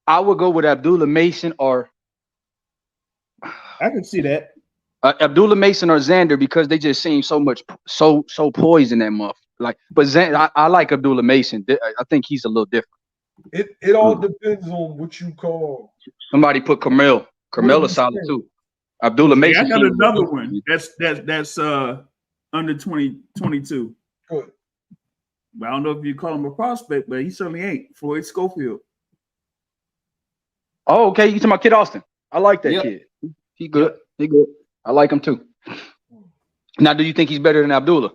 I would go with Abdullah Mason or. I can see that. Abdullah Mason or Xander, because they just seem so poised in that muff. Like, but I like Abdullah Mason. I think he's a little different. It all depends on what you call. Somebody put Carmel. Carmel is solid too. Abdullah Mason. I got another one. That's under 22. Good. But I don't know if you call him a prospect, but he certainly ain't. Floyd Schofield. Oh, okay. You talking about Kid Austin? I like that kid. He good. Yep. He good. I like him too. Now, do you think he's better than Abdullah?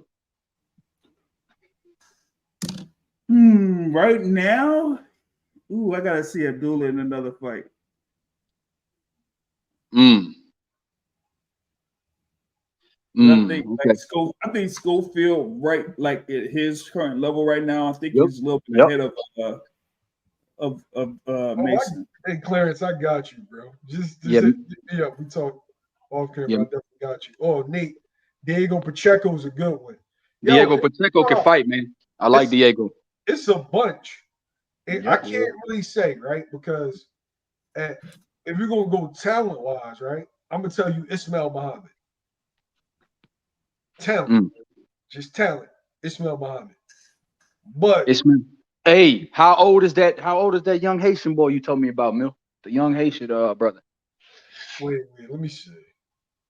Right now, I gotta see Abdullah in another fight. I think Schofield, right, like at his current level right now, I think he's a little bit ahead of Mason. Hey, Clarence, I got you, bro. Just we talk off camera. I definitely got you. Oh, Nate, Diego Pacheco is a good one. Diego Pacheco can fight, man. I like Diego. It's a bunch. And I can't really say, right, because if you're gonna go talent-wise, right, I'm gonna tell you Ismail Muhammad. Talent, just talent. Ismail Muhammad. But hey, how old is that? How old is that young Haitian boy you told me about, Mil? The young Haitian brother. Wait, let me see.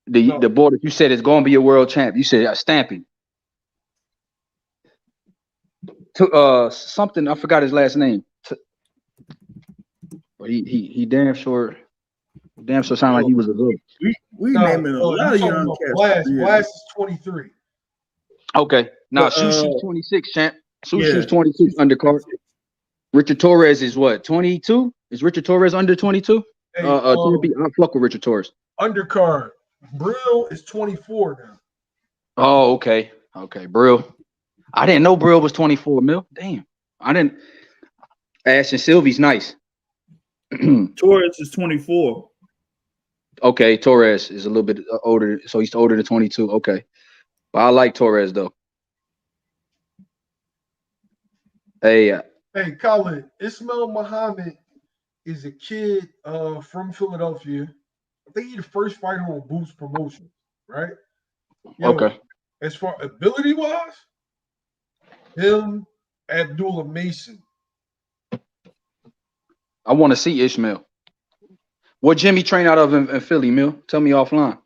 The boy that you said is going to be a world champ. You said Stamping. Something I forgot his last name. But he damn sure sounded like he was a good. We naming a lot of young cats. Blast is 23. Okay. Now Shoo's 26, champ. Shoo's 26 undercard. Richard Torres is what, 22? Is Richard Torres under 22? Hey, I fuck with Richard Torres. Undercard. Brill is 24 now. Oh, okay. Okay, Brill. I didn't know Brill was 24, Mil. Damn. I didn't. Ashton Sylvie's nice. Torres is 24. Okay, Torres is a little bit older, so he's older than 22. Okay. But I like Torres, though. Hey, Colin, Ismail Muhammad is a kid from Philadelphia. I think he's the first fighter on Boost Promotion, right? Okay. As far ability-wise, him, Abdullah Mason. I want to see Ishmael. What Jimmy train out of in Philly, Mil? Tell me offline.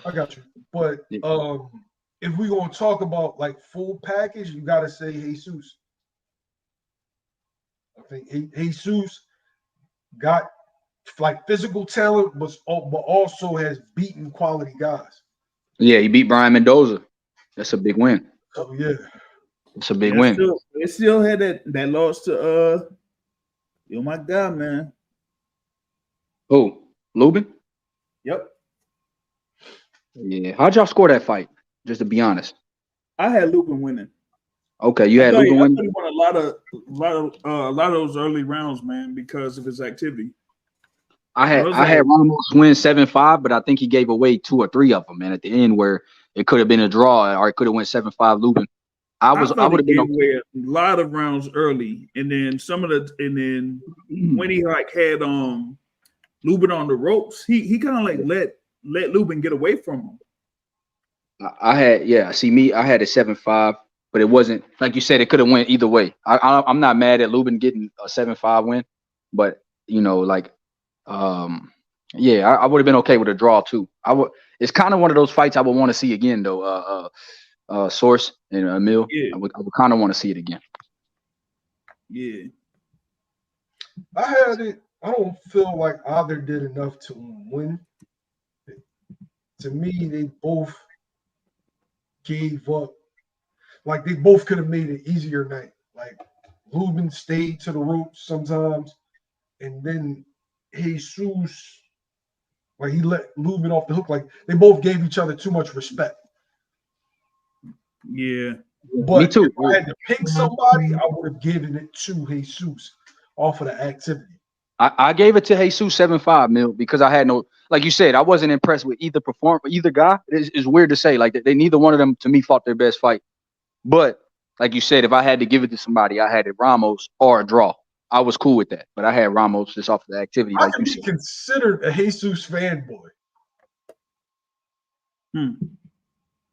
I got you. But if we're going to talk about like full package, you got to say Jesus. I think Jesus got like physical talent, but also has beaten quality guys. Yeah, he beat Brian Mendoza. That's a big win. Oh yeah, it's a big win. They still had that loss to my guy, man. Who? Lubin? Yep. Yeah. How'd y'all score that fight? Just to be honest. I had Lubin winning. Okay, you had Lubin winning. He won a lot of those early rounds, man, because of his activity. I had Ramos win 7-5, but I think he gave away 2 or 3 of them, man, at the end where it could have been a draw or it could have went 7-5 Lubin. I would have been away a lot of rounds early, and then when he like had Lubin on the ropes, he kind of like let Lubin get away from him. I had a 7-5, but it wasn't like you said. It could have went either way. I'm not mad at Lubin getting a 7-5 win, but I would have been okay with a draw too. It's kind of one of those fights I would want to see again though. Source and Emil. Yeah. I would kind of want to see it again. Yeah. I had it. I don't feel like either did enough to win. To me, they both gave up. Like they both could have made it easier night. Like Lubin stayed to the ropes sometimes, and then Jesus, like he let Lubin off the hook. Like they both gave each other too much respect. Yeah. But me too. If I had to pick somebody, I would have given it to Jesus off of the activity. I gave it to Jesus 7-5, Mil, because I had no, like you said, I wasn't impressed with either guy. It's weird to say, like they neither one of them to me fought their best fight. But like you said, if I had to give it to somebody, I had it Ramos or a draw. I was cool with that, but I had Ramos just off of the activity. I can be considered a Jesus fanboy.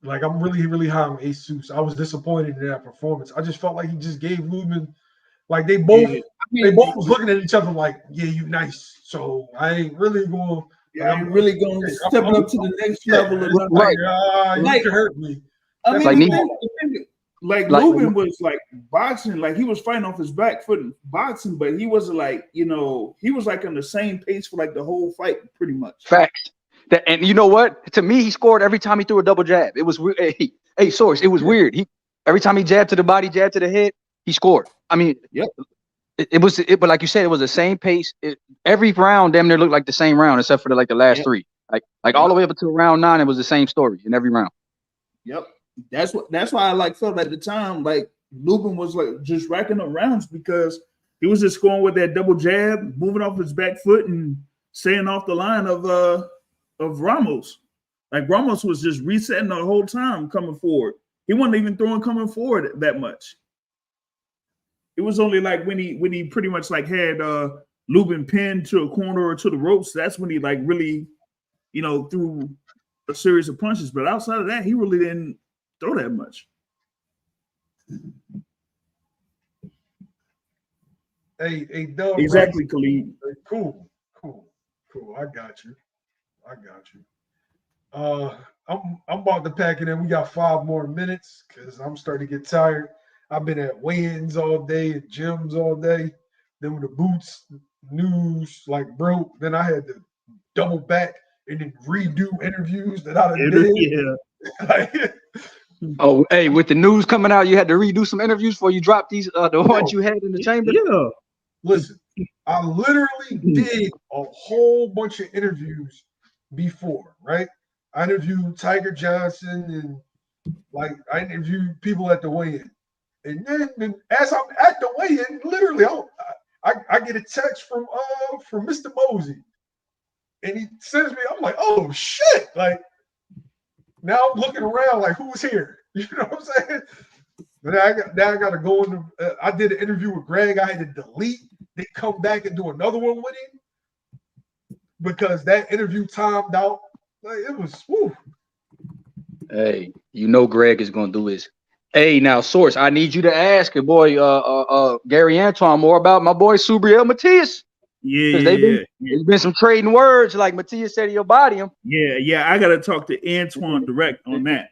Like I'm really, really high on Jesus. I was disappointed in that performance. I just felt like he just gave Lubin, like they both was looking at each other like, yeah, you nice. So I ain't really going. Yeah, I'm really going to step up to the next level. Right. You can hurt me. I mean, like like Lubin was like boxing, like he was fighting off his back foot and boxing, but he wasn't like, he was like on the same pace for like the whole fight, pretty much. Facts. And you know what? To me, he scored every time he threw a double jab. It was weird. Hey, Source, it was weird. Every time he jabbed to the body, jabbed to the head, he scored. I mean, yep. But like you said, it was the same pace. Every round damn near looked like the same round, except for the last three. Like all the way up until round 9, it was the same story in every round. Yep. That's why I like felt at the time like Lubin was like just racking up rounds because he was just going with that double jab, moving off his back foot and staying off the line of Ramos. Like Ramos was just resetting the whole time coming forward. He wasn't even coming forward that much. It was only like when he pretty much like had Lubin pinned to a corner or to the ropes. That's when he like really, threw a series of punches. But outside of that, he really didn't throw that much. Hey, Doug. Exactly, Khalid. Cool. I got you. I'm about to pack it in. We got 5 more minutes because I'm starting to get tired. I've been at weigh-ins all day, at gyms all day. Then when the boots news like broke, then I had to double back and then redo interviews that I did. Yeah. Oh, hey, with the news coming out, you had to redo some interviews before you dropped these the ones you had in the chamber. Yeah. Listen, I literally did a whole bunch of interviews before, right? I interviewed Tiger Johnson and like I interviewed people at the weigh-in. And then as I'm at the weigh-in, literally I get a text from Mr. Mosey. And he sends me, I'm like, oh shit. Like now I'm looking around like who's here? You know what I'm saying? But now I got to go in. I did an interview with Greg. I had to delete. They come back and do another one with him because that interview timed out. Like it was. Whew. Hey, Greg is gonna do his. Hey, now Source, I need you to ask your boy Gary Antoine more about my boy Subriel Matias. Yeah, there's been some trading words like Matias said he'll body him. Yeah. I gotta talk to Antoine direct on that.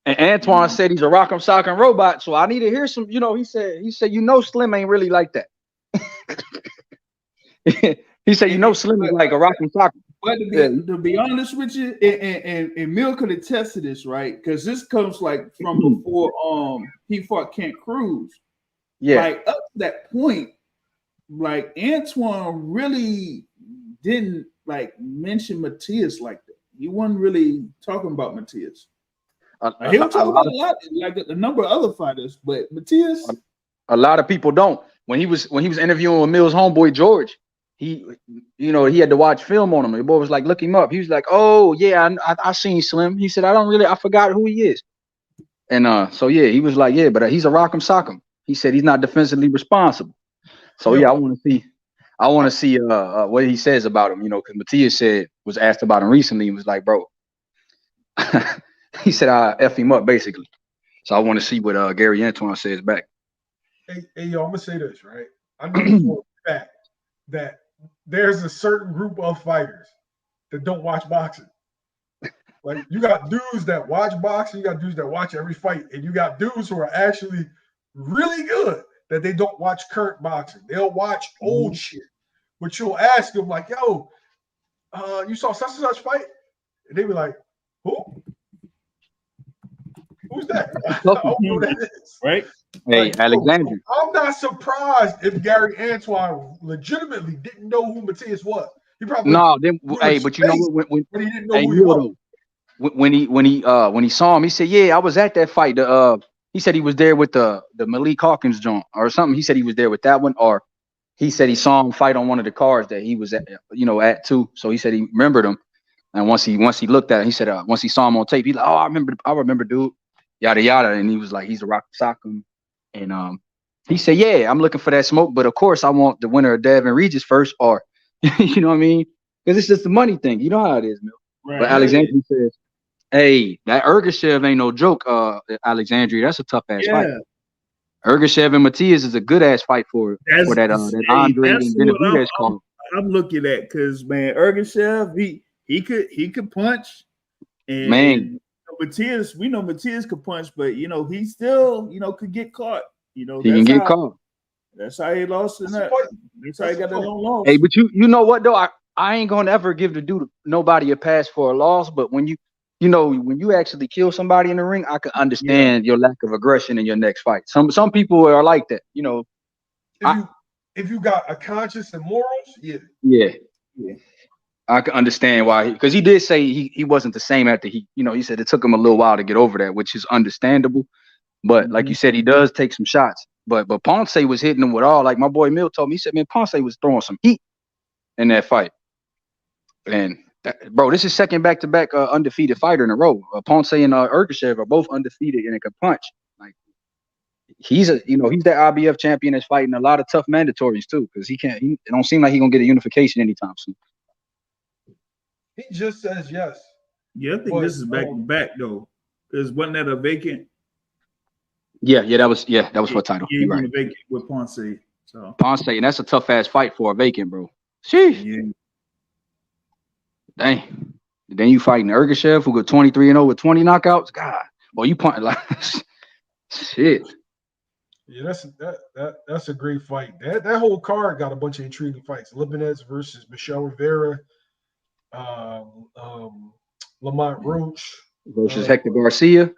And Antoine said he's a rock'em sock'em robot, so I need to hear some. He said Slim ain't really like that. He said Slim is like a rock'em sock'em. But to be honest with you, and Mill could attest to this, right? Because this comes like from before he fought Kent Cruz. Yeah. Like up to that point, like Antoine really didn't like mention Matias like that. He wasn't really talking about Matias. He'll talk about a lot, like a number of other fighters, but Matias. A lot of people don't. When he was interviewing with Mill's homeboy George, he had to watch film on him. The boy was like, look him up. He was like, oh yeah, I seen Slim. He said, I forgot who he is. And so yeah, he was like, yeah, but he's a rock'em sock'em. He said he's not defensively responsible. So yeah, I want to see what he says about him. Because Matias was asked about him recently and was like, bro, he said I F him up basically. So I want to see what Gary Antoine says back. Hey, yo, I'm gonna say this, right? I know for a fact that there's a certain group of fighters that don't watch boxing. Like you got dudes that watch boxing, you got dudes that watch every fight, and you got dudes who are actually really good that they don't watch current boxing. They'll watch old shit. But you'll ask them like, yo, you saw such and such fight? And they be like, who? Who's that? I don't know who that is. Right? Hey, Alexander. I'm not surprised if Gary Antoine legitimately didn't know who Matias was. He probably but you know when he didn't know who he was. When he saw him, he said, "Yeah, I was at that fight." He said he was there with the Malik Hawkins joint or something. He said he was there with that one, or he said he saw him fight on one of the cards that he was at too. So he said he remembered him, and once he looked at it, he said once he saw him on tape, he's like, "Oh, I remember, dude." Yada yada, and he was like, "He's a rock sock'em," and he said, "Yeah, I'm looking for that smoke, but of course I want the winner of Devin Regis first, or you know what I mean? Because it's just the money thing. You know how it is, Mill." Right. But Alexander says, "Hey, that Ergashev ain't no joke, Alexandria. That's a tough ass fight. Ergashev and Matias is a good ass fight for that Andre and Benavidez call." I'm looking at because man, Ergashev he could punch, and man, Matias, we know Matias could punch, but he still, could get caught. He can get caught. That's how he lost in that. That's how he got that long loss. Hey, but you know what though? I ain't gonna ever give the dude nobody a pass for a loss, but when when you actually kill somebody in the ring, I can understand your lack of aggression in your next fight. Some people are like that, If you got a conscience and morals, yeah. I can understand why, because he did say he wasn't the same after he said it took him a little while to get over that, which is understandable. But like you said, he does take some shots. But Ponce was hitting him with all, like my boy Mill told me, he said, man, Ponce was throwing some heat in that fight. And bro, this is second back-to-back undefeated fighter in a row. Ponce and Ergashev are both undefeated and can punch. Like he's the IBF champion that's fighting a lot of tough mandatories too, because it don't seem like he's gonna get a unification anytime soon. He just says yes. Yeah, I think this is back to back though. Because wasn't that a vacant? Yeah, that was for a title. Yeah, You're right. Vacant with Ponce. So Ponce, and that's a tough ass fight for a vacant, bro. Sheesh. Yeah. Dang. Then you fighting Ergashev, who got 23-0 with 20 knockouts. God, boy, you punch like shit. Yeah, that's a great fight. That whole card got a bunch of intriguing fights. Libanez versus Michelle Rivera, Lamont Roach versus Hector Garcia.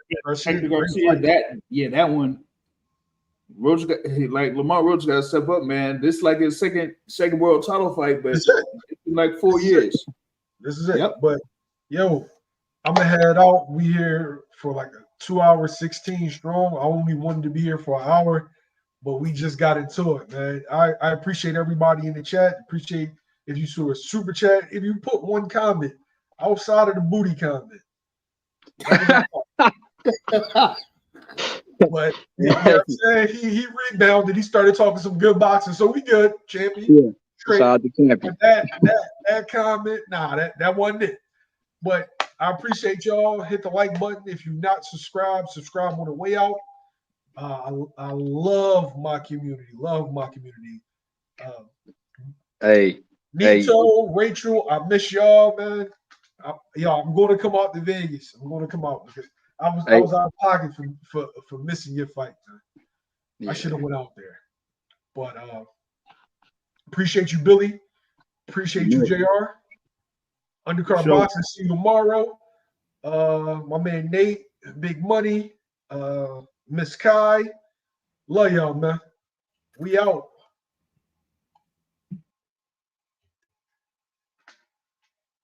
Hector Garcia, that one. Roach got Lamont Roach got to step up, man. This is like his second world title fight, but it's been like 4 years. This is it. Yep. But yo, I'm gonna head out. We here for like a 2 hour 16 strong. I only wanted to be here for an hour, but we just got into it, man. I appreciate everybody in the chat. Appreciate if you saw a super chat. If you put one comment outside of the booty comment. But you know what I'm saying? He rebounded. He started talking some good boxing, so we good, champion. Yeah, shout the champion. But that comment, that wasn't it. But I appreciate y'all. Hit the like button if you're not subscribed. Subscribe on the way out. I love my community. Nito, Rachel, I miss y'all, man. I'm going to come out to Vegas. I'm going to come out because I was out of pocket for missing your fight, man. Yeah. I should have went out there. But appreciate you, Billy. Appreciate you, JR. Undercard Boxing. See you tomorrow. My man Nate, Big Money, Miss Kai. Love y'all, man. We out.